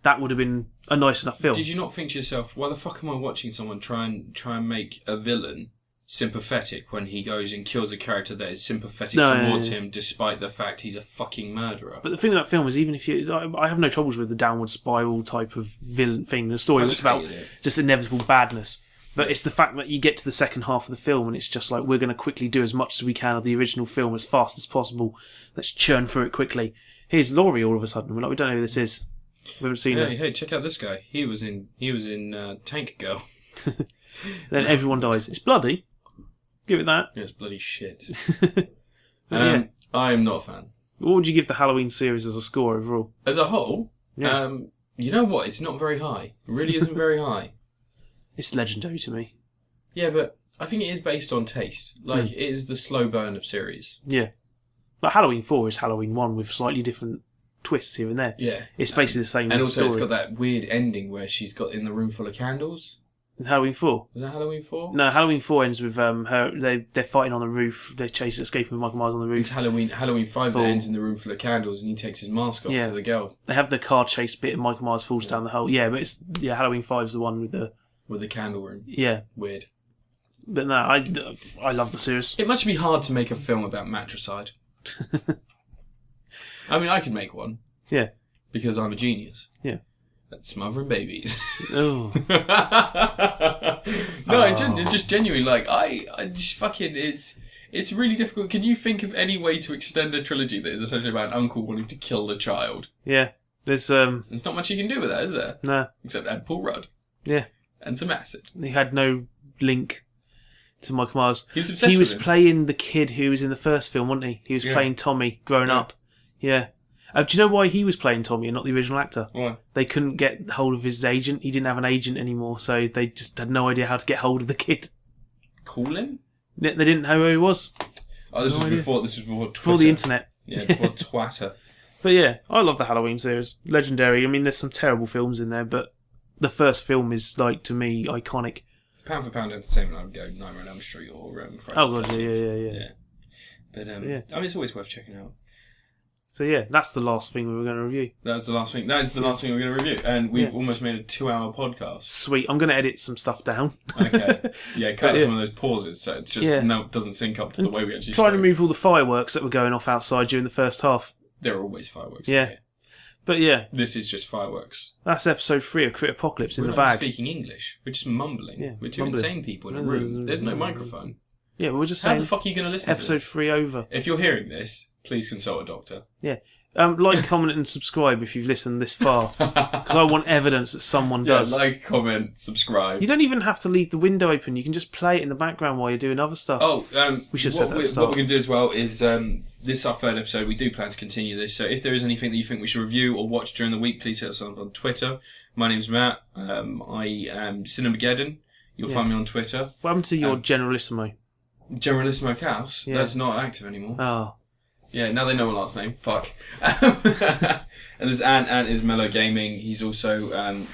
A: that would have been a nice enough film.
B: Did you not think to yourself, why the fuck am I watching someone try and make a villain sympathetic when he goes and kills a character that is sympathetic towards him despite the fact he's a fucking murderer?
A: But the thing with that film is, even if you... I have no troubles with the downward spiral type of villain thing. The story was about just inevitable badness. But it's the fact that you get to the second half of the film and it's just like, we're going to quickly do as much as we can of the original film as fast as possible. Let's churn through it quickly. Here's Laurie all of a sudden. We're like, we don't know who this is. We haven't seen her.
B: Hey, check out this guy. He was in Tank Girl.
A: Then everyone dies. It's bloody. Give it that.
B: Yeah, it's bloody shit.
A: I
B: am not a fan.
A: What would you give the Halloween series as a score overall?
B: As a whole? Yeah. You know what? It's not very high. It really isn't very high.
A: It's legendary to me.
B: Yeah, but I think it is based on taste. Like, it is the slow burn of series.
A: Yeah. But Halloween 4 is Halloween 1 with slightly different twists here and there.
B: Yeah.
A: It's basically the same
B: And also
A: story.
B: it's got that weird ending where she's got in the room full of candles.
A: It's Halloween 4.
B: Was that Halloween 4?
A: No, Halloween 4 ends with her. They're fighting on the roof. They're escaping with Michael Myers on the roof.
B: It's Halloween 5 that ends in the room full of candles and he takes his mask off to the girl.
A: They have the car chase bit and Michael Myers falls down the hole. Yeah, but it's Halloween 5 is the one with the
B: candle room.
A: Yeah.
B: Weird.
A: But no, I love the series.
B: It must be hard to make a film about matricide. I mean, I could make one.
A: Yeah. Because
B: I'm a genius.
A: Yeah.
B: At smothering babies.
A: Oh.
B: No, just genuinely, like, I just fucking, it's really difficult. Can you think of any way to extend a trilogy that is essentially about an uncle wanting to kill the child?
A: Yeah. There's
B: not much you can do with that, is there?
A: No.
B: Except add Paul Rudd.
A: Yeah.
B: And some acid.
A: He had no link to Michael Myers.
B: He was obsessed
A: He was
B: with him.
A: playing the kid who was in the first film, wasn't he? He was playing Tommy, growing up. Yeah. Do you know why he was playing Tommy and not the original actor?
B: Why?
A: They couldn't get hold of his agent. He didn't have an agent anymore, so they just had no idea how to get hold of the kid.
B: Call him?
A: They didn't know who he was.
B: Oh, this was before Twitter.
A: Before the internet.
B: Yeah, before Twitter.
A: But yeah, I love the Halloween series. Legendary. I mean, there's some terrible films in there, but the first film is, like, to me, iconic.
B: Pound for pound entertainment, I would go Nightmare on Elm Street or Friday the 13th. Yeah. But, I mean, it's always worth checking out.
A: So yeah, that's the last thing we were going to review.
B: That is the last thing we're going to review. And we've almost made a 2-hour podcast.
A: Sweet. I'm going to edit some stuff down.
B: Okay. Yeah, cut some of those pauses so it just doesn't sync up to the way we actually
A: try
B: spoke.
A: to remove all the fireworks that were going off outside during the first half.
B: There are always fireworks.
A: Yeah. But yeah.
B: This is just fireworks.
A: That's episode 3 of Critapocalypse in the
B: bag.
A: bag.
B: We're not speaking English. We're just mumbling.
A: Yeah,
B: we're two insane people in a room. There's no microphone.
A: Yeah, but we're just
B: saying... How
A: saying...
B: the fuck are you going to listen to
A: Episode 3 over.
B: If you're hearing this, please consult a doctor.
A: Yeah. Like, comment and subscribe if you've listened this far. Because I want evidence that someone does.
B: Like, comment, subscribe.
A: You don't even have to leave the window open. You can just play it in the background while you're doing other stuff. We should have said that at the start.
B: What we're going to do as well is, this is our 3rd episode. We do plan to continue this. So if there is anything that you think we should review or watch during the week, please hit us up on Twitter. My name's Matt. I am Cinemageddon. You'll find me on Twitter.
A: What happened to your Generalissimo?
B: Generalissimo Chaos?
A: Yeah.
B: That's not active anymore.
A: Oh.
B: Yeah, now they know my last name. Fuck. And there's Ant is Mellow Gaming. He's also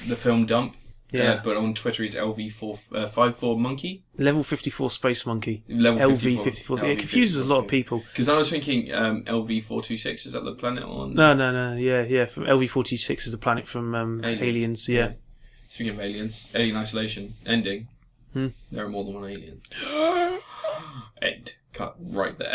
B: the Film Dump.
A: Yeah.
B: But on Twitter he's LV54 Monkey.
A: Level 54 Space Monkey.
B: Level
A: LV54. Yeah, it confuses a lot of people.
B: Because I was thinking LV426, is that the planet on...
A: No. Yeah. From LV46 is the planet from Aliens. Yeah.
B: Speaking of aliens, Alien Isolation, ending. There are more than one alien. End. Cut right there.